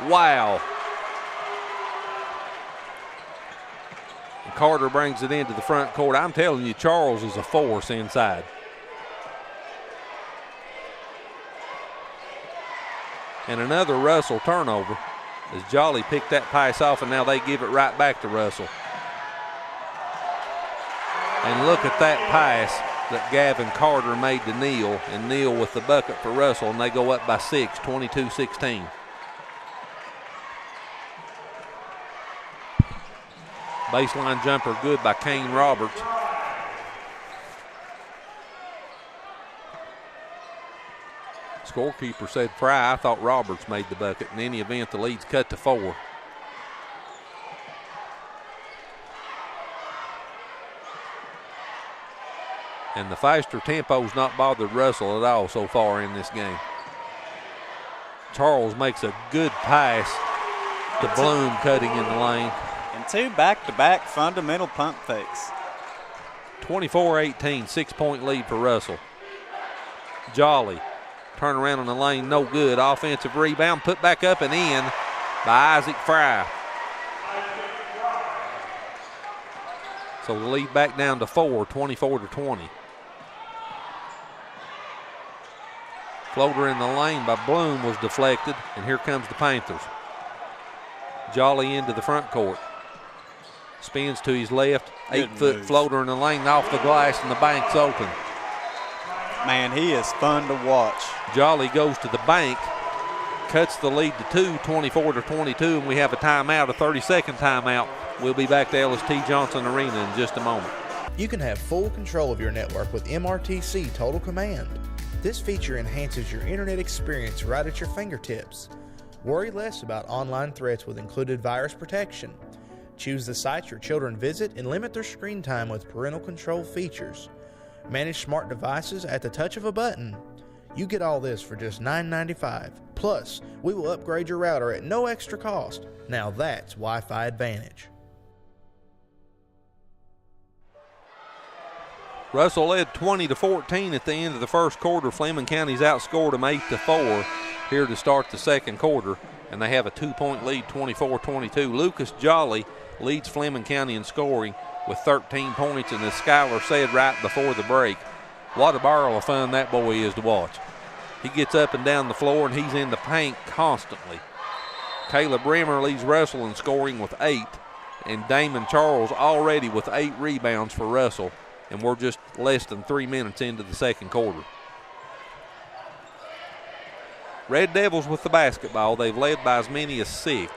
Wow. And Carter brings it into the front court. I'm telling you, Charles is a force inside. And another Russell turnover as Jolly picked that pass off, and now they give it right back to Russell. And look at that pass that Gavin Carter made to Neal, and Neal with the bucket for Russell, and they go up by 6, 22-16. Baseline jumper good by Kane Roberts. Scorekeeper said Fry. I thought Roberts made the bucket. In any event, the lead's cut to 4. And the faster tempo's not bothered Russell at all so far in this game. Charles makes a good pass to Bloom, cutting in the lane. And 2 back-to-back fundamental pump fakes. 24-18, 6-point lead for Russell. Jolly. Turn around in the lane, no good. Offensive rebound, put back up and in by Isaac Fry. So the lead back down to 4, 24-20. Floater in the lane by Bloom was deflected, and here comes the Panthers. Jolly into the front court. Spins to his left. 8-foot floater in the lane off the glass, and the bank's open. Man, he is fun to watch. Jolly goes to the bank, cuts the lead to 2, 24-22, and we have a timeout, a 30-second timeout. We'll be back to Ellis T. Johnson Arena in just a moment. You can have full control of your network with MRTC Total Command. This feature enhances your internet experience right at your fingertips. Worry less about online threats with included virus protection. Choose the sites your children visit and limit their screen time with parental control features. Manage smart devices at the touch of a button. You get all this for just $9.95. Plus, we will upgrade your router at no extra cost. Now that's Wi-Fi Advantage. Russell led 20-14 at the end of the first quarter. Fleming County's outscored them 8-4 here to start the second quarter, and they have a 2-point lead, 24-22. Lucas Jolly leads Fleming County in scoring with 13 points, and as Skylar said right before the break, what a barrel of fun that boy is to watch. He gets up and down the floor, and he's in the paint constantly. Caleb Bremer leads Russell in scoring with 8, and Damon Charles already with 8 rebounds for Russell, and we're just less than 3 minutes into the second quarter. Red Devils with the basketball. They've led by as many as 6.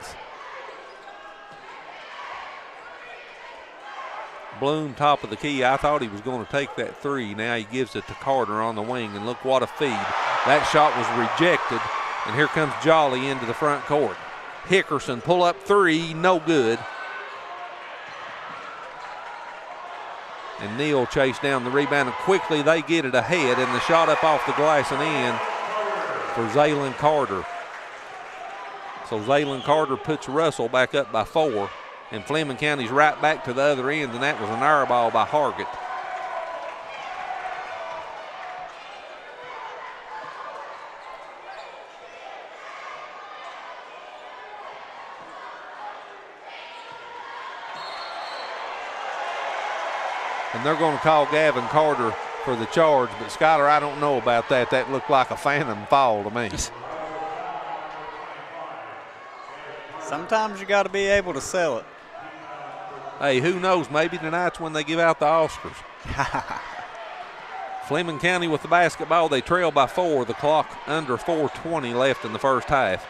Bloom, top of the key. I thought he was going to take that 3. Now he gives it to Carter on the wing, and look what a feed. That shot was rejected, and here comes Jolly into the front court. Hickerson, pull up 3, no good. And Neal chased down the rebound, and quickly they get it ahead, and the shot up off the glass and in for Zaylin Carter. So Zaylin Carter puts Russell back up by 4, and Fleming County's right back to the other end, and that was an air ball by Hargett. And they're going to call Gavin Carter for the charge, but Skylar, I don't know about that. That looked like a phantom fall to me. Sometimes you got to be able to sell it. Hey, who knows? Maybe tonight's when they give out the Oscars. Fleming County with the basketball. They trail by 4. The clock under 4:20 left in the first half.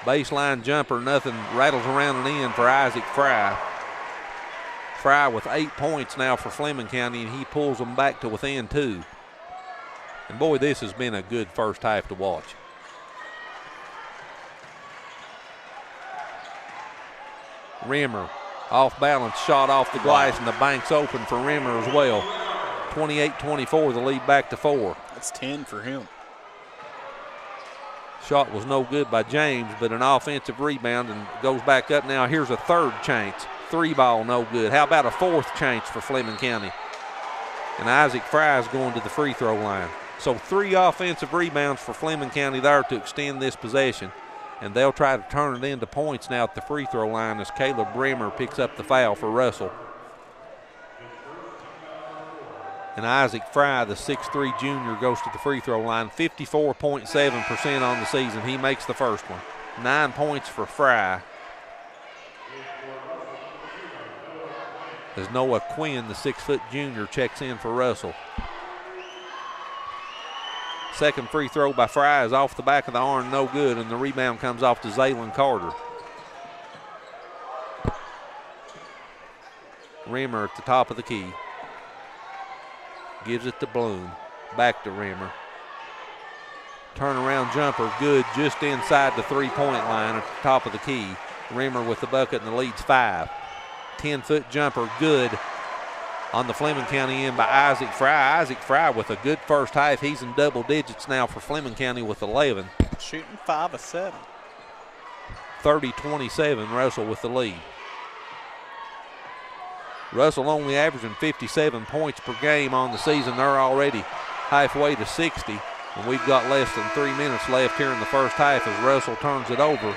Baseline jumper, nothing, rattles around and in for Isaac Fry. Fry with 8 points now for Fleming County, and he pulls them back to within 2. And boy, this has been a good first half to watch. Rimmer, off balance, shot off the glass, and the bank's open for Rimmer as well. 28-24, the lead back to 4. That's 10 for him. Shot was no good by James, but an offensive rebound and goes back up now. Here's a third chance. 3 ball, no good. How about a 4th chance for Fleming County? And Isaac Fry is going to the free throw line. So 3 offensive rebounds for Fleming County there to extend this possession. And they'll try to turn it into points now at the free throw line as Caleb Bremer picks up the foul for Russell. And Isaac Fry, the 6'3 junior, goes to the free throw line. 54.7% on the season. He makes the first one. 9 points for Fry. As Noah Quinn, the 6' junior, checks in for Russell. Second free throw by Fry is off the back of the arm, no good, and the rebound comes off to Zaylin Carter. Rimmer at the top of the key. Gives it to Bloom. Back to Rimmer. Turnaround jumper, good, just inside the 3-point line at the top of the key. Rimmer with the bucket, and the lead's 5. 10-foot jumper, good on the Fleming County end by Isaac Fry. Isaac Fry with a good first half. He's in double digits now for Fleming County with 11. Shooting 5 of 7. 30-27, Russell with the lead. Russell only averaging 57 points per game on the season. They're already halfway to 60, and we've got less than 3 minutes left here in the first half as Russell turns it over.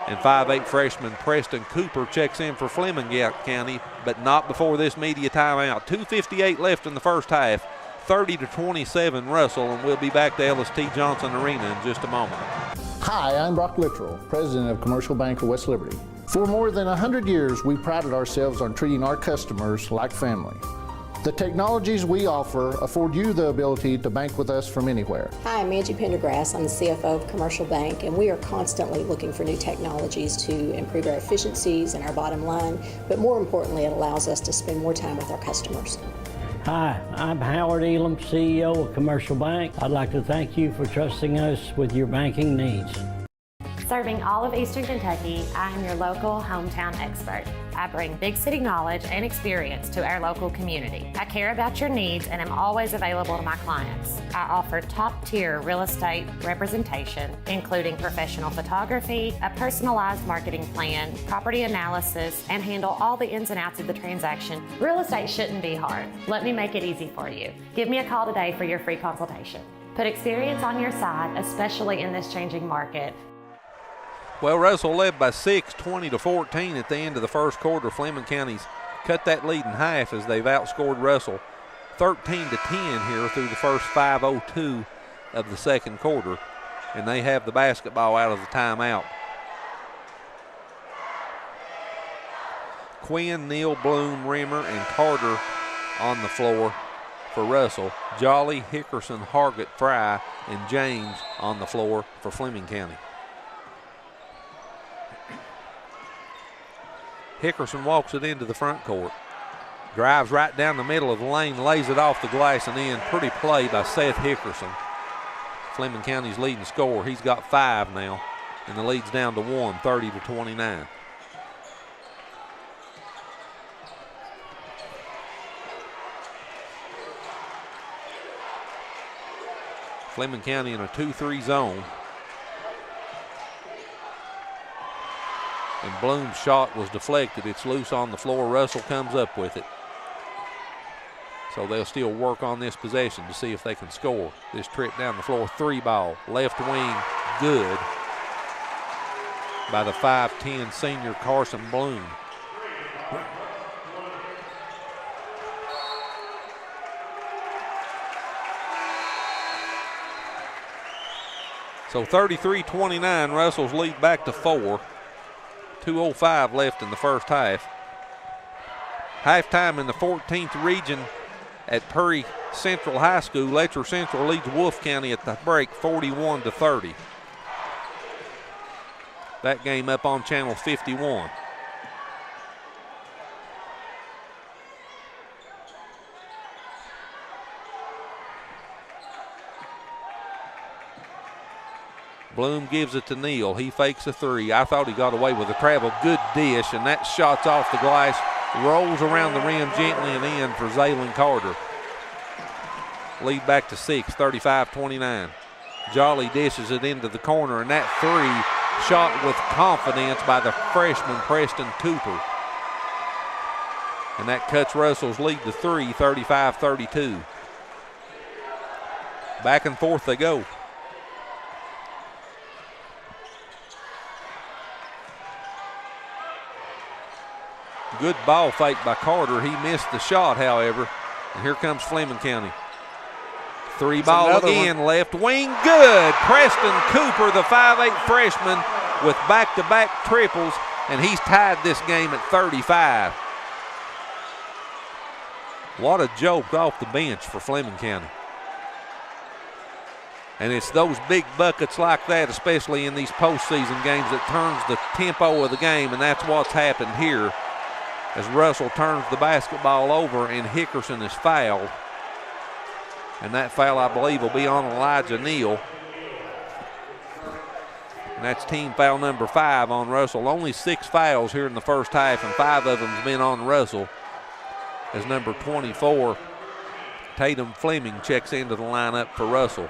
And 5'8 freshman Preston Cooper checks in for Fleming County, but not before this media timeout. 2:58 left in the first half. 30-27 Russell, and we'll be back to LST Johnson Arena in just a moment. Hi, I'm Brock Littrell, President of Commercial Bank of West Liberty. For more than 100 years, we prided ourselves on treating our customers like family. The technologies we offer afford you the ability to bank with us from anywhere. Hi, I'm Angie Pendergrass. I'm the CFO of Commercial Bank, and we are constantly looking for new technologies to improve our efficiencies and our bottom line, but more importantly, it allows us to spend more time with our customers. Hi, I'm Howard Elam, CEO of Commercial Bank. I'd like to thank you for trusting us with your banking needs. Serving all of Eastern Kentucky, I am your local hometown expert. I bring big city knowledge and experience to our local community. I care about your needs and am always available to my clients. I offer top-tier real estate representation, including professional photography, a personalized marketing plan, property analysis, and handle all the ins and outs of the transaction. Real estate shouldn't be hard. Let me make it easy for you. Give me a call today for your free consultation. Put experience on your side, especially in this changing market. Well, Russell led by 6, 20-14 at the end of the first quarter. Fleming County's cut that lead in half as they've outscored Russell 13-10 here through the first 5:02 of the second quarter, and they have the basketball out of the timeout. Quinn, Neal, Bloom, Rimmer, and Carter on the floor for Russell. Jolly, Hickerson, Hargett, Fry, and James on the floor for Fleming County. Hickerson walks it into the front court. Drives right down the middle of the lane, lays it off the glass and in. Pretty play by Seth Hickerson. Fleming County's leading scorer. He's got 5 now, and the lead's down to 1, 30-29. Fleming County in a 2-3 zone. And Bloom's shot was deflected. It's loose on the floor. Russell comes up with it. So they'll still work on this possession to see if they can score. This trip down the floor, 3 ball. Left wing, good. By the 5'10" senior Carson Bloom. So 33-29, Russell's lead back to 4. 2:05 left in the first half. Halftime in the 14th region at Perry Central High School. Letcher Central leads Wolfe County at the break 41-30. That game up on channel 51. Bloom gives it to Neal. He fakes a 3. I thought he got away with a travel. Good dish, and that shot's off the glass. Rolls around the rim gently and in for Zaylen Carter. Lead back to 6, 35-29. Jolly dishes it into the corner, and that 3 shot with confidence by the freshman Preston Cooper. And that cuts Russell's lead to 3, 35-32. Back and forth they go. Good ball fake by Carter. He missed the shot, however. And here comes Fleming County. 3 ball again, left wing, good. Preston Cooper, the 5'8" freshman, with back-to-back triples, and he's tied this game at 35. What a joke off the bench for Fleming County. And it's those big buckets like that, especially in these postseason games, that turns the tempo of the game, and that's what's happened here. As Russell turns the basketball over and Hickerson is fouled. And that foul, I believe, will be on Elijah Neal. And that's team foul number 5 on Russell. Only 6 fouls here in the first half, and 5 of them have been on Russell. As number 24, Tatum Fleming, checks into the lineup for Russell.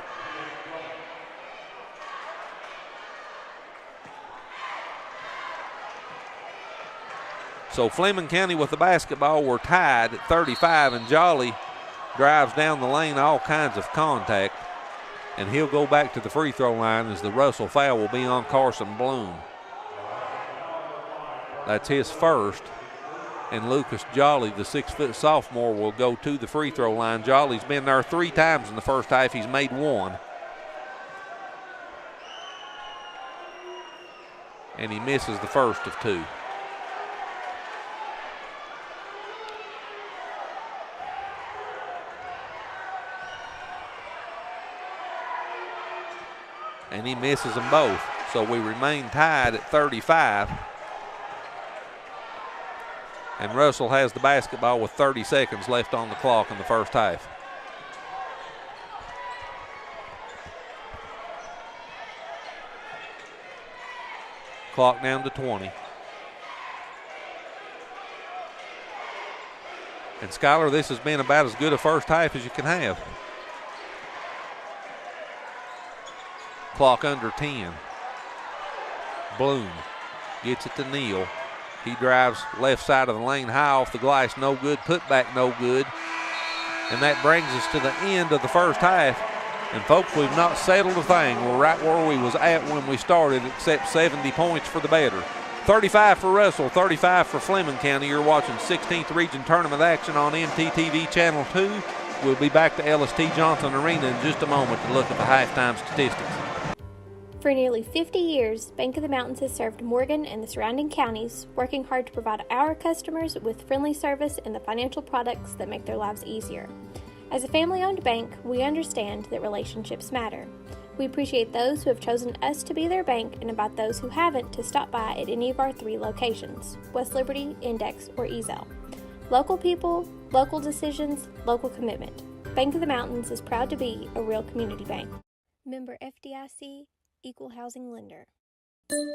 So Fleming County with the basketball, we're tied at 35, and Jolly drives down the lane, all kinds of contact, and he'll go back to the free throw line as the Russell foul will be on Carson Bloom. That's his first. And Lucas Jolly, the 6-foot sophomore, will go to the free throw line. Jolly's been there 3 times in the first half. He's made 1. And he misses the first of 2. And he misses them both. So we remain tied at 35. And Russell has the basketball with 30 seconds left on the clock in the first half. Clock down to 20. And Skylar, this has been about as good a first half as you can have. Clock under 10. Bloom gets it to Neal. He drives left side of the lane, high off the glass, no good. Put back, no good. And that brings us to the end of the first half. And folks, we've not settled a thing. We're right where we was at when we started, except 70 points for the better. 35 for Russell, 35 for Fleming County. You're watching 16th Region Tournament action on MTTV Channel 2. We'll be back to LST Johnson Arena in just a moment to look at the halftime statistics. For nearly 50 years, Bank of the Mountains has served Morgan and the surrounding counties, working hard to provide our customers with friendly service and the financial products that make their lives easier. As a family-owned bank, we understand that relationships matter. We appreciate those who have chosen us to be their bank and invite those who haven't to stop by at any of our 3 locations, West Liberty, Index, or Ezel. Local people, local decisions, local commitment. Bank of the Mountains is proud to be a real community bank. Member FDIC, Equal Housing Lender.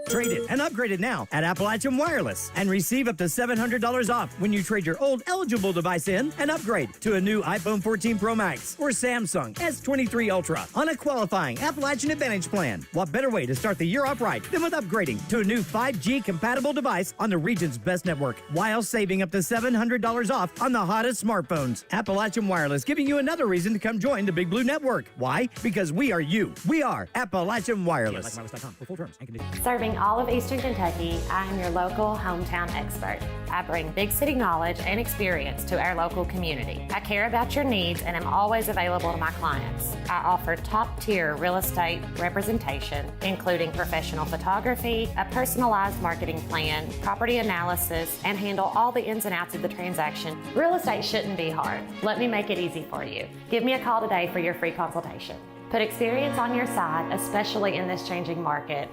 Trade it and upgrade it now at Appalachian Wireless and receive up to $700 off when you trade your old eligible device in and upgrade to a new iPhone 14 Pro Max or Samsung S23 Ultra on a qualifying Appalachian Advantage plan. What better way to start the year off right than with upgrading to a new 5G compatible device on the region's best network while saving up to $700 off on the hottest smartphones. Appalachian Wireless giving you another reason to come join the Big Blue Network. Why? Because we are you. We are Appalachian Wireless. Wireless.com for full terms and conditions. Serving all of Eastern Kentucky, I am your local hometown expert. I bring big city knowledge and experience to our local community. I care about your needs and am always available to my clients. I offer top-tier real estate representation, including professional photography, a personalized marketing plan, property analysis, and handle all the ins and outs of the transaction. Real estate shouldn't be hard. Let me make it easy for you. Give me a call today for your free consultation. Put experience on your side, especially in this changing market.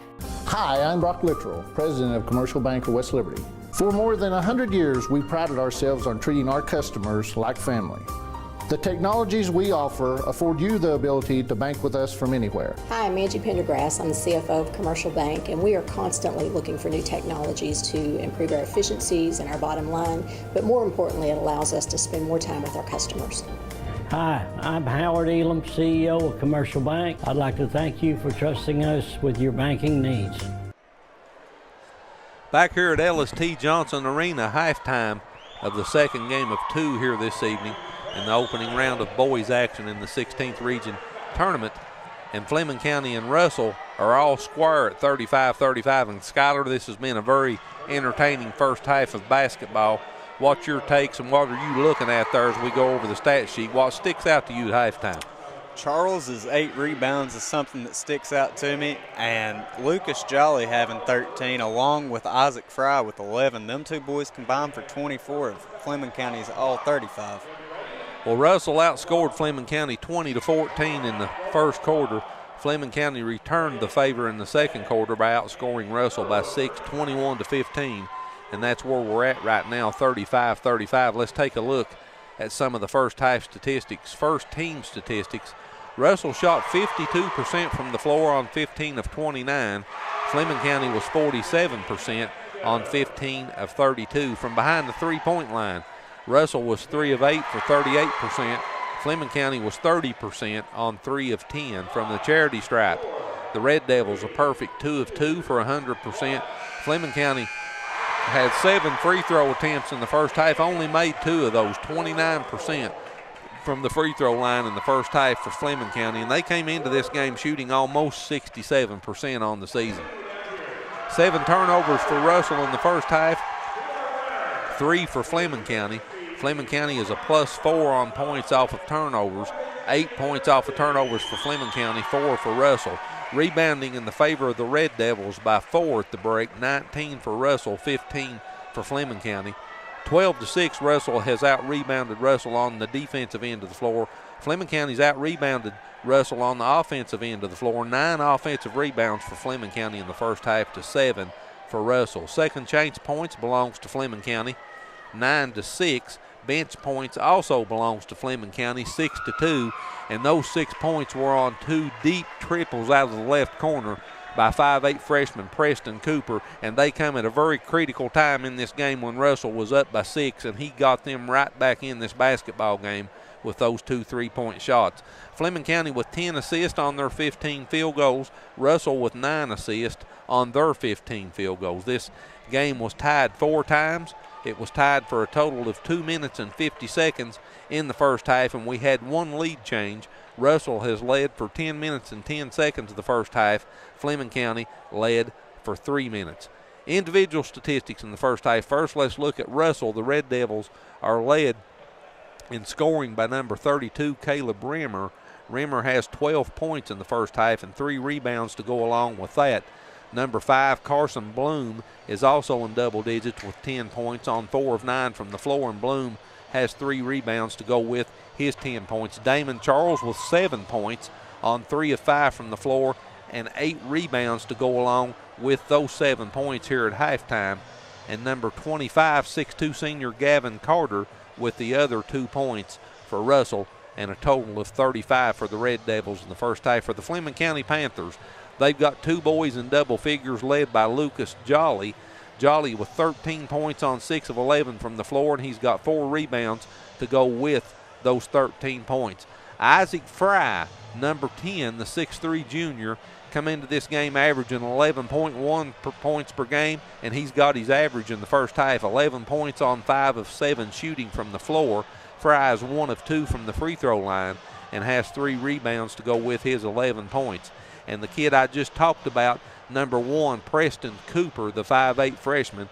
Hi, I'm Brock Littrell, President of Commercial Bank of West Liberty. For more than 100 years, we prided ourselves on treating our customers like family. The technologies we offer afford you the ability to bank with us from anywhere. Hi, I'm Angie Pendergrass. I'm the CFO of Commercial Bank, and we are constantly looking for new technologies to improve our efficiencies and our bottom line, but more importantly, it allows us to spend more time with our customers. Hi, I'm Howard Elam, CEO of Commercial Bank. I'd like to thank you for trusting us with your banking needs. Back here at LST Johnson Arena, halftime of the second game of 2 here this evening in the opening round of boys action in the 16th Region Tournament. And Fleming County and Russell are all square at 35-35. And Skylar, this has been a very entertaining first half of basketball. What's your takes and what are you looking at there as we go over the stat sheet? What sticks out to you at halftime? Charles's 8 rebounds is something that sticks out to me, and Lucas Jolly having 13 along with Isaac Fry with 11. Them 2 boys combined for 24 and Fleming County's all 35. Well, Russell outscored Fleming County 20-14 in the first quarter. Fleming County returned the favor in the second quarter by outscoring Russell by 6, 21-15. And that's where we're at right now, 35-35. Let's take a look at some of the first half statistics. First team statistics. Russell shot 52% from the floor on 15 of 29. Fleming County was 47% on 15 of 32. From behind the three-point line, Russell was 3 of 8 for 38%. Fleming County was 30% on 3 of 10. From the charity stripe, the Red Devils a perfect 2 of 2 for 100%. Fleming County had 7 free throw attempts in the first half, only made 2 of those, 29% from the free throw line in the first half for Fleming County, and they came into this game shooting almost 67% on the season. 7 turnovers for Russell in the first half, 3 for Fleming County. Fleming County is a +4 on points off of turnovers. 8 points off of turnovers for Fleming County, 4 for Russell. Rebounding in the favor of the Red Devils by 4 at the break, 19 for Russell, 15 for Fleming County. 12-6, Russell has out-rebounded Russell on the defensive end of the floor. Fleming County's out-rebounded Russell on the offensive end of the floor. 9 offensive rebounds for Fleming County in the first half to 7 for Russell. Second chance points belongs to Fleming County, 9-6. Bench points also belongs to Fleming County, 6-2. And those 6 points were on 2 deep triples out of the left corner by 5'8" freshman Preston Cooper, and they come at a very critical time in this game when Russell was up by 6, and he got them right back in this basketball game with those 2 3-point shots. Fleming County with 10 assists on their 15 field goals, Russell with 9 assists on their 15 field goals. This game was tied 4 times. It was tied for a total of 2 minutes and 50 seconds in the first half, and we had 1 lead change. Russell has led for 10 minutes and 10 seconds of the first half. Fleming County led for 3 minutes. Individual statistics in the first half. First, let's look at Russell. The Red Devils are led in scoring by number 32, Caleb Rimmer. Rimmer has 12 points in the first half and 3 rebounds to go along with that. Number 5, Carson Bloom, is also in double digits with 10 points on 4 of 9 from the floor, and Bloom has 3 rebounds to go with his 10 points. Damon Charles with 7 points on 3 of 5 from the floor and 8 rebounds to go along with those 7 points here at halftime. And number 25, 6'2" senior Gavin Carter with the other 2 points for Russell, and a total of 35 for the Red Devils in the first half. For the Fleming County Panthers, they've got 2 boys in double figures led by Lucas Jolly. Jolly with 13 points on 6 of 11 from the floor, and he's got 4 rebounds to go with those 13 points. Isaac Fry, number 10, the 6'3" junior, come into this game averaging 11.1 points per game, and he's got his average in the first half, 11 points on 5 of 7 shooting from the floor. Fry is 1 of 2 from the free throw line and has 3 rebounds to go with his 11 points. And the kid I just talked about, number 1, Preston Cooper, the 5'8" freshman,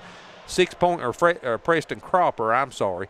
Preston Cropper,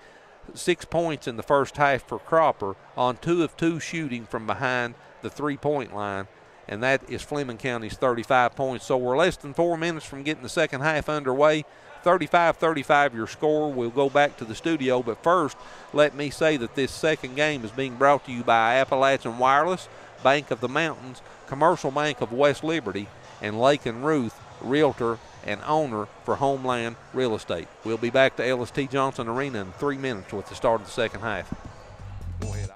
6 points in the first half for Cropper on 2 of 2 shooting from behind the 3-point line, and that is Fleming County's 35 points. So we're less than 4 minutes from getting the second half underway. 35-35 your score. We'll go back to the studio, but first let me say that this second game is being brought to you by Appalachian Wireless, Bank of the Mountains, Commercial Bank of West Liberty, and Lake and Ruth, realtor and owner for Homeland Real Estate. We'll be back to LST Johnson Arena in 3 minutes with the start of the second half. Go ahead.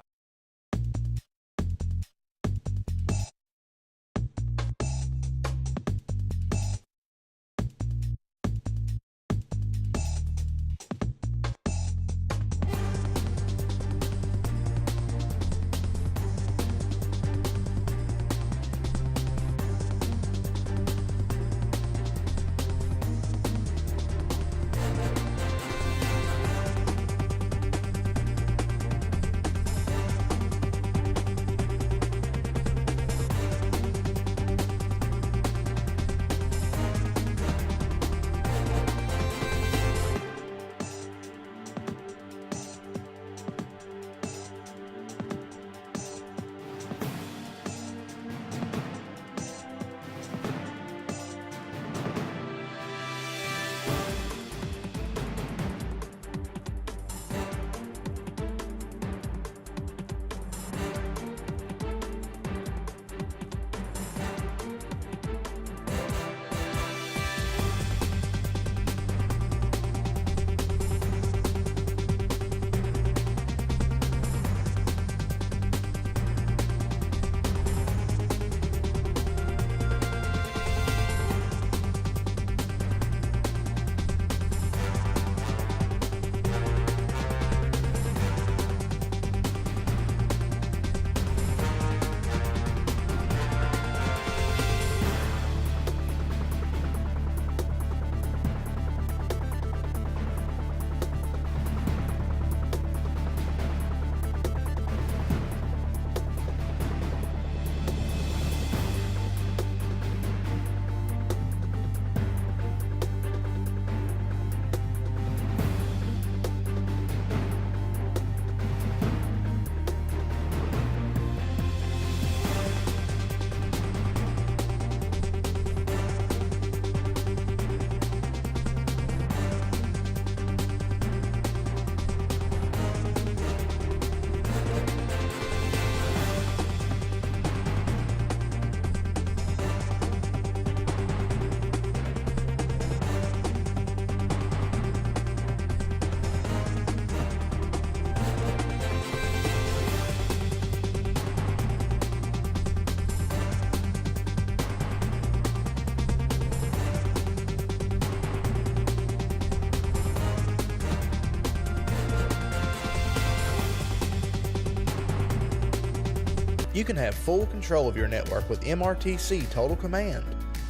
You can have full control of your network with MRTC Total Command.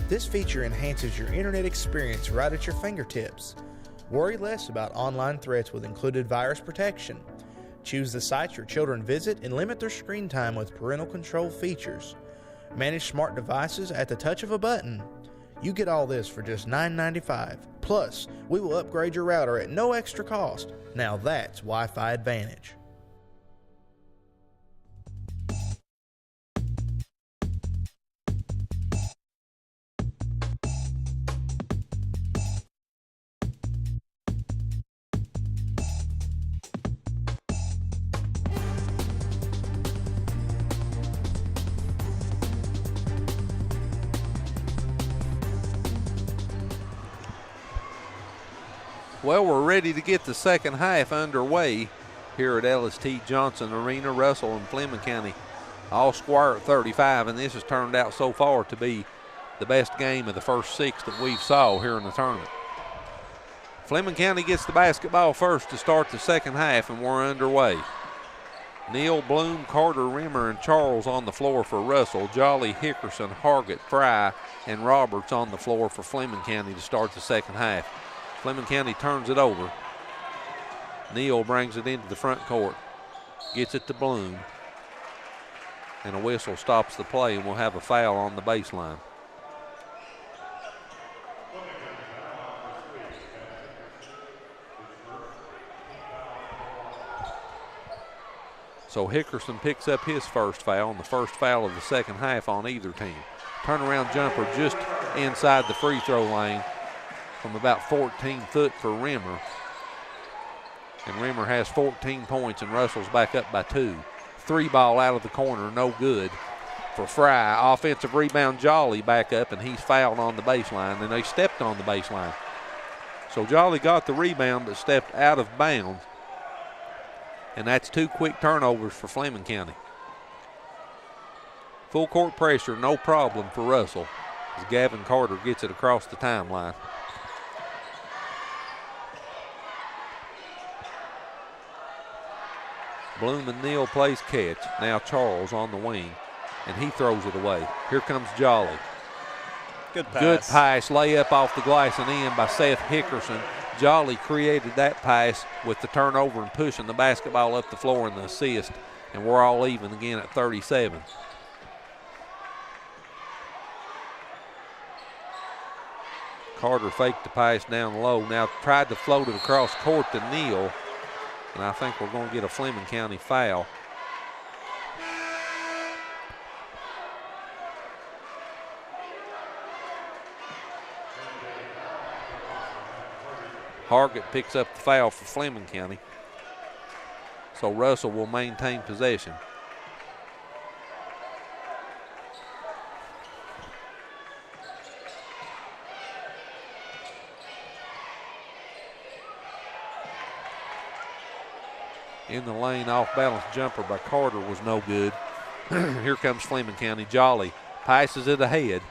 This feature enhances your internet experience right at your fingertips. Worry less about online threats with included virus protection. Choose the sites your children visit and limit their screen time with parental control features. Manage smart devices at the touch of a button. You get all this for just $9.95. Plus, we will upgrade your router at no extra cost. Now that's Wi-Fi Advantage. Well, we're ready to get the second half underway here at LST Johnson Arena. Russell and Fleming County all square at 35, and this has turned out so far to be the best game of the first 6 that we've saw here in the tournament. Fleming County gets the basketball first to start the second half, and we're underway. Neal, Bloom, Carter, Rimmer, and Charles on the floor for Russell. Jolly, Hickerson, Hargett, Fry, and Roberts on the floor for Fleming County to start the second half. Fleming County turns it over. Neal brings it into the front court. Gets it to Bloom. And a whistle stops the play, and we'll have a foul on the baseline. So Hickerson picks up his first foul, and the first foul of the second half on either team. Turnaround jumper just inside the free throw lane from about 14 foot for Rimmer. And Rimmer has 14 points, and Russell's back up by 2. 3 ball out of the corner, no good for Fry. Offensive rebound, Jolly back up, and he's fouled on the baseline, and they stepped on the baseline. So Jolly got the rebound but stepped out of bounds. And that's 2 quick turnovers for Fleming County. Full court pressure, no problem for Russell as Gavin Carter gets it across the timeline. Bloom and Neal plays catch. Now Charles on the wing, and he throws it away. Here comes Jolly. Good pass. Good pass, layup off the glass and in by Seth Hickerson. Jolly created that pass with the turnover and pushing the basketball up the floor and the assist, and we're all even again at 37. Carter faked the pass down low. Now tried to float it across court to Neal. And I think we're going to get a Fleming County foul. Hargett picks up the foul for Fleming County. So Russell will maintain possession. In the lane, off-balance jumper by Carter was no good. Here comes Fleming County. Jolly passes it ahead.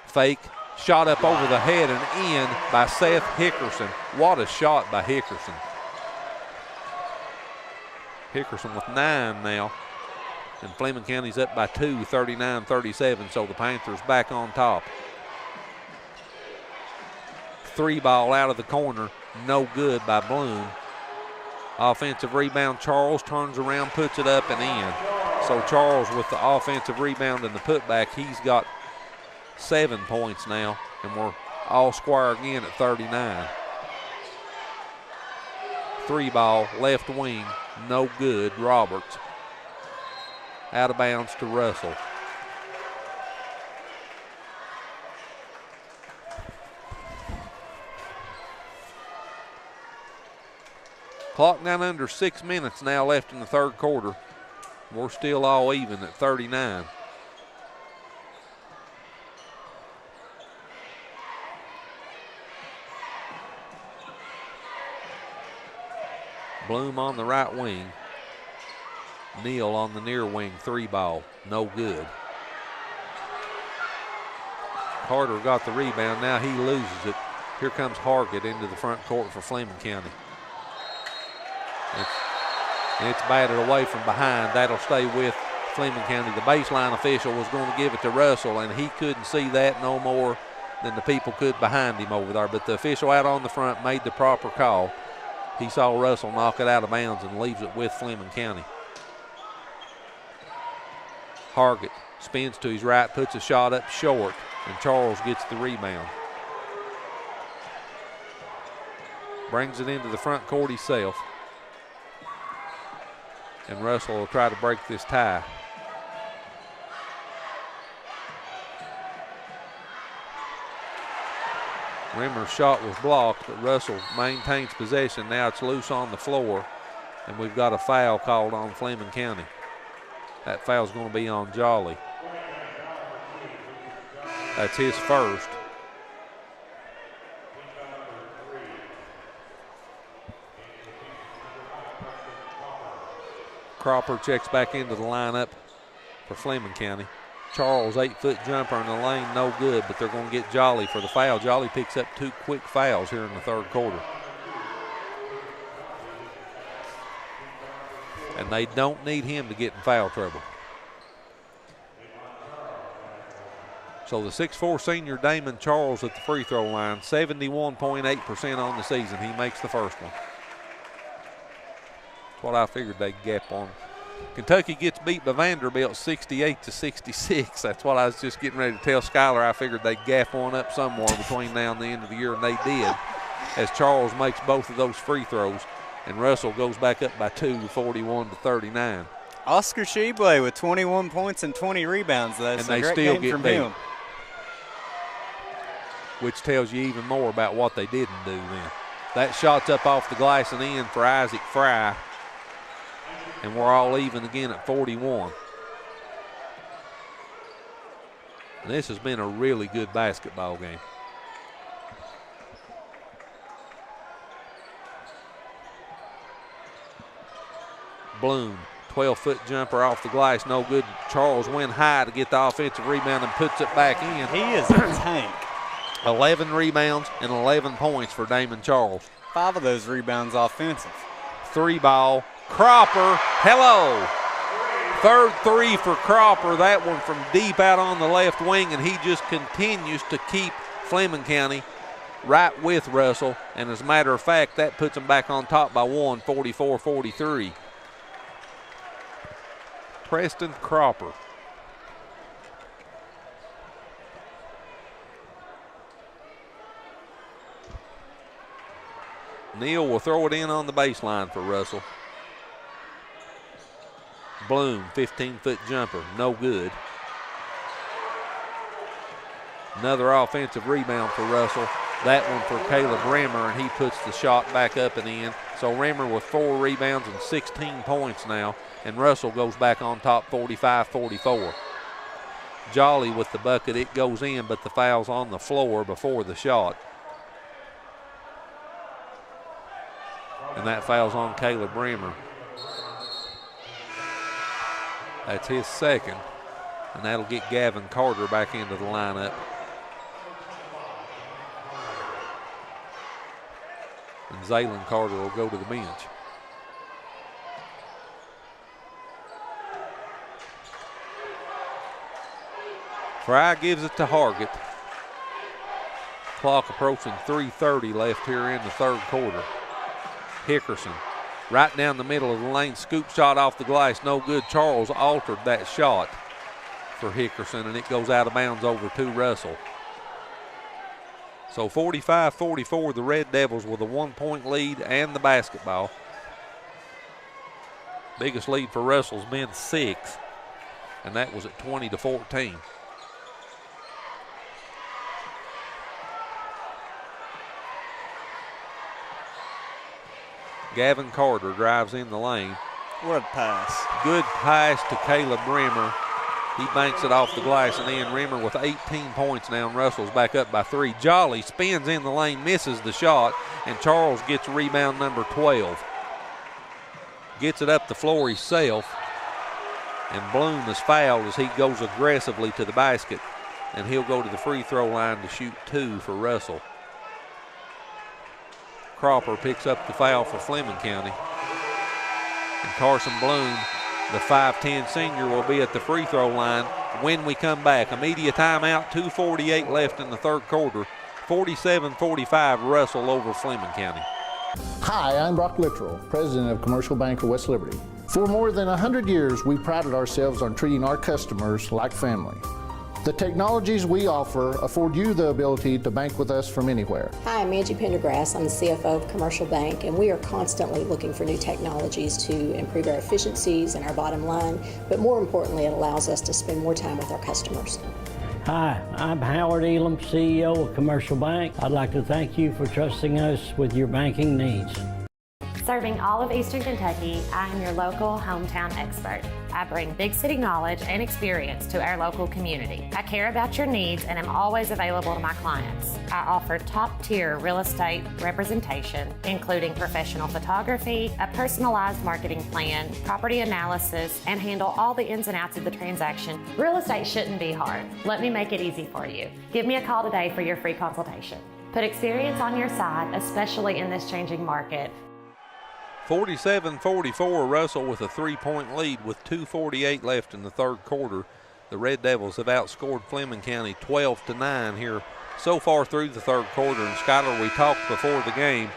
Fake, shot up over the head and in by Seth Hickerson. What a shot by Hickerson. Hickerson with 9 now. And Fleming County's up by 2, 39-37, so the Panthers back on top. 3 ball out of the corner, no good by Bloom. Offensive rebound, Charles turns around, puts it up and in. So Charles with the offensive rebound and the putback, he's got 7 points now, and we're all square again at 39. 3 ball, left wing, no good, Roberts. Out of bounds to Russell. Clock down under 6 minutes now left in the third quarter. We're still all even at 39. Bloom on the right wing. Neal on the near wing, 3 ball, no good. Carter got the rebound, now he loses it. Here comes Hargett into the front court for Fleming County. It's batted away from behind. That'll stay with Fleming County. The baseline official was going to give it to Russell, and he couldn't see that no more than the people could behind him over there. But the official out on the front made the proper call. He saw Russell knock it out of bounds and leaves it with Fleming County. Hargett spins to his right, puts a shot up short, and Charles gets the rebound. Brings it into the front court himself. And Russell will try to break this tie. Rimmer's shot was blocked, but Russell maintains possession. Now it's loose on the floor, and we've got a foul called on Fleming County. That foul's going to be on Jolly. That's his first. Cropper checks back into the lineup for Fleming County. Charles, 8-foot jumper in the lane, no good, but they're going to get Jolly for the foul. Jolly picks up 2 quick fouls here in the third quarter. And they don't need him to get in foul trouble. So the 6'4" senior Damon Charles at the free throw line, 71.8% on the season. He makes the first one. That's what I figured they'd gap on. Kentucky gets beat by Vanderbilt 68-66. That's what I was just getting ready to tell Skylar. I figured they'd gap one up somewhere between now and the end of the year, and they did, as Charles makes both of those free throws, and Russell goes back up by 2, 41-39. Oscar Sheboy with 21 points and 20 rebounds. That's and they still get beat, which tells you even more about what they didn't do then. That shot's up off the glass and in for Isaac Fry. And we're all even again at 41. And this has been a really good basketball game. Bloom, 12-foot jumper off the glass, no good. Charles went high to get the offensive rebound and puts it back in. He is a tank. 11 rebounds and 11 points for Damon Charles. 5 of those rebounds offensive. 3 ball. Cropper, hello. Third 3 for Cropper. That one from deep out on the left wing, and he just continues to keep Fleming County right with Russell. And as a matter of fact, that puts them back on top by 1, 44-43. Preston Cropper. Neal will throw it in on the baseline for Russell. Bloom, 15-foot jumper, no good. Another offensive rebound for Russell. That one for Caleb Rimmer, and he puts the shot back up and in. So Rimmer with 4 rebounds and 16 points now, and Russell goes back on top 45-44. Jolly with the bucket, it goes in, but the foul's on the floor before the shot. And that foul's on Caleb Rimmer. That's his second, and that'll get Gavin Carter back into the lineup. And Zaylen Carter will go to the bench. Fry gives it to Hargett. Clock approaching 3:30 left here in the third quarter. Hickerson right down the middle of the lane, scoop shot off the glass, no good. Charles altered that shot for Hickerson, and it goes out of bounds over to Russell. So 45-44, the Red Devils with a 1-point lead and the basketball. Biggest lead for Russell's been 6, and that was at 20-14. Gavin Carter drives in the lane. What a pass. Good pass to Caleb Rimmer. He banks it off the glass and in. Rimmer with 18 points now, and Russell's back up by 3. Jolly spins in the lane, misses the shot, and Charles gets rebound number 12. Gets it up the floor himself, and Bloom is fouled as he goes aggressively to the basket, and he'll go to the free throw line to shoot 2 for Russell. Cropper picks up the foul for Fleming County. And Carson Bloom The 5'10 senior will be at the free throw line when we come back. A media timeout, 2:48 left in the third quarter. 47-45 Russell over Fleming County. Hi, I'm Brock Littrell, President of Commercial Bank of West Liberty. For more than 100 years, we prided ourselves on treating our customers like family. The technologies we offer afford you the ability to bank with us from anywhere. Hi, I'm Angie Pendergrass. I'm the CFO of Commercial Bank, and we are constantly looking for new technologies to improve our efficiencies and our bottom line, but more importantly, it allows us to spend more time with our customers. Hi, I'm Howard Elam, CEO of Commercial Bank. I'd like to thank you for trusting us with your banking needs. Serving all of Eastern Kentucky, I am your local hometown expert. I bring big city knowledge and experience to our local community. I care about your needs and am always available to my clients. I offer top-tier real estate representation, including professional photography, a personalized marketing plan, property analysis, and handle all the ins and outs of the transaction. Real estate shouldn't be hard. Let me make it easy for you. Give me a call today for your free consultation. Put experience on your side, especially in this changing market. 47-44, Russell with a 3-point lead with 2:48 left in the third quarter. The Red Devils have outscored Fleming County 12-9 here so far through the third quarter. And Skyler, we talked before the game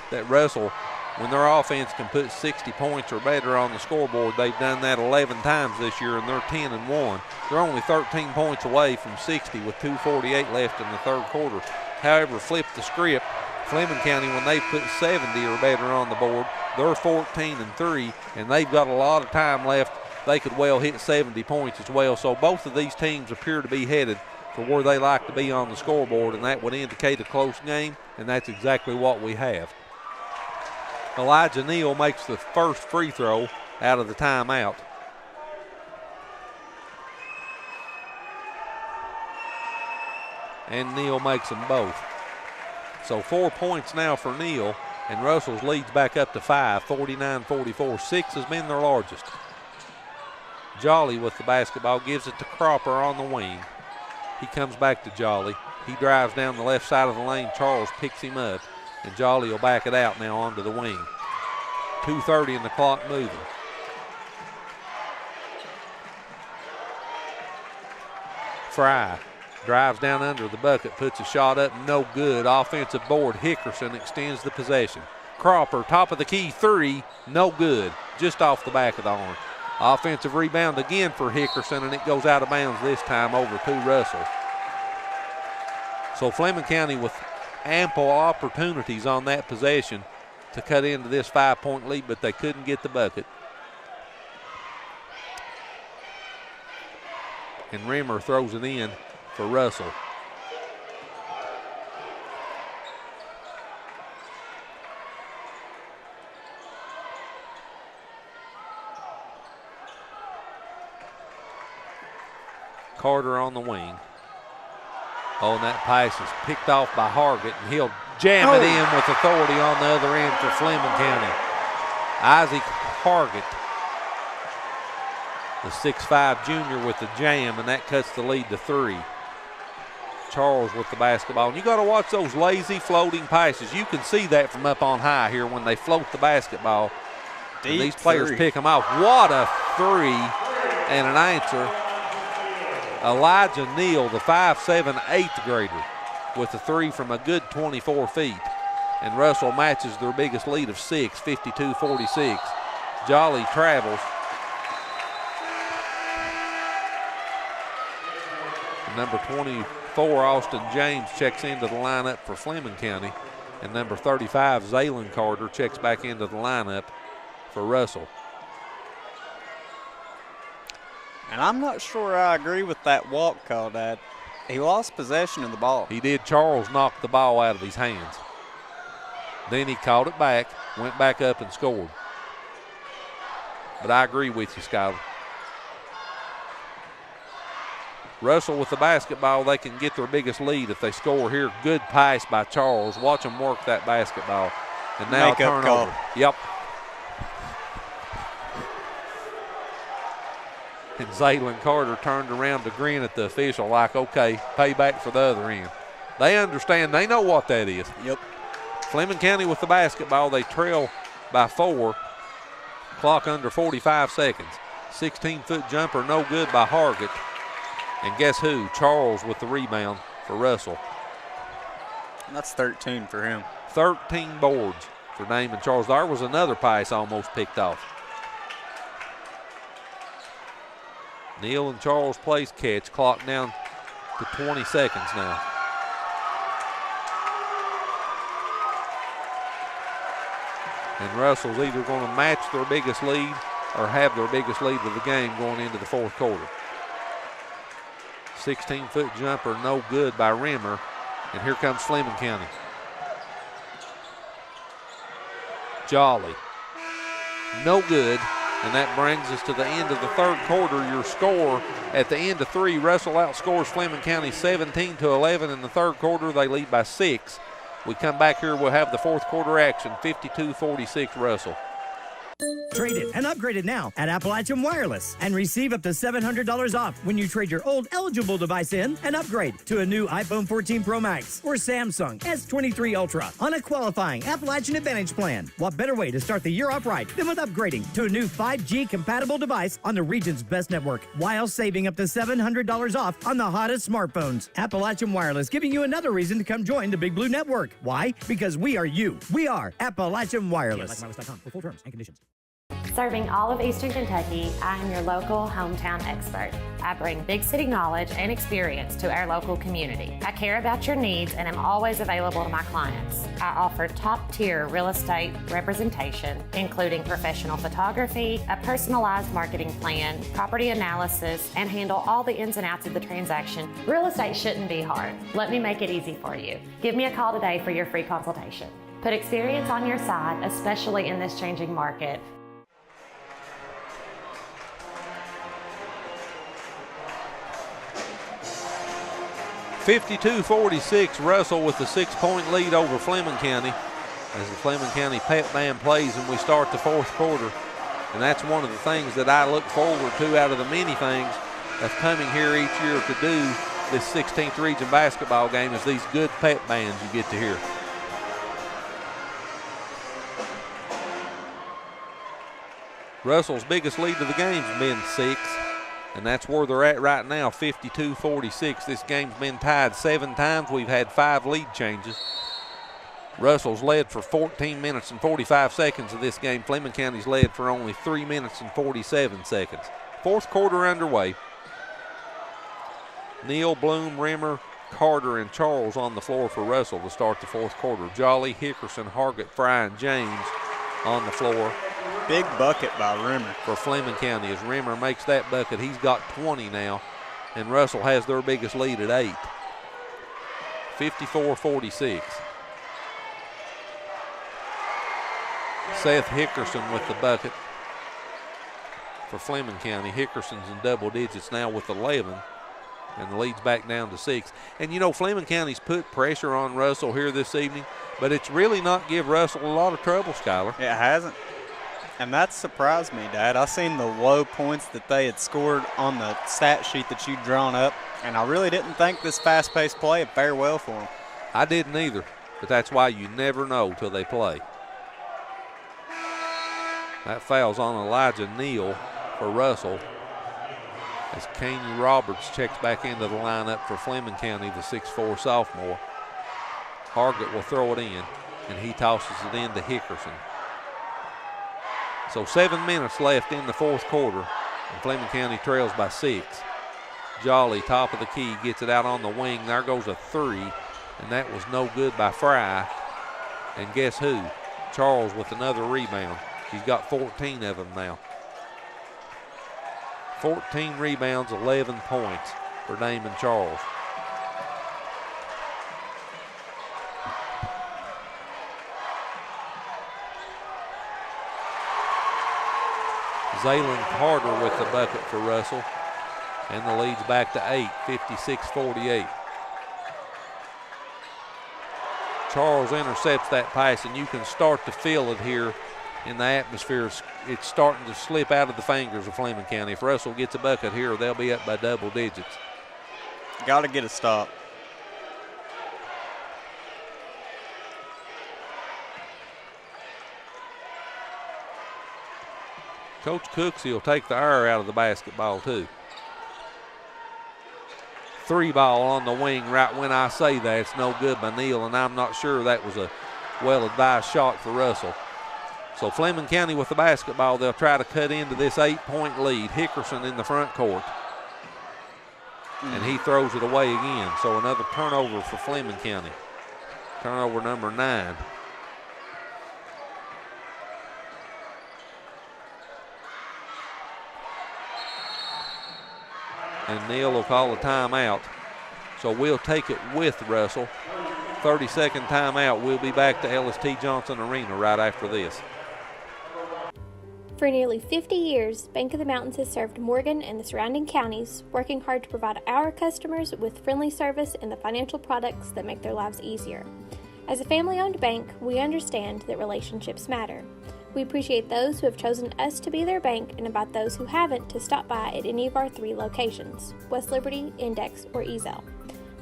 that Russell, when their offense can put 60 points or better on the scoreboard, they've done that 11 times this year, and they're 10-1. They're only 13 points away from 60 with 2:48 left in the third quarter. However, flip the script. Fleming County, when they put 70 or better on the board, they're 14-3, and they've got a lot of time left. They could well hit 70 points as well. So both of these teams appear to be headed for where they like to be on the scoreboard, and that would indicate a close game, and that's exactly what we have. Elijah Neal makes the first free throw out of the timeout. And Neal makes them both. So 4 points now for Neal, and Russell's leads back up to 5, 49-44. 6 has been their largest. Jolly with the basketball, gives it to Cropper on the wing. He comes back to Jolly. He drives down the left side of the lane. Charles picks him up, and Jolly will back it out now onto the wing. 2:30 and the clock moving. Fry drives down under the bucket, puts a shot up, no good. Offensive board, Hickerson extends the possession. Cropper, top of the key, 3, no good, just off the back of the arm. Offensive rebound again for Hickerson, and it goes out of bounds this time over to Russell. So Fleming County with ample opportunities on that possession to cut into this 5-point lead, but they couldn't get the bucket. And Rimmer throws it in for Russell. Carter on the wing. Oh, and that pass is picked off by Hargett, and he'll jam it in with authority on the other end for Fleming County. Isaac Hargett, the 6'5 junior, with the jam, and that cuts the lead to 3. Charles with the basketball. And you got to watch those lazy floating passes. You can see that from up on high here when they float the basketball. And these players pick them off. What a 3 and an answer. Elijah Neal, the 5'7", 8th grader, with a 3 from a good 24 feet. And Russell matches their biggest lead of 6, 52-46. Jolly travels. Number 24, Austin James, checks into the lineup for Fleming County. And number 35, Zaylen Carter, checks back into the lineup for Russell. And I'm not sure I agree with that walk call, Dad. He lost possession of the ball. He did. Charles knocked the ball out of his hands. Then he caught it back, went back up and scored. But I agree with you, Skyler. Russell with the basketball, they can get their biggest lead if they score here. Good pass by Charles. Watch them work that basketball. And now a turnover. Yep. And Zaylen Carter turned around to grin at the official like, okay, payback for the other end. They understand. They know what that is. Yep. Fleming County with the basketball. They trail by 4. Clock under 45 seconds. 16-foot jumper, no good by Hargett. And guess who? Charles with the rebound for Russell. That's 13 for him. 13 boards for Damon Charles. There was another pass almost picked off. Neal and Charles place catch. Clock down to 20 seconds now. And Russell's either going to match their biggest lead or have their biggest lead of the game going into the fourth quarter. 16-foot jumper, no good by Rimmer. And here comes Fleming County. Jolly, no good. And that brings us to the end of the third quarter. Your score at the end of 3, Russell outscores Fleming County 17-11 in the third quarter. They lead by 6. We come back here, we'll have the fourth quarter action, 52-46 Russell. Trade it and upgrade it now at Appalachian Wireless and receive up to $700 off when you trade your old eligible device in and upgrade to a new iPhone 14 Pro Max or Samsung S23 Ultra on a qualifying Appalachian Advantage plan. What better way to start the year off right than with upgrading to a new 5G compatible device on the region's best network while saving up to $700 off on the hottest smartphones. Appalachian Wireless giving you another reason to come join the Big Blue Network. Why? Because we are you. We are Appalachian Wireless. KHSAA.com for full terms and conditions. Serving all of Eastern Kentucky, I am your local hometown expert. I bring big city knowledge and experience to our local community. I care about your needs and am always available to my clients. I offer top-tier real estate representation, including professional photography, a personalized marketing plan, property analysis, and handle all the ins and outs of the transaction. Real estate shouldn't be hard. Let me make it easy for you. Give me a call today for your free consultation. Put experience on your side, especially in this changing market. 52-46, Russell with the 6-point lead over Fleming County as the Fleming County pep band plays and we start the fourth quarter. And that's one of the things that I look forward to out of the many things that's coming here each year to do this 16th region basketball game is these good pep bands you get to hear. Russell's biggest lead of the game's been 6. And that's where they're at right now, 52-46. This game's been tied 7 times. We've had 5 lead changes. Russell's led for 14 minutes and 45 seconds of this game. Fleming County's led for only 3 minutes and 47 seconds. Fourth quarter underway. Neal, Bloom, Rimmer, Carter, and Charles on the floor for Russell to start the fourth quarter. Jolly, Hickerson, Hargett, Fry, and James on the floor. Big bucket by Rimmer. For Fleming County. As Rimmer makes that bucket, he's got 20 now, and Russell has their biggest lead at 8. 54-46. Seth Hickerson with the bucket for Fleming County. Hickerson's in double digits now with 11, and the lead's back down to 6. And you know, Fleming County's put pressure on Russell here this evening, but it's really not give Russell a lot of trouble, Skylar. It hasn't. And that surprised me, Dad. I seen the low points that they had scored on the stat sheet that you'd drawn up, and I really didn't think this fast-paced play would fare well for them. I didn't either, but that's why you never know till they play. That foul's on Elijah Neal for Russell as Kanye Roberts checks back into the lineup for Fleming County, the 6'4 sophomore. Hargett will throw it in, and he tosses it in to Hickerson. So 7 minutes left in the fourth quarter, and Fleming County trails by 6. Jolly, top of the key, gets it out on the wing. There goes a 3, and that was no good by Fry. And guess who? Charles with another rebound. He's got 14 of them now. 14 rebounds, 11 points for Damon Charles. Zaylen Carter with the bucket for Russell. And the lead's back to 8, 56-48. Charles intercepts that pass, and you can start to feel it here in the atmosphere. It's starting to slip out of the fingers of Fleming County. If Russell gets a bucket here, they'll be up by double digits. Got to get a stop. Coach Cooksey will take the air out of the basketball too. 3 ball on the wing right when I say that. It's no good by Neal, and I'm not sure that was a well-advised shot for Russell. So Fleming County with the basketball, they'll try to cut into this 8-point lead. Hickerson in the front court. And he throws it away again. So another turnover for Fleming County. Turnover number 9. And Neal will call a timeout. So we'll take it with Russell. 30-second timeout. We'll be back to LST Johnson Arena right after this. For nearly 50 years, Bank of the Mountains has served Morgan and the surrounding counties, working hard to provide our customers with friendly service and the financial products that make their lives easier. As a family-owned bank, we understand that relationships matter. We appreciate those who have chosen us to be their bank and invite those who haven't to stop by at any of our 3 locations, West Liberty, Index, or Ezel.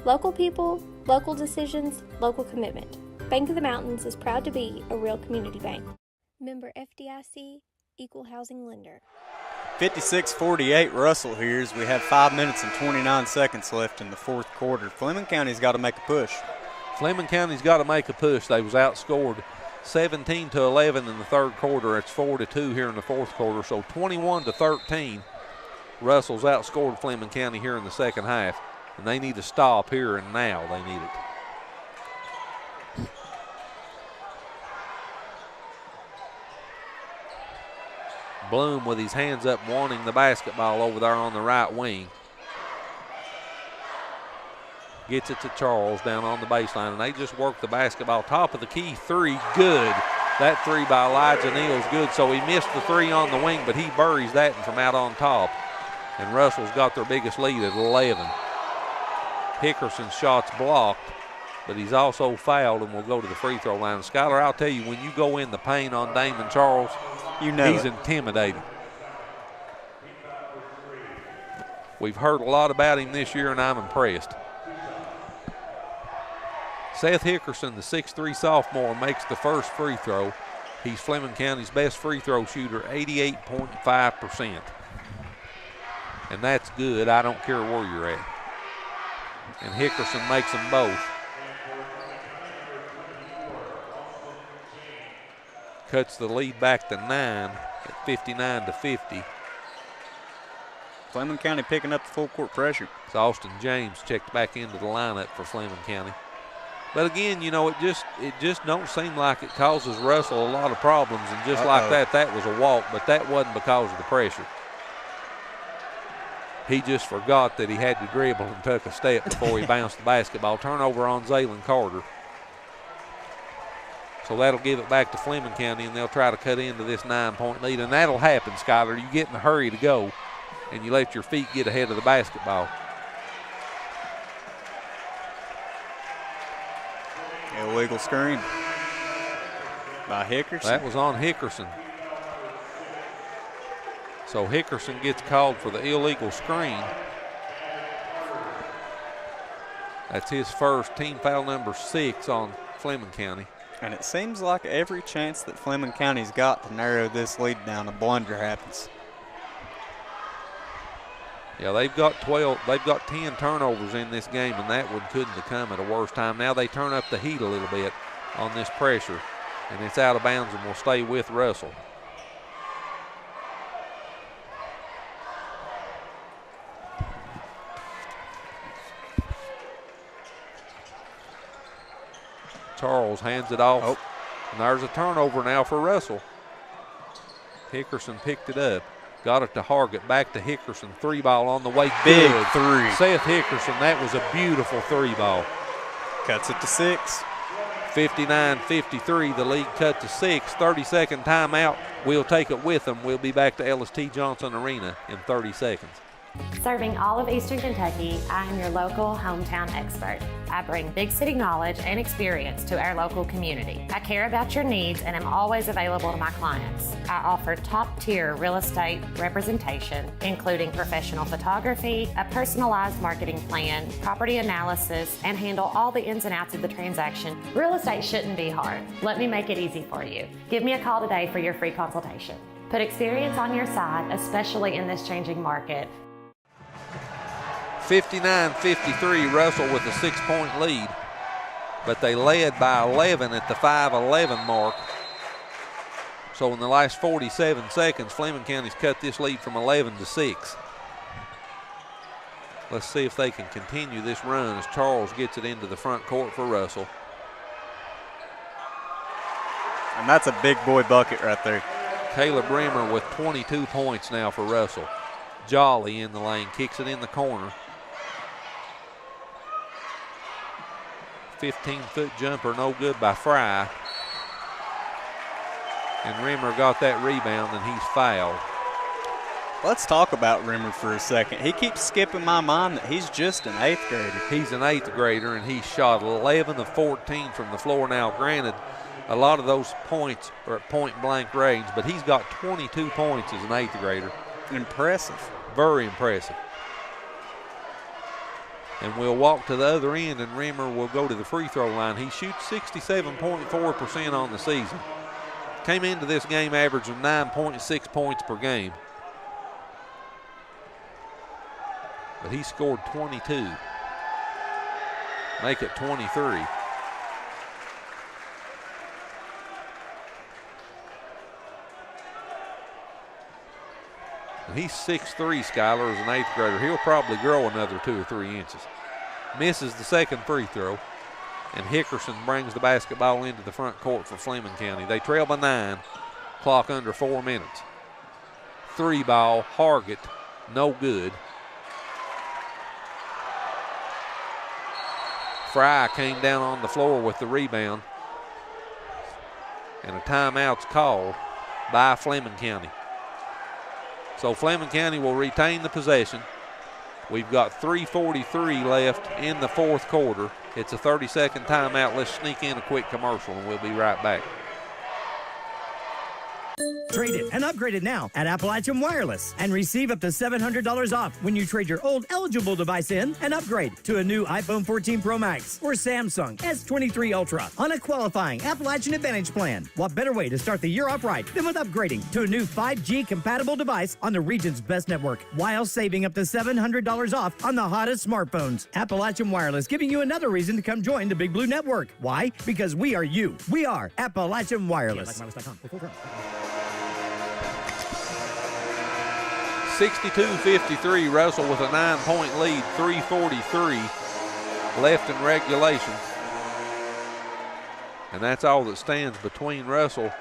Local people, local decisions, local commitment. Bank of the Mountains is proud to be a real community bank. Member FDIC, Equal Housing Lender. 56-48 Russell here as we have 5 minutes and 29 seconds left in the fourth quarter. Fleming County's got to make a push. Fleming County's got to make a push. They was outscored 17-11 in the third quarter. It's 4-2 here in the fourth quarter. So 21-13. Russell's outscored Fleming County here in the second half. And they need to stop here and now. They need it. Bloom with his hands up wanting the basketball over there on the right wing. Gets it to Charles down on the baseline, and they just work the basketball. Top of the key, 3, good. That 3 by Elijah Neal's good, so he missed the 3 on the wing, but he buries that from out on top. And Russell's got their biggest lead at 11. Hickerson's shot's blocked, but he's also fouled and will go to the free throw line. Skylar, I'll tell you, when you go in the paint on Damon Charles, you know he's intimidating. We've heard a lot about him this year, and I'm impressed. Seth Hickerson, the 6'3 sophomore, makes the first free throw. He's Fleming County's best free throw shooter, 88.5%. And that's good. I don't care where you're at. And Hickerson makes them both. Cuts the lead back to 9 at 59-50. Fleming County picking up the full court pressure. It's Austin James checked back into the lineup for Fleming County. But again, you know, it just don't seem like it causes Russell a lot of problems. And just like that was a walk, but that wasn't because of the pressure. He just forgot that he had to dribble and took a step before he bounced the basketball. Turnover on Zaylen Carter. So that'll give it back to Fleming County, and they'll try to cut into this 9-point lead. And that'll happen, Skyler. You get in a hurry to go, and you let your feet get ahead of the basketball. Illegal screen by Hickerson. That was on Hickerson. So Hickerson gets called for the illegal screen. That's his first, team foul number 6 on Fleming County. And it seems like every chance that Fleming County's got to narrow this lead down, a blunder happens. Yeah, they've got 10 turnovers in this game, and that one couldn't have come at a worse time. Now they turn up the heat a little bit on this pressure, and it's out of bounds and will stay with Russell. Charles hands it off, and there's a turnover now for Russell. Hickerson picked it up. Got it to Hargett, back to Hickerson, 3-ball on the way. Big good. 3. Seth Hickerson, that was a beautiful 3-ball. Cuts it to 6. 59-53, the lead cut to 6. 30-second timeout. We'll take it with them. We'll be back to LST Johnson Arena in 30 seconds. Serving all of Eastern Kentucky, I am your local hometown expert. I bring big city knowledge and experience to our local community. I care about your needs and am always available to my clients. I offer top-tier real estate representation, including professional photography, a personalized marketing plan, property analysis, and handle all the ins and outs of the transaction. Real estate shouldn't be hard. Let me make it easy for you. Give me a call today for your free consultation. Put experience on your side, especially in this changing market. 59-53, Russell with a 6-point lead, but they led by 11 at the 5:11 mark. So in the last 47 seconds, Fleming County's cut this lead from 11 to 6. Let's see if they can continue this run as Charles gets it into the front court for Russell. And that's a big boy bucket right there. Caleb Rimmer with 22 points now for Russell. Jolly in the lane, kicks it in the corner. 15-foot jumper, no good by Fry. And Rimmer got that rebound, and he's fouled. Let's talk about Rimmer for a second. He keeps skipping my mind that he's just an 8th grader. He's an 8th grader, and he shot 11 of 14 from the floor. Now, granted, a lot of those points are at point-blank range, but he's got 22 points as an 8th grader. Impressive. Very impressive. And we'll walk to the other end, and Rimmer will go to the free throw line. He shoots 67.4% on the season. Came into this game averaging 9.6 points per game. But he scored 22. Make it 23. And he's 6'3", Skyler, as an 8th grader. He'll probably grow another 2 or 3 inches. Misses the second free throw. And Hickerson brings the basketball into the front court for Fleming County. They trail by 9, clock under 4 minutes. 3 ball, Hargett, no good. Fry came down on the floor with the rebound. And a timeout's called by Fleming County. So Fleming County will retain the possession. We've got 3:43 left in the fourth quarter. It's a 30-second timeout. Let's sneak in a quick commercial, and we'll be right back. Trade it and upgrade it now at Appalachian Wireless and receive up to $700 off when you trade your old eligible device in and upgrade to a new iPhone 14 Pro Max or Samsung S23 Ultra on a qualifying Appalachian Advantage plan. What better way to start the year off right than with upgrading to a new 5G compatible device on the region's best network while saving up to $700 off on the hottest smartphones. Appalachian Wireless giving you another reason to come join the Big Blue Network. Why? Because we are you. We are Appalachian Wireless. 62-53, Russell with a 9-point lead, 3:43 left in regulation. And that's all that stands between Russell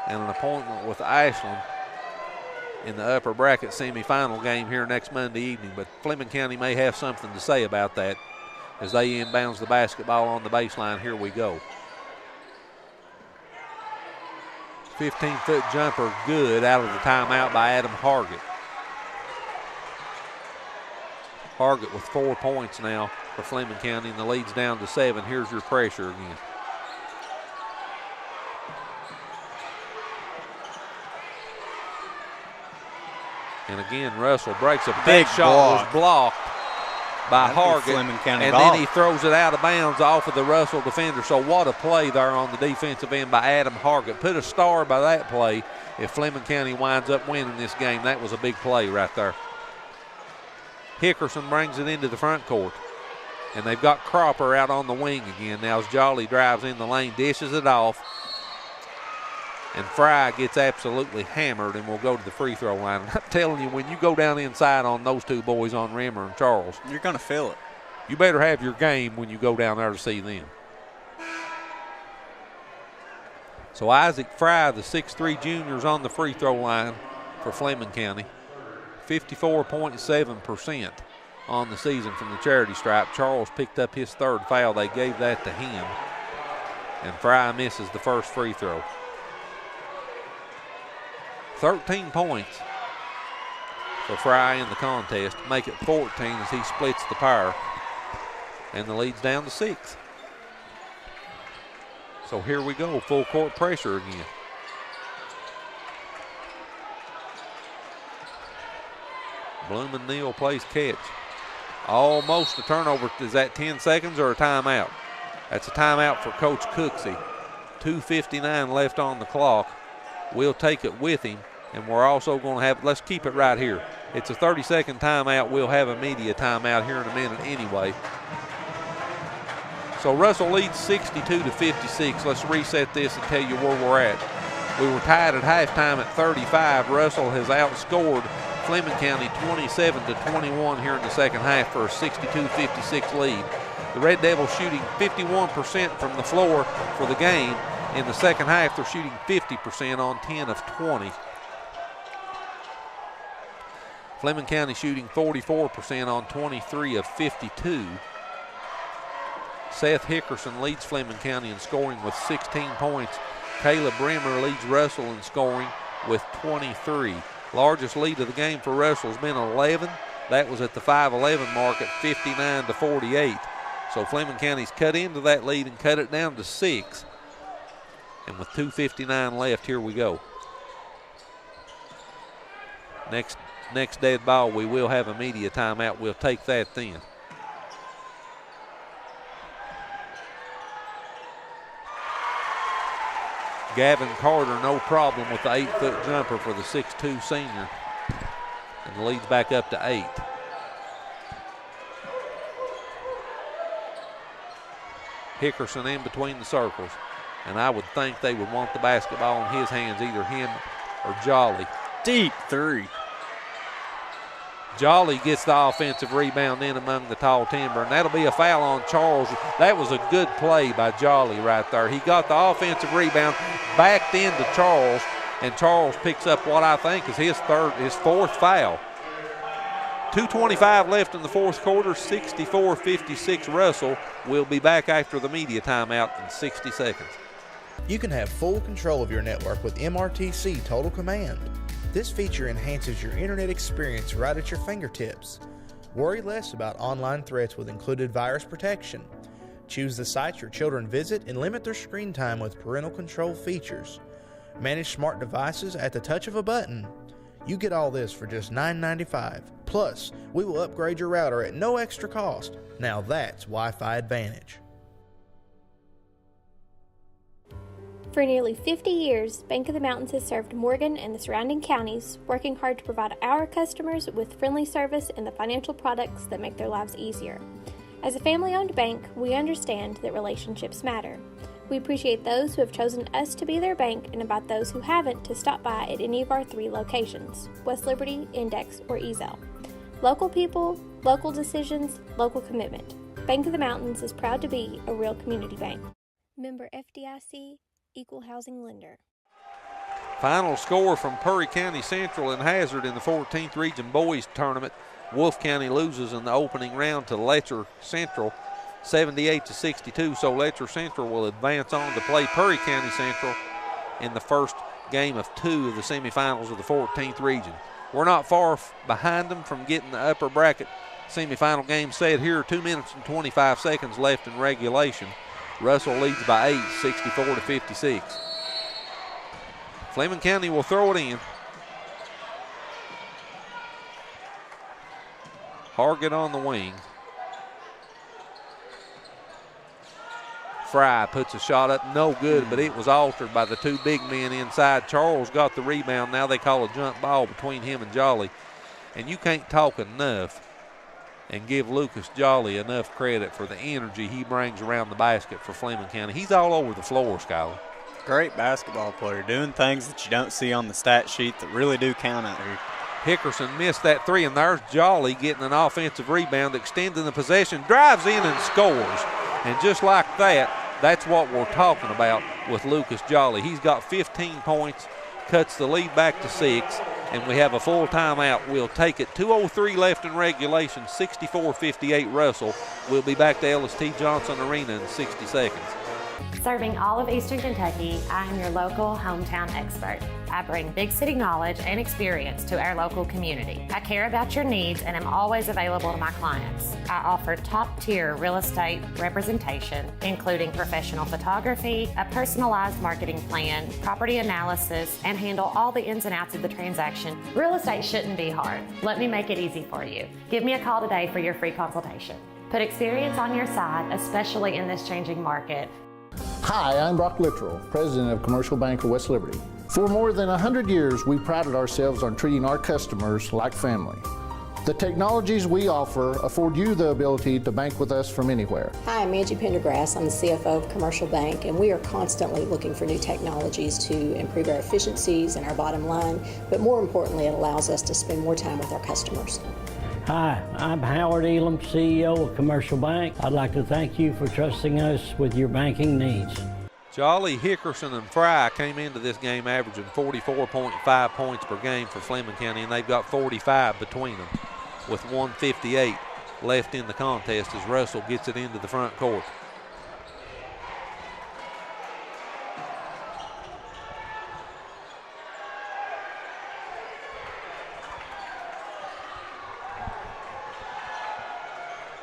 and an appointment with Ashland in the upper bracket semifinal game here next Monday evening. But Fleming County may have something to say about that as they inbounds the basketball on the baseline. Here we go. 15-foot jumper good out of the timeout by Adam Hargett. Hargett with 4 points now for Fleming County, and the lead's down to 7. Here's your pressure again. And again, Russell breaks a big shot, was blocked by Hargett, and then he throws it out of bounds off of the Russell defender. So what a play there on the defensive end by Adam Hargett. Put a star by that play. If Fleming County winds up winning this game, that was a big play right there. Hickerson brings it into the front court. And they've got Cropper out on the wing again. Now as Jolly drives in the lane, dishes it off. And Fry gets absolutely hammered and will go to the free throw line. I'm telling you, when you go down inside on those two boys, on Rimmer and Charles, you're going to feel it. You better have your game when you go down there to see them. So Isaac Fry, the 6'3 junior, is on the free throw line for Fleming County. 54.7% on the season from the charity stripe. Charles picked up his third foul. They gave that to him. And Fry misses the first free throw. 13 points for Fry in the contest. Make it 14 as he splits the pair. And the lead's down to 6. So here we go, full court pressure again. Bloom Neal plays catch. Almost a turnover. Is that 10 seconds or a timeout? That's a timeout for Coach Cooksey. 2:59 left on the clock. We'll take it with him. And we're also going to have, let's keep it right here. It's a 30-second timeout. We'll have a media timeout here in a minute anyway. So Russell leads 62-56. Let's reset this and tell you where we're at. We were tied at halftime at 35. Russell has outscored Fleming County 27-21 here in the second half for a 62-56 lead. The Red Devils shooting 51% from the floor for the game. In the second half, they're shooting 50% on 10 of 20. Fleming County shooting 44% on 23 of 52. Seth Hickerson leads Fleming County in scoring with 16 points. Caleb Bremer leads Russell in scoring with 23. Largest lead of the game for Russell has been 11. That was at the 5-11 mark at 59-48. So Fleming County's cut into that lead and cut it down to 6. And with 2:59 left, here we go. Next dead ball, we will have a media timeout. We'll take that then. Gavin Carter, no problem with the 8-foot jumper for the 6'2 senior. And the lead's back up to 8. Hickerson in between the circles. And I would think they would want the basketball in his hands, either him or Jolly. Deep three. Jolly gets the offensive rebound in among the tall timber, and that'll be a foul on Charles. That was a good play by Jolly right there. He got the offensive rebound, backed into Charles, and Charles picks up what I think is his fourth foul. 2:25 left in the fourth quarter, 64-56 Russell. We'll be back after the media timeout in 60 seconds. You can have full control of your network with MRTC Total Command. This feature enhances your internet experience right at your fingertips. Worry less about online threats with included virus protection. Choose the sites your children visit and limit their screen time with parental control features. Manage smart devices at the touch of a button. You get all this for just $9.95. Plus, we will upgrade your router at no extra cost. Now that's Wi-Fi Advantage. For nearly 50 years, Bank of the Mountains has served Morgan and the surrounding counties, working hard to provide our customers with friendly service and the financial products that make their lives easier. As a family-owned bank, we understand that relationships matter. We appreciate those who have chosen us to be their bank and invite those who haven't to stop by at any of our 3 locations, West Liberty, Index, or Ezel. Local people, local decisions, local commitment. Bank of the Mountains is proud to be a real community bank. Member FDIC, Equal Housing Lender. Final score from Perry County Central and Hazard in the 14th Region Boys Tournament. Wolfe County loses in the opening round to Letcher Central, 78-62. So Letcher Central will advance on to play Perry County Central in the first game of 2 of the semifinals of the 14th Region. We're not far behind them from getting the upper bracket semifinal game set here. 2 minutes and 25 seconds left in regulation. Russell leads by 8, 64-56. Fleming County will throw it in. Hargett on the wing. Fry puts a shot up, no good, but it was altered by the 2 big men inside. Charles got the rebound. Now they call a jump ball between him and Jolly. And you can't talk enough and give Lucas Jolly enough credit for the energy he brings around the basket for Fleming County. He's all over the floor, Skyler. Great basketball player, doing things that you don't see on the stat sheet that really do count out here. Hickerson missed that 3, and there's Jolly getting an offensive rebound, extending the possession, drives in and scores. And just like that, that's what we're talking about with Lucas Jolly. He's got 15 points, cuts the lead back to 6, and we have a full timeout. We'll take it. 2:03 left in regulation, 64-58 Russell. We'll be back to LST Johnson Arena in 60 seconds. Serving all of Eastern Kentucky, I am your local hometown expert. I bring big city knowledge and experience to our local community. I care about your needs and am always available to my clients. I offer top-tier real estate representation, including professional photography, a personalized marketing plan, property analysis, and handle all the ins and outs of the transaction. Real estate shouldn't be hard. Let me make it easy for you. Give me a call today for your free consultation. Put experience on your side, especially in this changing market. Hi, I'm Brock Littrell, President of Commercial Bank of West Liberty. For more than 100 years, we prided ourselves on treating our customers like family. The technologies we offer afford you the ability to bank with us from anywhere. Hi, I'm Angie Pendergrass. I'm the CFO of Commercial Bank, and we are constantly looking for new technologies to improve our efficiencies and our bottom line, but more importantly, it allows us to spend more time with our customers. Hi, I'm Howard Elam, CEO of Commercial Bank. I'd like to thank you for trusting us with your banking needs. Jolly, Hickerson, and Fry came into this game averaging 44.5 points per game for Fleming County, and they've got 45 between them, with 1:58 left in the contest as Russell gets it into the front court.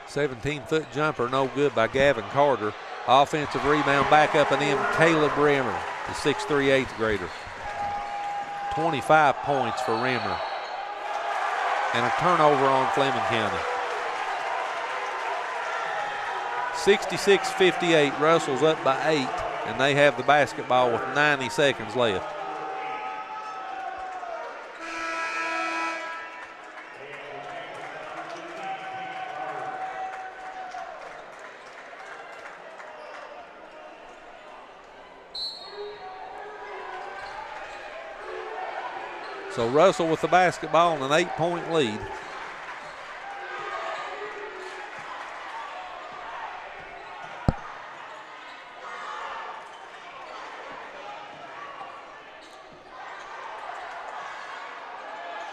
"17-foot jumper, no good by Gavin Carter. Offensive rebound back up and in. Caleb Rimmer, the 6'3" eighth grader. 25 points for Rimmer. And a turnover on Fleming County. 66-58, Russell's up by 8, and they have the basketball with 90 seconds left. So Russell with the basketball and an 8-point lead.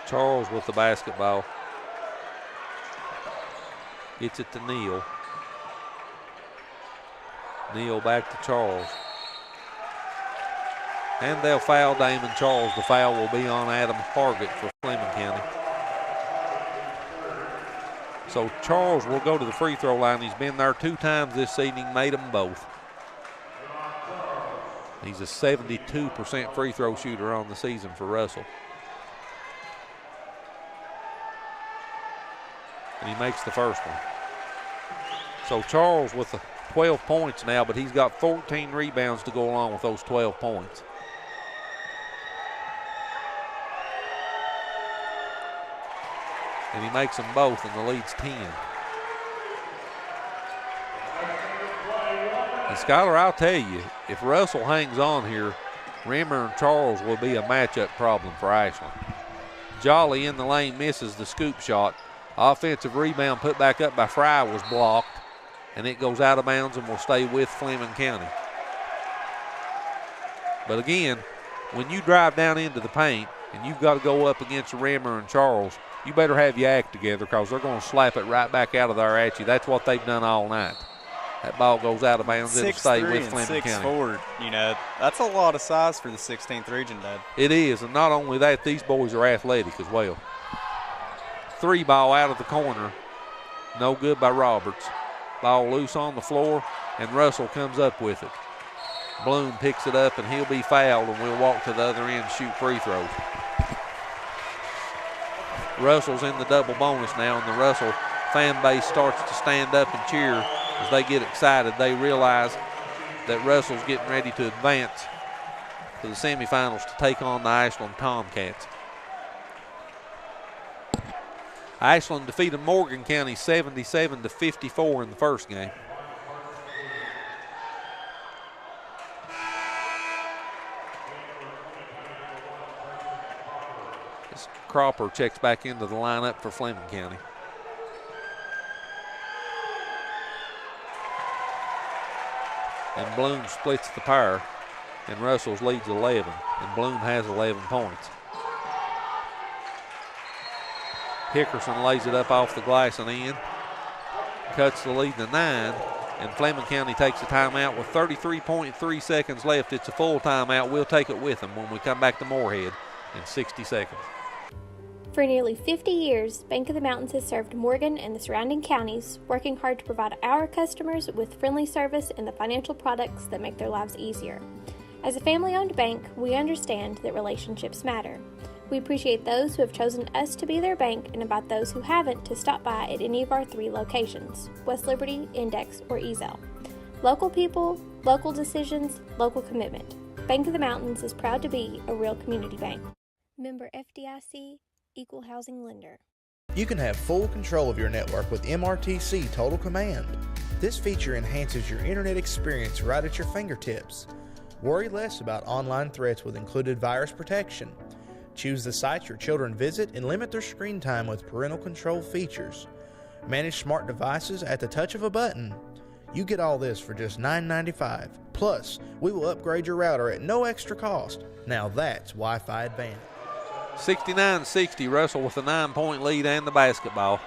Charles with the basketball. Gets it to Neal. Neal back to Charles. And they'll foul Damon Charles. The foul will be on Adam Hargett for Fleming County. So Charles will go to the free throw line. He's been there 2 times this evening, made them both. He's a 72% free throw shooter on the season for Russell. And he makes the first one. So Charles with the 12 points now, but he's got 14 rebounds to go along with those 12 points. And he makes them both, and the lead's 10. And Skylar, I'll tell you, if Russell hangs on here, Rimmer and Charles will be a matchup problem for Ashland. Jolly in the lane misses the scoop shot. Offensive rebound put back up by Fry was blocked, and it goes out of bounds and will stay with Fleming County. But again, when you drive down into the paint and you've got to go up against Rimmer and Charles, you better have your act together because they're going to slap it right back out of there at you. That's what they've done all night. That ball goes out of bounds. It'll stay with Fleming County. 6'4", you know, that's a lot of size for the 16th region, Dad. It is, and not only that, these boys are athletic as well. 3 ball out of the corner. No good by Roberts. Ball loose on the floor, and Russell comes up with it. Bloom picks it up, and he'll be fouled, and we'll walk to the other end and shoot free throws. Russell's in the double bonus now, and the Russell fan base starts to stand up and cheer as they get excited. They realize that Russell's getting ready to advance to the semifinals to take on the Ashland Tomcats. Ashland defeated Morgan County 77-54 in the first game. Cropper checks back into the lineup for Fleming County. And Bloom splits the pair, and Russell's leads 11, and Bloom has 11 points. Hickerson lays it up off the glass and in, cuts the lead to 9, and Fleming County takes a timeout with 33.3 seconds left. It's a full timeout. We'll take it with them when we come back to Morehead in 60 seconds. For nearly 50 years, Bank of the Mountains has served Morgan and the surrounding counties, working hard to provide our customers with friendly service and the financial products that make their lives easier. As a family-owned bank, we understand that relationships matter. We appreciate those who have chosen us to be their bank and invite those who haven't to stop by at any of our 3 locations, West Liberty, Index, or Ezel. Local people, local decisions, local commitment. Bank of the Mountains is proud to be a real community bank. Member FDIC, Equal Housing Lender. You can have full control of your network with MRTC Total Command. This feature enhances your internet experience right at your fingertips. Worry less about online threats with included virus protection. Choose the sites your children visit and limit their screen time with parental control features. Manage smart devices at the touch of a button. You get all this for just $9.95. Plus, we will upgrade your router at no extra cost. Now that's Wi-Fi Advantage. 69-60, Russell with a 9-point lead and the basketball.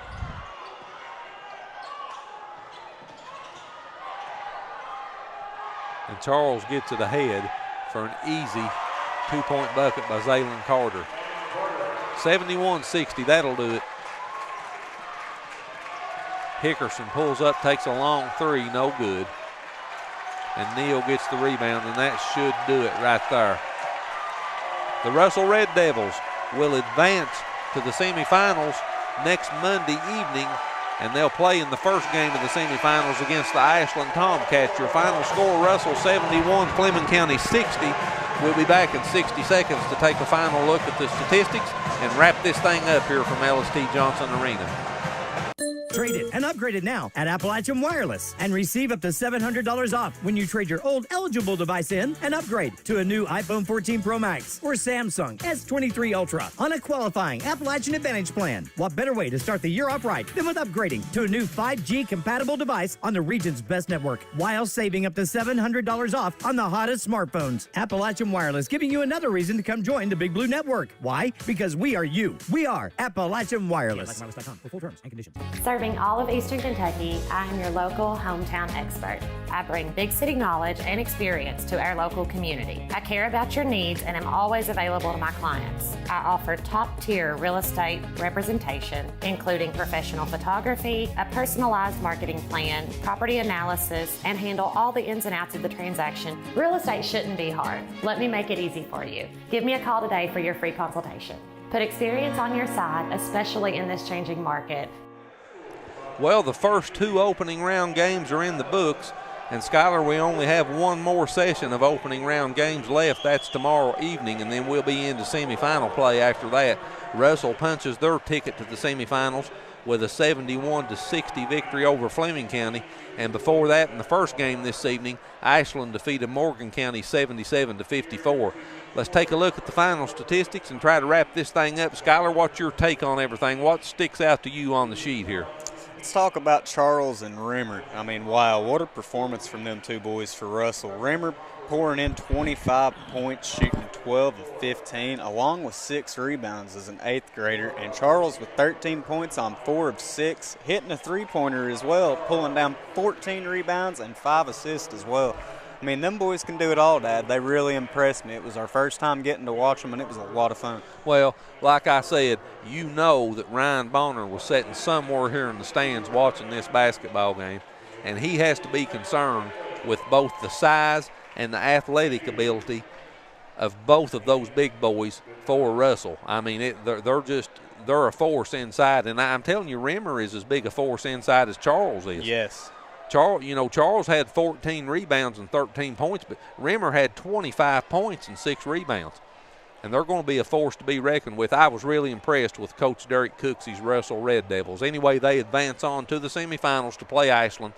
And Charles gets it ahead for an easy 2-point bucket by Zaylin Carter. 71-60, that'll do it. Hickerson pulls up, takes a long three, no good. And Neal gets the rebound, and that should do it right there. The Russell Red Devils will advance to the semifinals next Monday evening, and they'll play in the first game of the semifinals against the Ashland Tomcats. Your final score, Russell 71, Fleming County 60. We'll be back in 60 seconds to take a final look at the statistics and wrap this thing up here from LST Johnson Arena. Trade it and upgrade it now at Appalachian Wireless and receive up to $700 off when you trade your old eligible device in and upgrade to a new iPhone 14 Pro Max or Samsung S23 Ultra on a qualifying Appalachian Advantage plan. What better way to start the year off right than with upgrading to a new 5G compatible device on the region's best network while saving up to $700 off on the hottest smartphones. Appalachian Wireless giving you another reason to come join the Big Blue Network. Why? Because we are you. We are Appalachian Wireless. AppalachianWireless.com for full terms and conditions. Serving all of Eastern Kentucky, I am your local hometown expert. I bring big city knowledge and experience to our local community. I care about your needs and am always available to my clients. I offer top-tier real estate representation, including professional photography, a personalized marketing plan, property analysis, and handle all the ins and outs of the transaction. Real estate shouldn't be hard. Let me make it easy for you. Give me a call today for your free consultation. Put experience on your side, especially in this changing market. Well, the first two opening round games are in the books, and Skylar, we only have one more session of opening round games left. That's tomorrow evening, and then we'll be into semifinal play after that. Russell punches their ticket to the semifinals with a 71-60 victory over Fleming County, and before that, in the first game this evening, Ashland defeated Morgan County 77-54. Let's take a look at the final statistics and try to wrap this thing up. Skylar, what's your take on everything? What sticks out to you on the sheet here? Let's talk about Charles and Rimmer. I mean, wow, what a performance from them two boys for Russell. Rimmer pouring in 25 points, shooting 12 of 15, along with 6 rebounds as an 8th grader. And Charles with 13 points on 4 of 6, hitting a three-pointer as well, pulling down 14 rebounds and 5 assists as well. I mean, them boys can do it all, Dad. They really impressed me. It was our first time getting to watch them, and it was a lot of fun. Well, like I said, you know that Ryan Bonner was sitting somewhere here in the stands watching this basketball game, and he has to be concerned with both the size and the athletic ability of both of those big boys for Russell. I mean, they're a force inside, and I'm telling you, Rimmer is as big a force inside as Charles is. Yes. Charles had 14 rebounds and 13 points, but Rimmer had 25 points and 6 rebounds. And they're going to be a force to be reckoned with. I was really impressed with Coach Derek Cooksey's Russell Red Devils. Anyway, they advance on to the semifinals to play Ashland.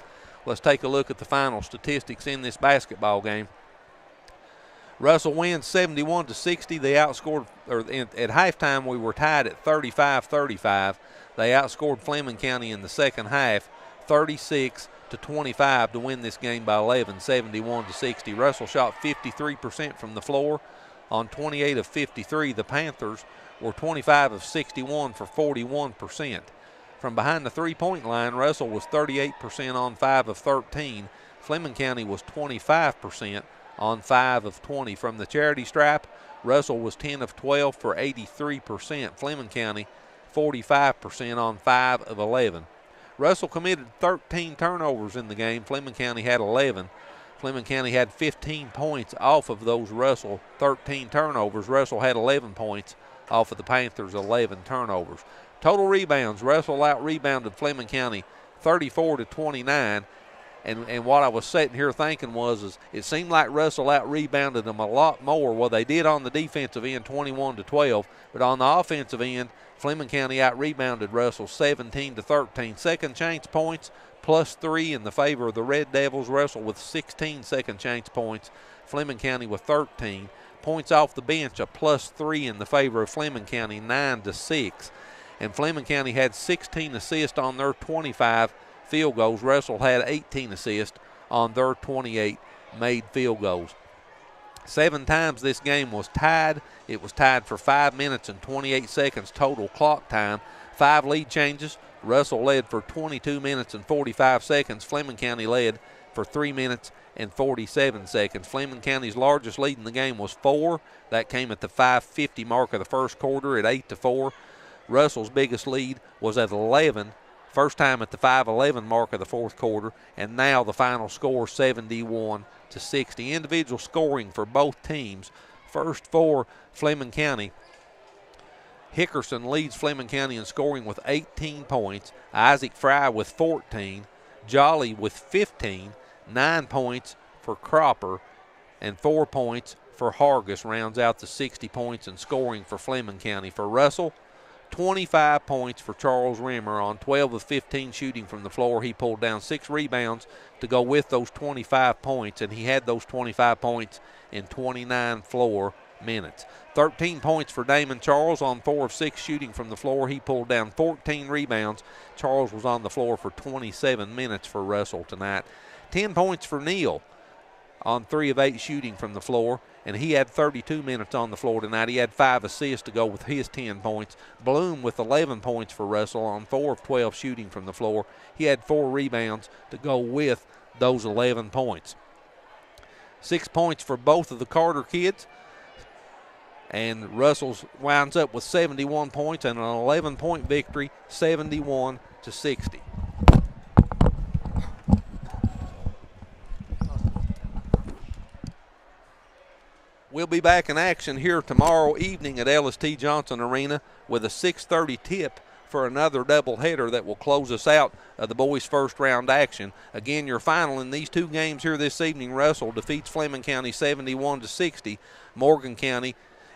Let's take a look at the final statistics in this basketball game. Russell wins 71-60. They outscored, at halftime we were tied at 35-35. They outscored Fleming County in the second half 36-25 to win this game by 11, 71-60. Russell shot 53% from the floor on 28 of 53. The Panthers were 25 of 61 for 41%. From behind the three-point line, Russell was 38% on 5 of 13. Fleming County was 25% on 5 of 20. From the charity stripe, Russell was 10 of 12 for 83%. Fleming County 45% on 5 of 11. Russell committed 13 turnovers in the game. Fleming County had 11. Fleming County had 15 points off of those Russell 13 turnovers. Russell had 11 points off of the Panthers' 11 turnovers. Total rebounds, Russell out-rebounded Fleming County 34-29. And what I was sitting here thinking is it seemed like Russell out-rebounded them a lot more. Well, they did on the defensive end, 21-12, but on the offensive end, Fleming County out-rebounded Russell 17-13. Second chance points, +3 in the favor of the Red Devils. Russell with 16 second chance points, Fleming County with 13. Points off the bench, a +3 in the favor of Fleming County, 9-6. And Fleming County had 16 assists on their 25 field goals. Russell had 18 assists on their 28 made field goals. 7 times this game was tied. It was tied for 5 minutes and 28 seconds total clock time. 5 lead changes. Russell led for 22 minutes and 45 seconds. Fleming County led for 3 minutes and 47 seconds. Fleming County's largest lead in the game was 4. That came at the 5:50 mark of the first quarter at 8-4. Russell's biggest lead was at 11. First time at the 5:11 mark of the fourth quarter, and now the final score 71-60. Individual scoring for both teams. First for Fleming County. Hickerson leads Fleming County in scoring with 18 points. Isaac Fry with 14. Jolly with 15. 9 points for Cropper, and 4 points for Hargis rounds out the 60 points in scoring for Fleming County. For Russell, 25 points for Charles Rimmer on 12 of 15 shooting from the floor. He pulled down 6 rebounds to go with those 25 points, and he had those 25 points in 29 floor minutes. 13 points for Damon Charles on 4 of 6 shooting from the floor. He pulled down 14 rebounds. Charles was on the floor for 27 minutes for Russell tonight. 10 points for Neal on 3 of 8 shooting from the floor, and he had 32 minutes on the floor tonight. He had 5 assists to go with his 10 points. Bloom with 11 points for Russell on 4 of 12 shooting from the floor. He had 4 rebounds to go with those 11 points. 6 points for both of the Carter kids, and Russell winds up with 71 points and an 11-point victory, 71-60. We'll be back in action here tomorrow evening at LST Johnson Arena with a 6:30 tip for another doubleheader that will close us out of the boys' first round action. Again, your final in these 2 games here this evening: Russell defeats Fleming County 71-60. Morgan County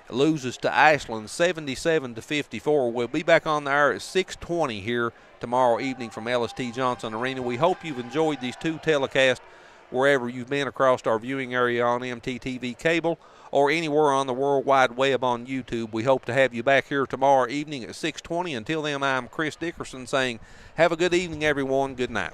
loses to Ashland 77-54. We'll be back on the air at 6:20 here tomorrow evening from LST Johnson Arena. We hope you've enjoyed these 2 telecasts wherever you've been across our viewing area on MTTV cable or anywhere on the World Wide Web on YouTube. We hope to have you back here tomorrow evening at 6:20. Until then, I'm Chris Dickerson saying have a good evening, everyone. Good night.